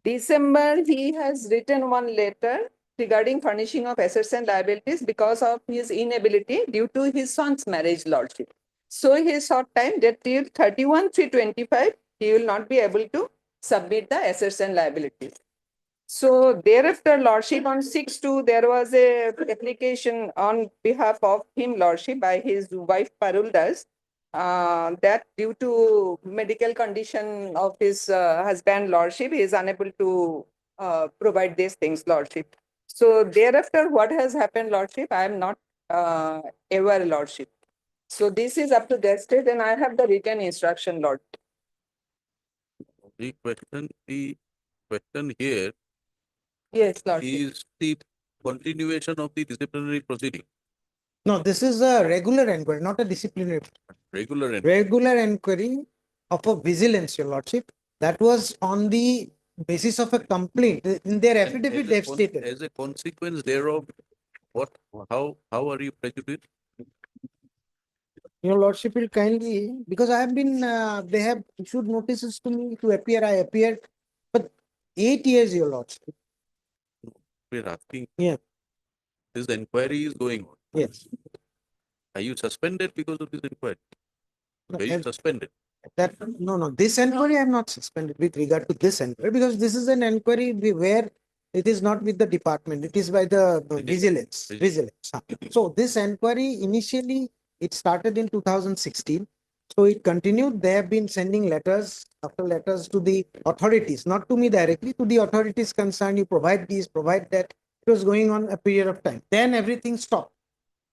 he has written one letter regarding furnishing of assets and liabilities because of his inability due to his son's marriage, Lordship. So his short time that till 31/3/25, he will not be able to submit the assets and liabilities. So thereafter, Lordship, on 6/2, there was a application on behalf of him, Lordship, by his wife Parul Das, that due to medical condition of his husband, Lordship, he is unable to provide these things, Lordship. So thereafter, what has happened, Lordship, I am not aware, Lordship. So this is up to that state, and I have the written instruction, Lord. The question here Yes, Lordship. is the continuation of the disciplinary proceeding. No, this is a regular inquiry, not a disciplinary. Regular inquiry. Regular inquiry of a vigilance, your lordship. That was on the basis of a complaint. In their affidavit, they've stated. As a consequence thereof, how are you prejudiced? Your lordship will kindly, because I have been, they have issued notices to me to appear. I appeared, but 8 years, your lordship. We're asking. Yeah. This inquiry is going on. Yes. Are you suspended because of this inquiry? Were you as- suspended? No, this inquiry I am not suspended with regard to this inquiry, because this is an inquiry where it is not with the department, it is by the vigilance. So this inquiry initially, it started in 2016. So it continued. They have been sending letters after letters to the authorities, not to me directly, to the authorities concerned, you provide this, provide that. It was going on a period of time. Then everything stopped.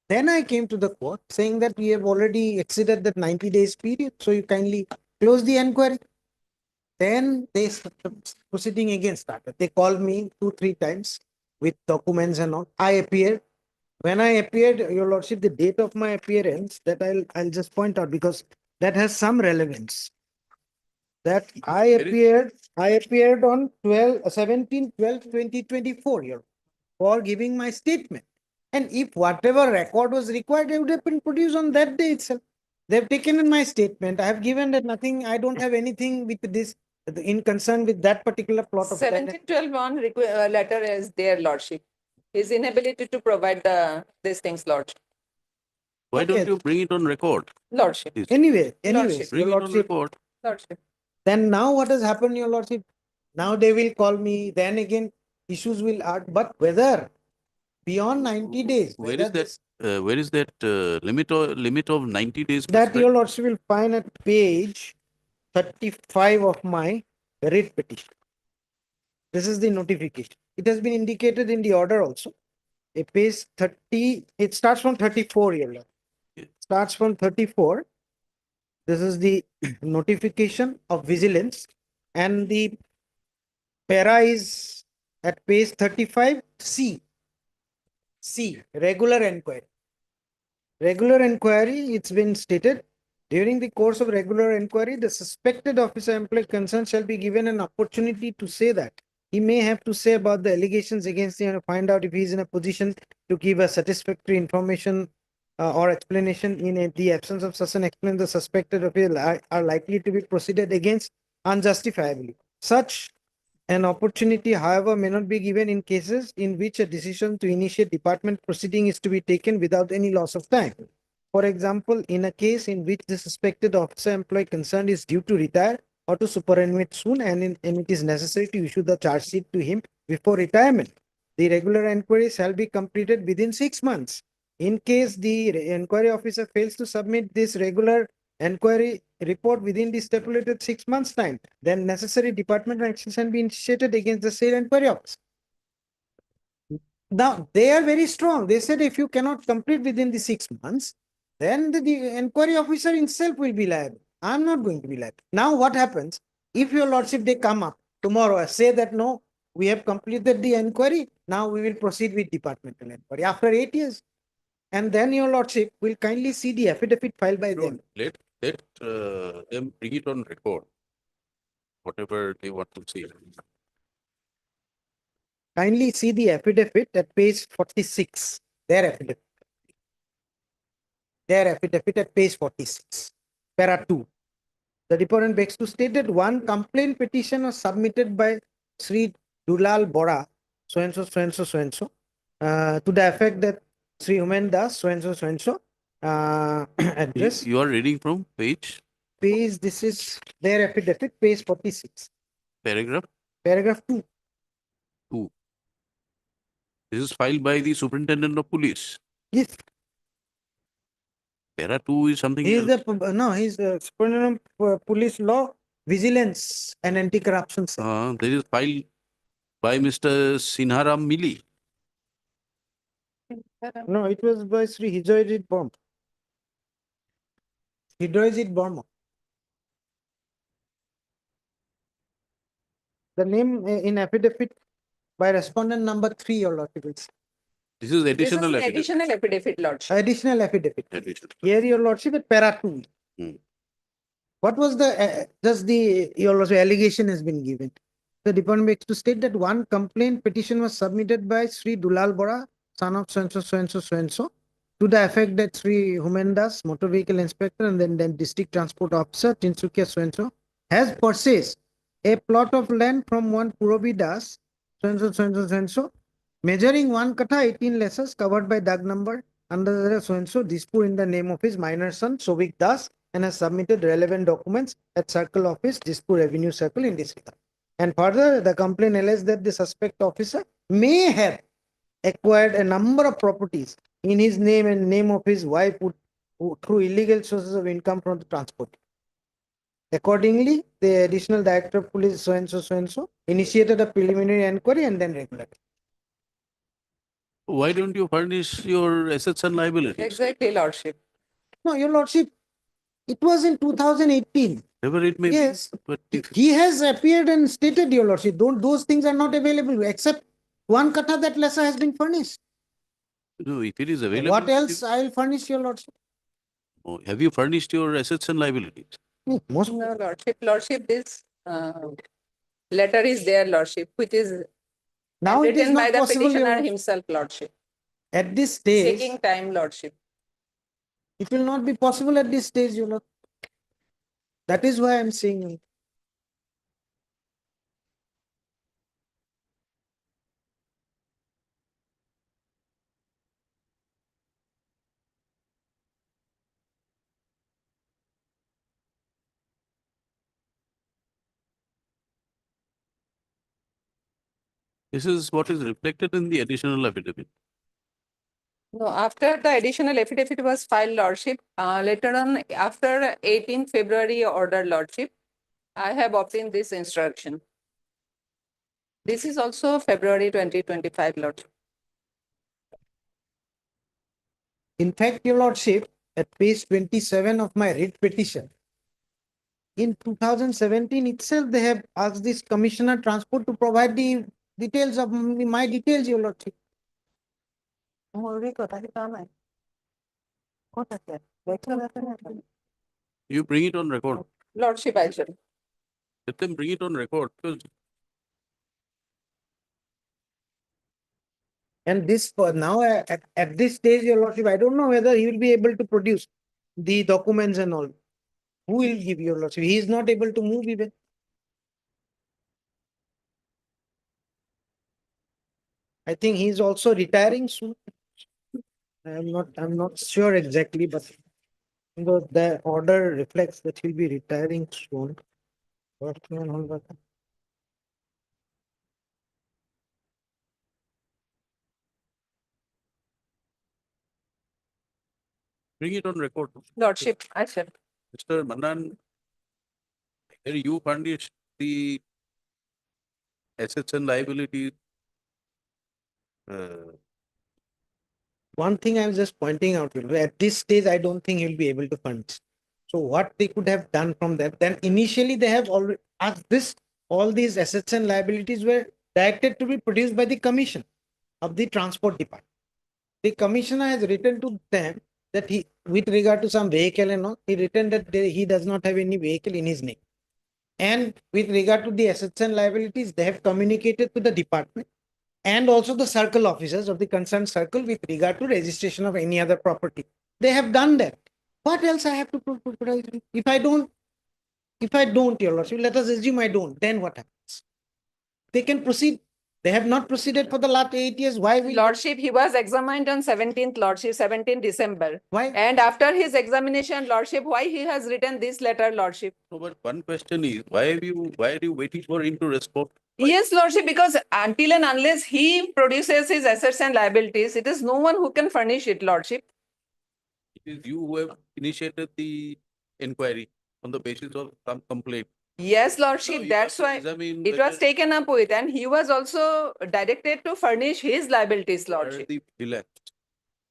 Then I came to the court saying that we have already exceeded that 90 days period, so you kindly close the inquiry. Then they started proceeding again started. They called me 2-3 times with documents and all. I appeared. When I appeared, Your Lordship, the date of my appearance, that I'll just point out because that has some relevance. That I appeared on 17/12/2024 here for giving my statement. And if whatever record was required, it would have been produced on that day itself. They've taken in my statement. I have given that nothing, I don't have anything with this in concern with that particular plot of land. 1712 letter is their lordship. His inability to provide these things, lordship. Why don't you bring it on record? Lordship. Anyway, Lordship. Bring Your it on Lordship, record. Lordship. then now what has happened, Your Lordship? Now they will call me, then again issues will add, but whether beyond 90 days. Where is that limit of 90 days? That Your Lordship will find at page 35 of my writ petition. This is the notification. It has been indicated in the order also. A page 30, it starts from 34, Your Lord. Starts from 34. This is the notification of vigilance, and the para is at page 35 C. C, regular inquiry. Regular inquiry, it's been stated, during the course of regular inquiry, the suspected officer employee concerned shall be given an opportunity to say that he may have to say about the allegations against him and find out if he is in a position to give a satisfactory information or explanation. In the absence of such an explanation, the suspected officer are likely to be proceeded against unjustifiably. Such an opportunity, however, may not be given in cases in which a decision to initiate department proceeding is to be taken without any loss of time. For example, in a case in which the suspected officer employee concerned is due to retire or to superannuate soon, and it is necessary to issue the charge sheet to him before retirement, the regular inquiry shall be completed within 6 months. In case the inquiry officer fails to submit this regular inquiry report within the stipulated 6 months time, then necessary department action shall be initiated against the said inquiry officer. Now, they are very strong. They said if you cannot complete within the 6 months, then the inquiry officer himself will be liable. I'm not going to be liable. Now, what happens if Your Lordship, they come up tomorrow and say that no, we have completed the inquiry, now we will proceed with departmental inquiry after 8 years. And then Your Lordship will kindly see the affidavit filed by them. Let them bring it on record, whatever they want to say. Kindly see the affidavit at page 46, their affidavit. Their affidavit at page 46, para 2. The department begs to state that one complaint petition was submitted by Sri Dulal Bora, so and so, so and so, so and so, to the effect that Sri Humen Das, so and so, so and so, address. You are reading from page? Page, this is their affidavit, page 46. Paragraph? Paragraph 2. 2. This is filed by the Superintendent of Police. Yes. Para 2 is something He is else. he's the Superintendent of Police Law, Vigilance and Anti-Corruption. That is filed by Mr. Sinharam Mili. No, it was by Sri Hijoyjit Burma. Hijoyjit Burma. The name in affidavit by respondent number 3, Your Lordship. This is additional affidavit. Additional affidavit, lordship. Additional affidavit. Here, Your Lordship, at para 2. What was the, just the, Your Lordship, allegation has been given. The department begs to state that one complaint petition was submitted by Sri Dulal Bora, son of so and so, so and so, so and so, to the effect that Sri Humen Das, motor vehicle inspector and then district transport officer, Tinsukia so and so, has purchased a plot of land from one Purabi Das, so and so, so and so, so and so, measuring 1 katha 18 lasses covered by Dag number under the so and so, Dispur in the name of his minor son, Sovik Das, and has submitted relevant documents at Circle Office, Dispur Avenue Circle in this regard. And further, the complaint alleges that the suspect officer may have acquired a number of properties in his name and name of his wife through illegal sources of income from the transport. Accordingly, the additional director of police so and so initiated a preliminary inquiry and then regular. Why don't you furnish your assets and liabilities? Exactly, Lordship. No, your lordship, it was in 2018. Whatever it may be, Yes, but if he has appeared and stated, your lordship, don't, those things are not available except one kata that lesser has been furnished. no, if it is available. What else I will furnish your lordship? Oh, have you furnished your assets and liabilities? Most No, Lordship, this letter is there, Lordship, which is now it is written by not the possible, your petitioner lordship. himself, Lordship. At this stage, Taking time, Lordship. it will not be possible at this stage, you know. That is why I'm saying. This is what is reflected in the additional affidavit. No, after the additional affidavit was filed, Lordship, later on, after 18 February order, Lordship, I have obtained this instruction. This is also February 2025, Lordship. In fact, your lordship, at page 27 of my writ petition, in 2017 itself, they have asked this Commissioner Transport to provide the details of my details, your lordship. You bring it on record. Lordship, I shall. Let them bring it on record. Because And this for now, at this stage, your lordship, I don't know whether he will be able to produce the documents and all. Who will give your lordship? He is not able to move even. I think he is also retiring soon. I'm not sure exactly, but the order reflects that he'll be retiring soon. bring it on record. Lordship, I shall. Mr. Manan, here you furnish the assets and liabilities. One thing I'm just pointing out, at this stage, I don't think he'll be able to fund. So what they could have done from that, then initially they have already asked this, all these assets and liabilities were directed to be produced by the commission of the transport department. The commissioner has written to them that he, with regard to some vehicle and all, he written that he does not have any vehicle in his name. And with regard to the assets and liabilities, they have communicated to the department and also the circle officers of the concerned circle with regard to registration of any other property. They have done that. What else I have to prove? If I don't, your lordship, let us assume I don't, then what happens? They can proceed. They have not proceeded for the last 8 years. Why will Lordship, he was examined on 17th, Lordship, 17 December. Why? And after his examination, Lordship, why he has written this letter, Lordship? No, but one question is, why are you waiting for him to respond? Yes, Lordship, because until and unless he produces his assets and liabilities, it is no one who can furnish it, Lordship. It is you who have initiated the inquiry on the basis of some complaint. Yes, Lordship, you that's have to why examine it was whether- taken up with, and he was also directed to furnish his liabilities, Lordship. the elect.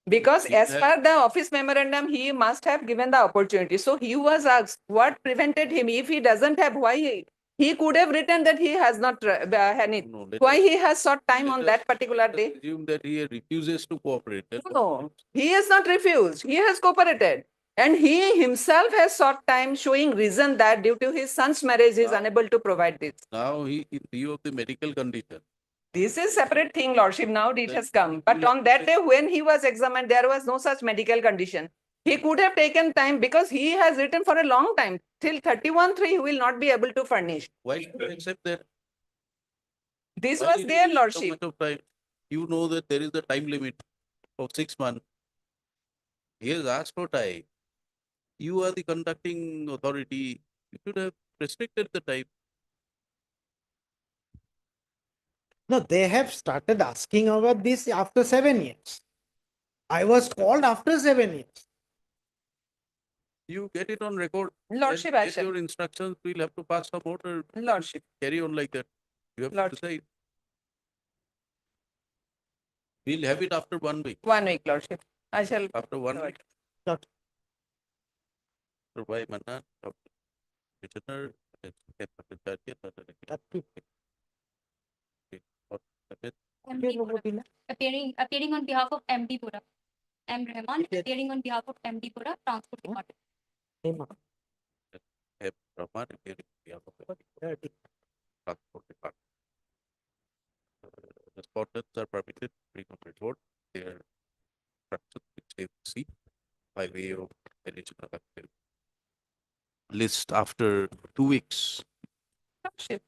Because He as had- per the office memorandum, he must have given the opportunity. So he was asked, what prevented him? If he doesn't have, why he could have written that he has not had it. No, let Why us- he has sought time let on us- that particular let us day? Assume that he refuses to cooperate. No, he has not refused. He has cooperated. And he himself has sought time, showing reason that due to his son's marriage, he is unable to provide this. Now he, in view of the medical condition, This is separate thing, Lordship. Now it has come. But on that day when he was examined, there was no such medical condition. He could have taken time because he has written for a long time. Till 31/3, he will not be able to furnish. why should you accept that? This Why was did you there, take so Lordship. much of time? You know that there is a time limit of 6 months. He has asked for time. You are the conducting authority. You should have restricted the time. No, they have started asking about this after 7 years. I was called after 7 years. You get it on record. Lordship, then I get shall. your instructions, we'll have to pass some order. Lordship. Carry on like that. You have to Lordship. decide. We'll have it after 1 week. 1 week, Lordship. I shall. After 1 provide. week. By Manan, Petitioner, Appearing on behalf of MD Pura. M. Rahman, appearing on behalf of MD Pura, Transport Department. Rahman, appearing on behalf of the Transport Department. Respondents are permitted to bring on report their instructions which they see by way of additional list after 2 weeks. Lordship.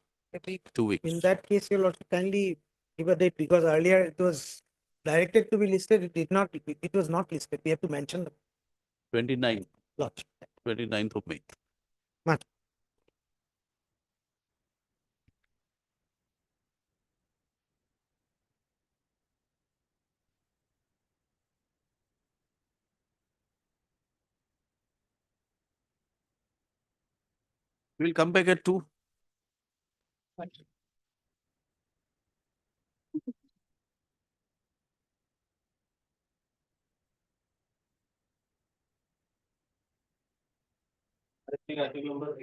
2 weeks. In that case, you'll also kindly give a date because earlier it was directed to be listed. It did not, it was not listed. We have to mention the 29th. lot. 29th of May. Much. We'll come back at 2. I think I remember.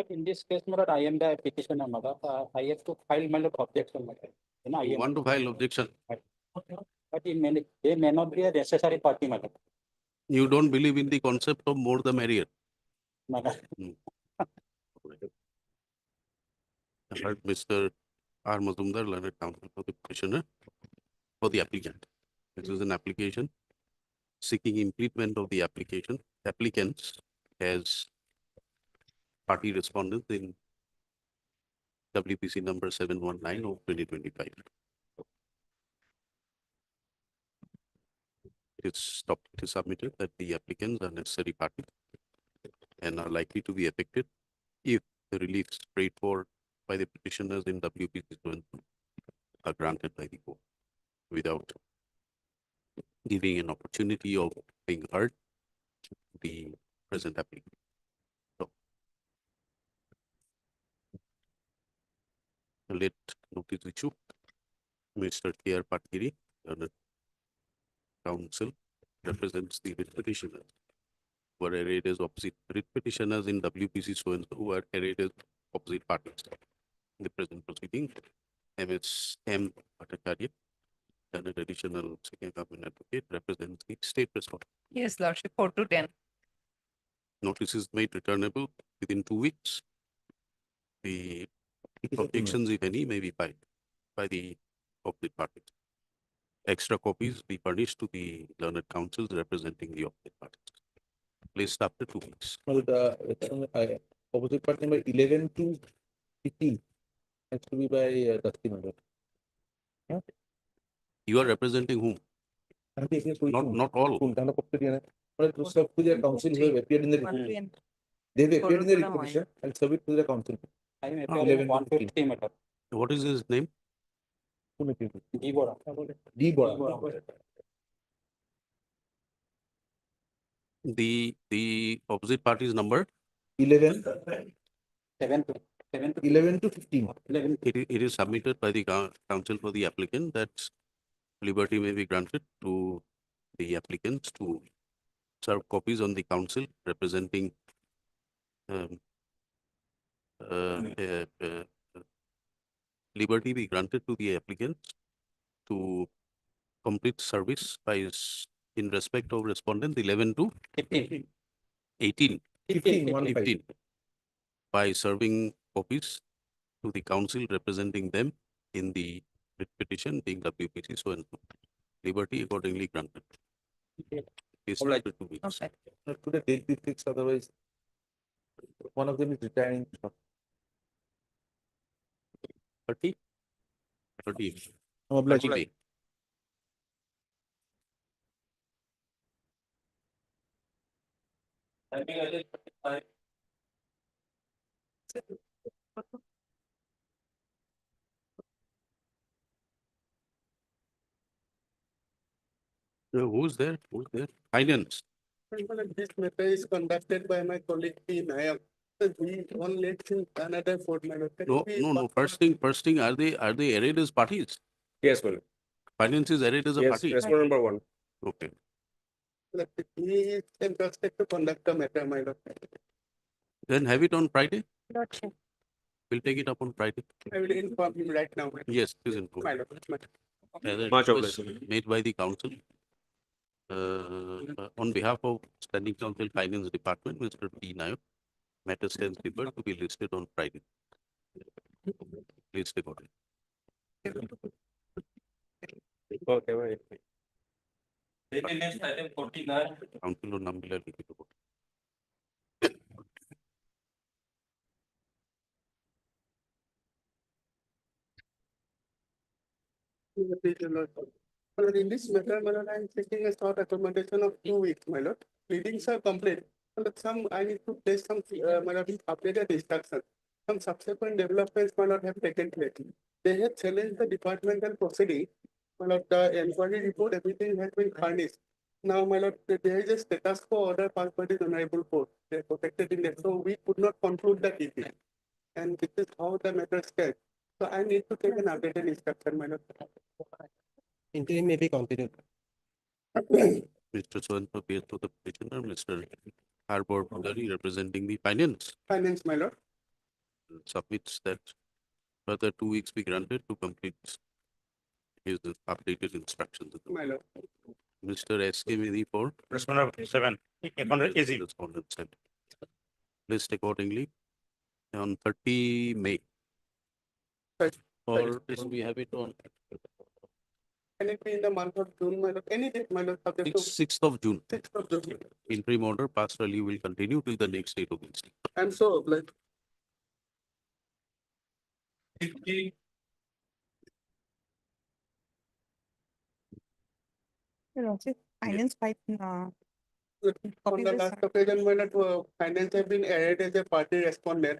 In this case, I am the petitioner, I have to file my objection. You want to file objection? But they may not be a necessary party, madam. You don't believe in the concept of more the merrier. Hmm. I heard Mr. R. Mazumdar, learned counsel for the petitioner, for the applicant. This is an application seeking implement of the application. Applicants as party respondents in WPC number 719 of 2025. It is submitted that the applicants are necessary party and are likely to be affected if the reliefs prayed for by the petitioners in WPC 2 are granted by the court without giving an opportunity of being heard to the present applicant. So, let notice issue. Mr. K.R. Patgiri, counsel, represents the writ petitioners who are arrayed as opposite writ petitioners in WPC so and so who are arrayed as opposite parties. In the present proceeding, MS M. Bhattacharya, an additional second government advocate, represents the state respondent. Yes, Lordship, 4 to 10. Notice is made returnable within 2 weeks. The objections, if any, may be filed by the opposite parties. Extra copies be furnished to the learned counsels representing the opposite parties. Placed after 2 weeks. Opposite part number 11 to 15 has to be by Dusty Mother. You are representing whom? Not all. Most of their council who have appeared in the report. They have appeared in the repetition and submit to the council. I am appearing 150 meter. What is his name? D. Bora. D. Bora. The opposite party's number? 11. 11 to 15. It is submitted by the counsel for the applicant that liberty may be granted to the applicants to serve copies on the council representing liberty be granted to the applicants to complete service by in respect of respondent 11 to 15. 18. 15. By serving copies to the council representing them in the writ petition being WPC so and so. Liberty accordingly granted. Is All right. 2 weeks. Okay. Today date be fixed, otherwise one of them is retiring. 30? 30. I'm obliged. 30 May. I think I did. Who's there? Who's there? Finance. This matter is conducted by my colleague P. Nayak. So we won't let him another fortnight. No. First thing, are they arrayed as parties? Yes, my lord. Finance is arrayed as a Yes, party. respondent number 1. Okay. He is entrusted to conduct the matter, my lord. Then have it on Friday. Lordship. We'll take it up on Friday. I will inform him right now. Yes, please inform. My lord. As a Much request obliged. made by the council. On behalf of Standing Council Finance Department, Mr. P. Nayak, matter stands referred to be listed on Friday. Please record it. Okay, right. Next item 49. Council नाम मिला लिखित report. My lord, in this matter, my lord, I am taking a short accommodation of 2 weeks, my lord. Pleadings are complete. But I need to place some, my lord, updated instructions. Some subsequent developments, my lord, have taken place. They have challenged the departmental proceeding. My lord, the inquiry report, everything has been furnished. Now, my lord, there is a status quo order passed by the honorable court. They are protected in that, so we could not conclude the TP. And this is how the matter stands. So I need to take an updated instruction, my lord. Interim may be continued. Mr. Swan appears to the petitioner, Mr. Harbor Pudari, representing the finance, Finance, my lord. submits that further 2 weeks be granted to complete his updated instructions. My lord. Mr. S.K. Medi for Respondent 7. Respondent 7. List accordingly on 30 May. Right. Or we have it on Can it be in the month of June, my lord? Any date, my lord, subject to 6th of June. 6th of June. Interim order passed early will continue till the next date of the instant. I'm so obliged. Finance pipe, On the last occasion, when finance have been added as a party respondent,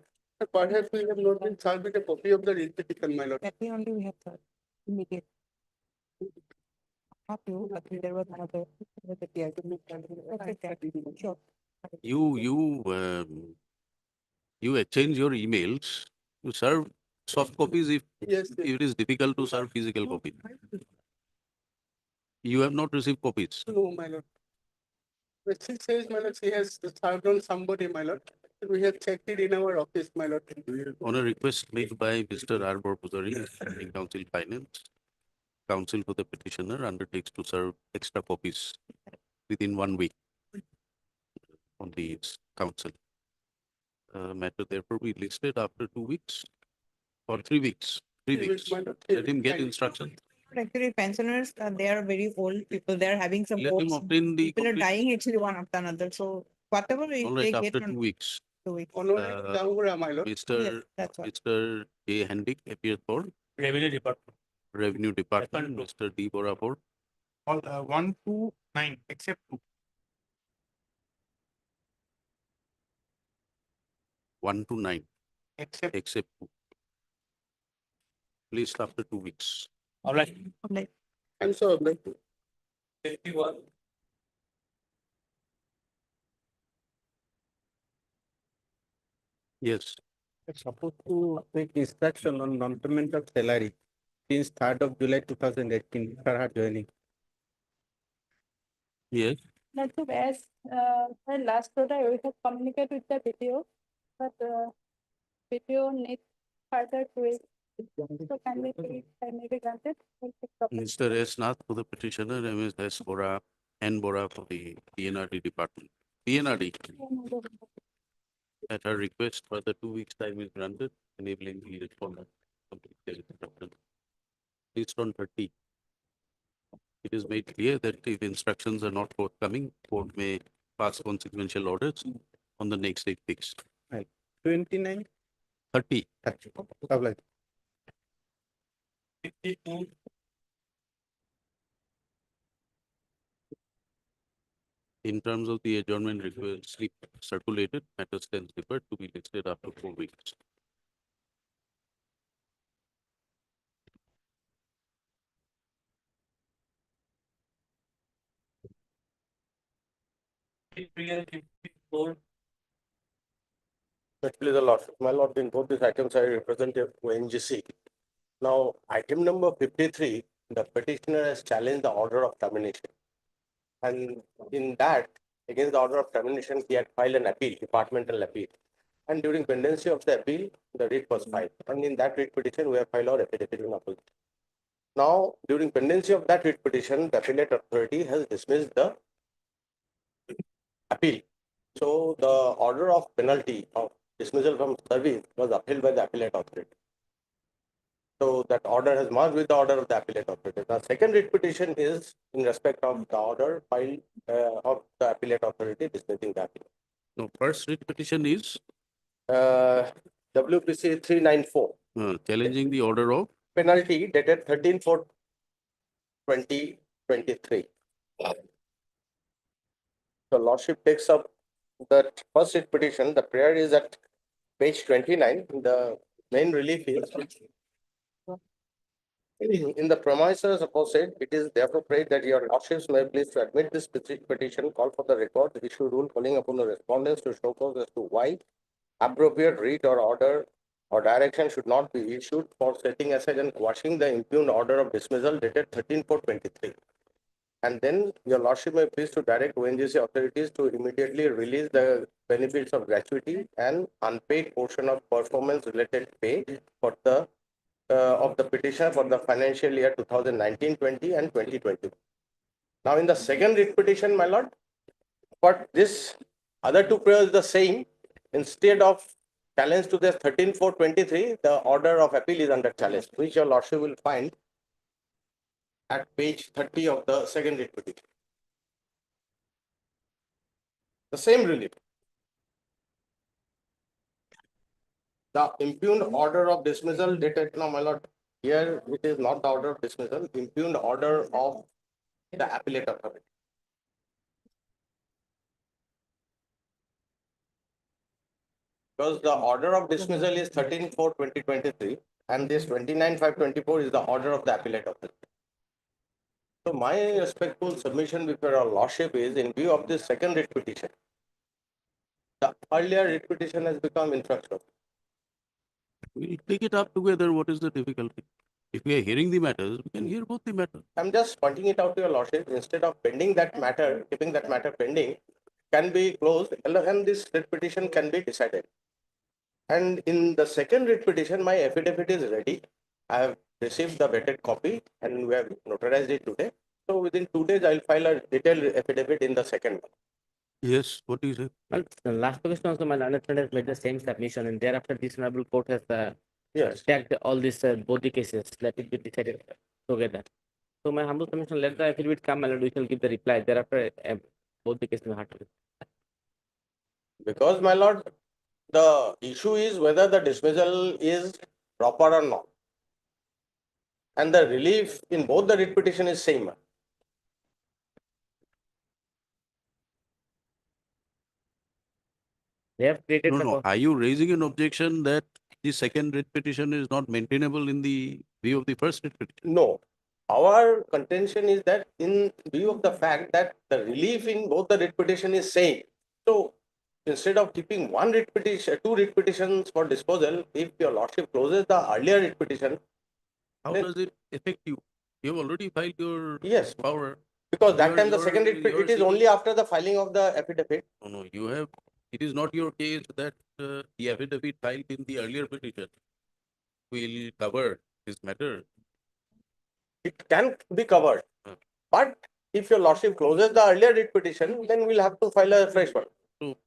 perhaps we have not been served with a copy of the petition, my lord. that way only we have the immediate. Not you, but there was another. Sure. You exchange your emails. You serve soft copies if Yes, it is difficult to serve physical copy. You have not received copies. No, my lord. But she says, my lord, she has served on somebody, my lord. We have checked it in our office, my lord. On a request made by Mr. Arbor Pudari, Standing Council Finance, counsel for the petitioner undertakes to serve extra copies within 1 week on the council. Matter therefore be listed after 2 weeks or 3 weeks. 3 weeks. my lord. Let him get instruction. Actually, pensioners, they are very old people. They are having some Let him hopes. obtain the People are copy. dying actually one after another. So whatever All they right, get after from 2 weeks. 2 weeks. My lord. Mr. That's what. Mr. A. Hendick appeared for Revenue Department. Revenue Department. Mr. D. Bora for All 1 to 9 except 2. 1 to 9. Except Except 2. Placed after 2 weeks. All right. I'm so obliged. 51. Yes. Supposed to take instruction on non-payment of salary since 3rd of July 2018 for her joining. Yes. That's the best. The last order we have communicated with the PTO, but PTO needs further tweak. So can we be granted? Mr. S. Nath for the petitioner, Ms. S. Bora, N. Bora for the PNRD department. PNRD, at her request, further 2 weeks time is granted, enabling the respondent to complete their instruction. Based on 30. It is made clear that if instructions are not forthcoming, court may pass consequential orders on the next date fixed. Right. 29. 30. Obliged. 52. In terms of the adjournment request slip circulated, matter stands deferred to be listed after 4 weeks. 53 and 54. Actually, the lord, my lord, in both these items, I represent ONGC. Now, item number 53, the petitioner has challenged the order of termination. And in that, against the order of termination, he had filed an appeal, departmental appeal. And during pendency of the appeal, the writ was filed. And in that writ petition, we have filed our affidavit in opposition. Now, during pendency of that writ petition, the appellate authority has dismissed the appeal. So the order of penalty of dismissal from service was upheld by the appellate authority. So that order has merged with the order of the appellate authority. The second writ petition is in respect of the order filed of the appellate authority dismissing the appeal. No, first writ petition is WPC 394. Challenging the order of Penalty dated 13/4/2023. The lordship takes up the first writ petition. The prayer is at page 29. The main relief is in the premises opposite, it is therefore prayed that your lordships may please to admit this petition, call for the record, issue rule calling upon the respondents to show cause as to why appropriate writ or order or direction should not be issued for setting aside and quashing the impugned order of dismissal dated 13/4/23. And then your lordship may please to direct ONGC authorities to immediately release the benefits of gratuity and unpaid portion of performance related pay for the of the petition for the financial year 2019-20 and 2020. Now in the second writ petition, my lord, but this other two prayers the same. Instead of challenge to this 13/4/23, the order of appeal is under challenge, which your lordship will find at page 30 of the second writ petition. The same relief. The impugned order of dismissal dated, no, my lord, here it is not the order of dismissal, impugned order of the appellate authority. Because the order of dismissal is 13/4/2023 and this 29/5/24 is the order of the appellate authority. So my respectful submission before your lordship is in view of this second writ petition. The earlier writ petition has become infructuous. we'll take it up together. What is the difficulty? If we are hearing the matters, we can hear both the matters. I'm just pointing it out to your lordship, instead of pending that matter, keeping that matter pending, can be closed and this writ petition can be decided. And in the second writ petition, my affidavit is ready. I have received the vetted copy and we have notarized it today. So within 2 days, I'll file a detailed affidavit in the second one. Yes, what do you say? Well, the last question also, my learned friend has made the same submission, and thereafter this honorable court has Yes. tagged all these both the cases. Let it be decided together. So my humble submission, let the affidavit come, and we shall give the reply. Thereafter, both the cases may have to be. Because, my lord, the issue is whether the dismissal is proper or not. And the relief in both the writ petition is same. They have created No, the no. Are you raising an objection that the second writ petition is not maintainable in the view of the first writ petition? No. Our contention is that in view of the fact that the relief in both the writ petition is same. So instead of keeping one writ petition, two writ petitions for disposal, if your lordship closes the earlier writ petition. How does it affect you? You have already filed your Yes. power. Because that time the second writ, it is only after the filing of the affidavit. No, no, you have, it is not your case that the affidavit filed in the earlier petition will cover this matter. It can be covered. But if your lordship closes the earlier writ petition, then we'll have to file a fresh one.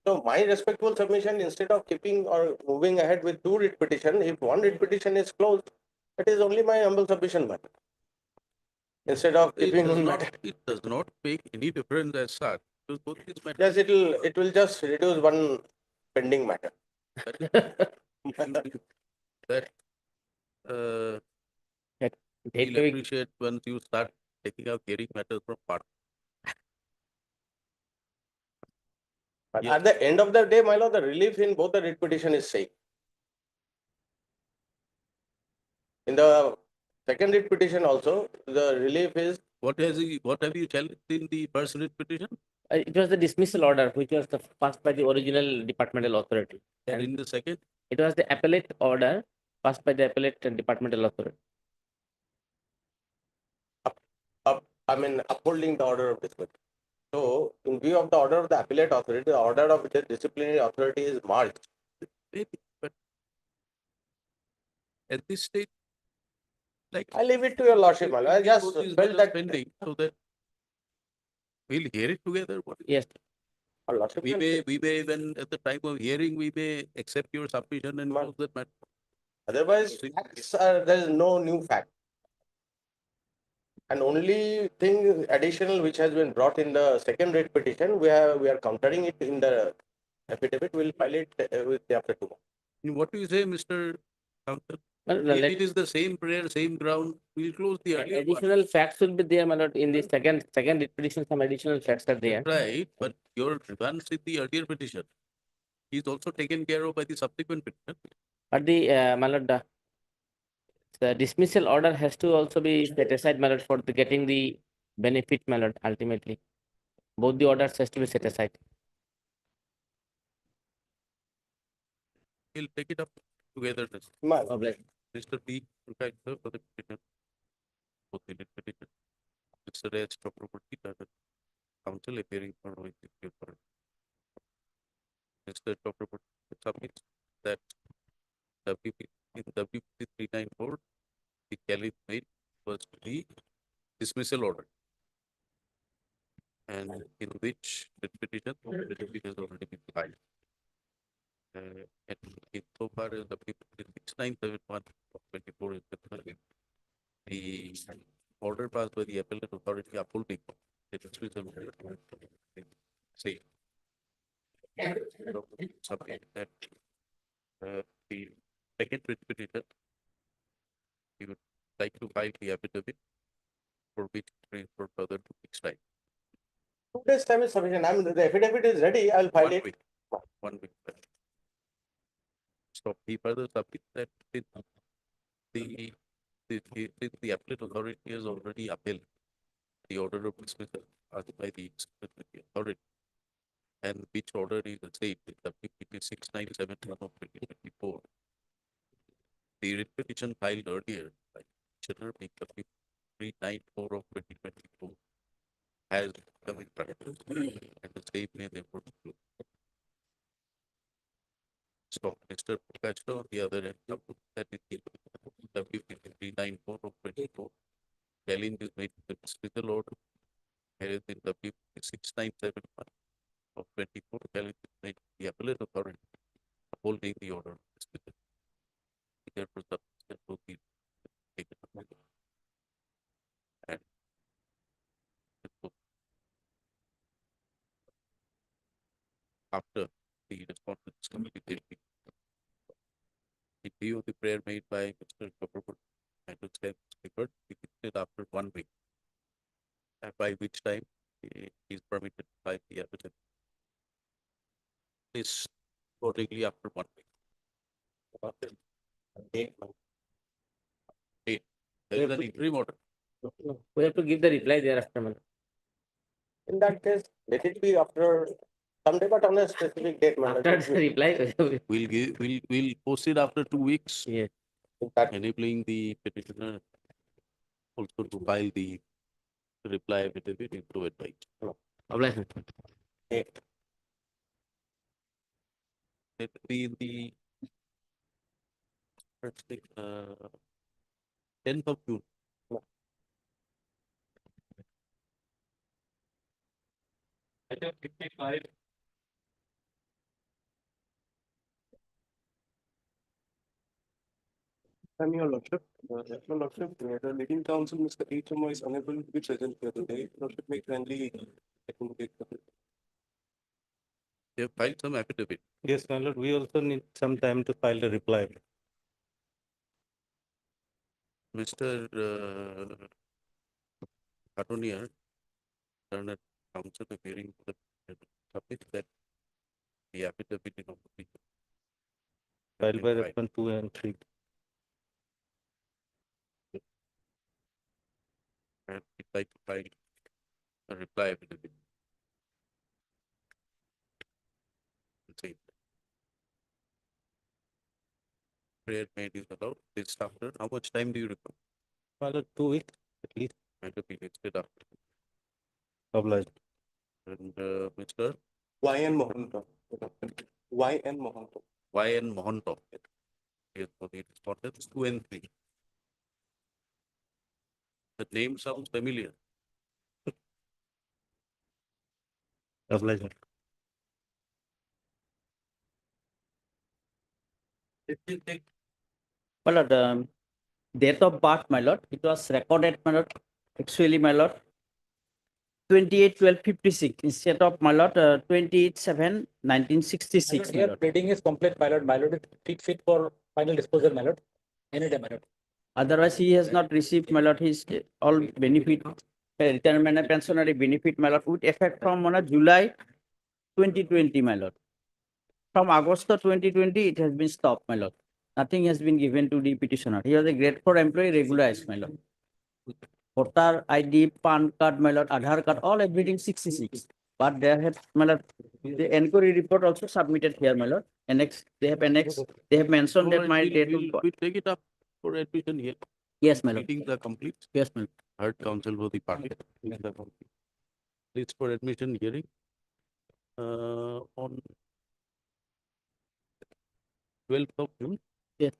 So my respectful submission, instead of keeping or moving ahead with two writ petition, if one writ petition is closed, that is only my humble submission matter. Instead of keeping one matter. It does not make any difference as such. Because both these matters. Yes, it will just reduce one pending matter. That we'll appreciate once you start taking out hearing matters from part. But at the end of the day, my lord, the relief in both the writ petition is same. In the second writ petition also, the relief is. What have you challenged in the first writ petition? It was the dismissal order, which was passed by the original departmental authority. And in the second, It was the appellate order passed by the appellate and departmental authority. I mean, upholding the order of dismissal. So, in view of the order of the appellate authority, the order of the disciplinary authority is merged. maybe, but at this stage, like. I leave it to your lordship, my lord. I just Both these felt matters that. pending, so that we'll hear it together. What? Yes. Your lordship We can may, say. we may, even at the time of hearing, we may accept your submission and close that matter. Otherwise, facts are, there is no new fact. And only thing additional which has been brought in the second rate petition, we are countering it in the affidavit. We'll file it with the after tomorrow. What do you say, Mr. Counsel? Well, If let- it is the same prayer, same ground, we'll close the earlier one. Additional facts will be there, my lord, in the second petition, some additional facts are there. Right, but your advance in the earlier petition is also taken care of by the subsequent petition. But the, my lord, the dismissal order has to also be set aside, my lord, for the getting the benefit, my lord, ultimately. Both the orders has to be set aside. We'll take it up together. Mr. B, okay, sir, for the petition. Both the petition. Mr. S. Chakraborty, counsel appearing for your part. Mr. Chakraborty submits that WP in WP 394, the Kelly made was the dismissal order. And in which the petition has already been filed. And so far as the 6971 of 24 is concerned, the order passed by the appellate authority upholding the dismissal order. Say. Subject that the second writ petition, you would like to file the affidavit for which for further 2 weeks time. 2 days time is sufficient. The affidavit is ready. I'll file it. 1 week. So he further submits that the appellate authority has already upheld the order of dismissal asked by the disciplinary authority, and which order is the same, the WPT 6971 of 2024. The writ petition filed earlier by Commissioner WPT 394 of 2024 has come in practice, and the same may therefore be closed. So, Mr. Prakash, on the other end, that is the WPT 394 of 24, challenge is made to the dismissal order. Whereas in WPT 6971 of 24, challenge is made to the appellate authority upholding the order of dismissal. Therefore, submission will be taken up. And after the response is completed, in view of the prayer made by Mr. Kapoor, and to stand delivered, we did after 1 week, by which time he is permitted by the evidence. Is accordingly after 1 week. There is an interim order. We have to give the reply thereafter, my lord. In that case, let it be after someday, but on a specific date. After the reply, We'll post it after 2 weeks. Yes. Enabling the petitioner also to file the reply affidavit into advice. Obliged. Let be in the first thing, 10th of June. Item 55. Your lordship, the leading counsel, Mr. HMO, is unable to be present here today. Lordship may kindly accommodate for it. They have filed some affidavit. Yes, my lord, we also need some time to file the reply. Mr. Attorney, Turner counsel appearing for the submit that the affidavit in opposition. Filed by Reference 2 and 3. And we'd like to file a reply affidavit. prayer made is allowed. List after, how much time do you require? My lord, 2 weeks at least. Matter be listed after. Obliged. And Mr. YN Mohanto. YN Mohanto. Y.N. Mohanto. Yes, for the respondents 2 and 3. The name sounds familiar. Obliged. My lord, date of birth, my lord, it was recorded, my lord, actually, my lord, 28/12/56 instead of, my lord, 28/7/1966. Here, pleading is complete, my lord. My lord, it fit for final disposal, my lord. Any day, my lord. Otherwise, he has not received, my lord, his all benefit, retirement and pensionary benefit, my lord, with effect from, my lord, July 2020, my lord. From August 2020, it has been stopped, my lord. Nothing has been given to the petitioner. He was a grade 4 employee, regularized, my lord. Voter ID, PAN card, my lord, Aadhaar card, all everything 66. But they have, my lord, the inquiry report also submitted here, my lord. Annex, they have mentioned that my date of birth. We take it up for admission here. Yes, my lord. Meetings are complete. Yes, my lord. Heard counsel for the party. Meetings are complete. Please for admission hearing. On 12th of June. Yes.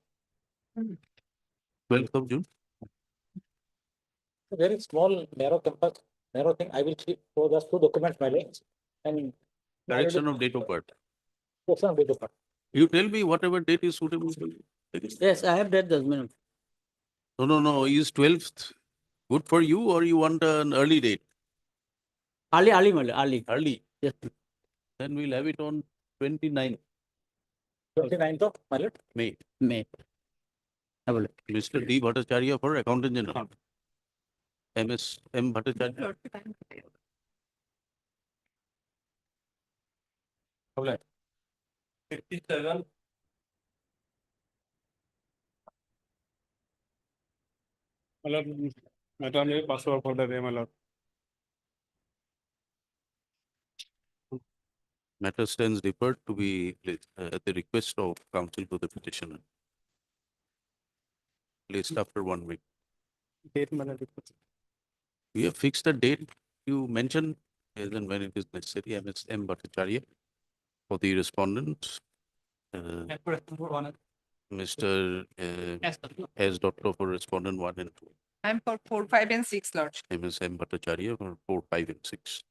12th of June. Very small, narrow campus, narrow thing. I will keep for just 2 documents, my lord. And Correction of date of birth. correction of date of birth. You tell me whatever date is suitable for you. Yes, I have that judgment. No. Is 12th good for you or you want an early date? Early, my lord, early. Early. Yes. Then we'll have it on 29th 29th of, my lord. May. Mr. D. Bhattacharya for Accountant General. MS M. Bhattacharya. 57. Madam, password for the day, my lord. Matter stands deferred to be at the request of counsel to the petitioner. Placed after 1 week. Date, my lord. We have fixed a date. You mentioned as and when it is necessary. MS M. Bhattacharya for the respondents. Mr. S. Doctor for respondent 1 and 2. I'm for 4, 5, and 6, Lord. MS M. Bhattacharya for 4, 5, and 6.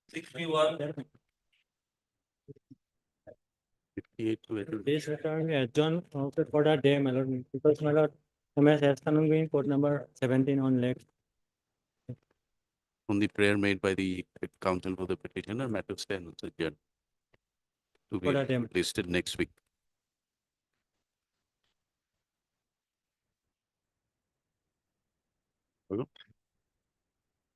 61. 58 to 80. This return adjourned for the day, my lord, because my lord, MS Hastanung court number 17 on legs. On the prayer made by the counsel for the petitioner, matter stands adjourned to be For the day. listed next week. Okay.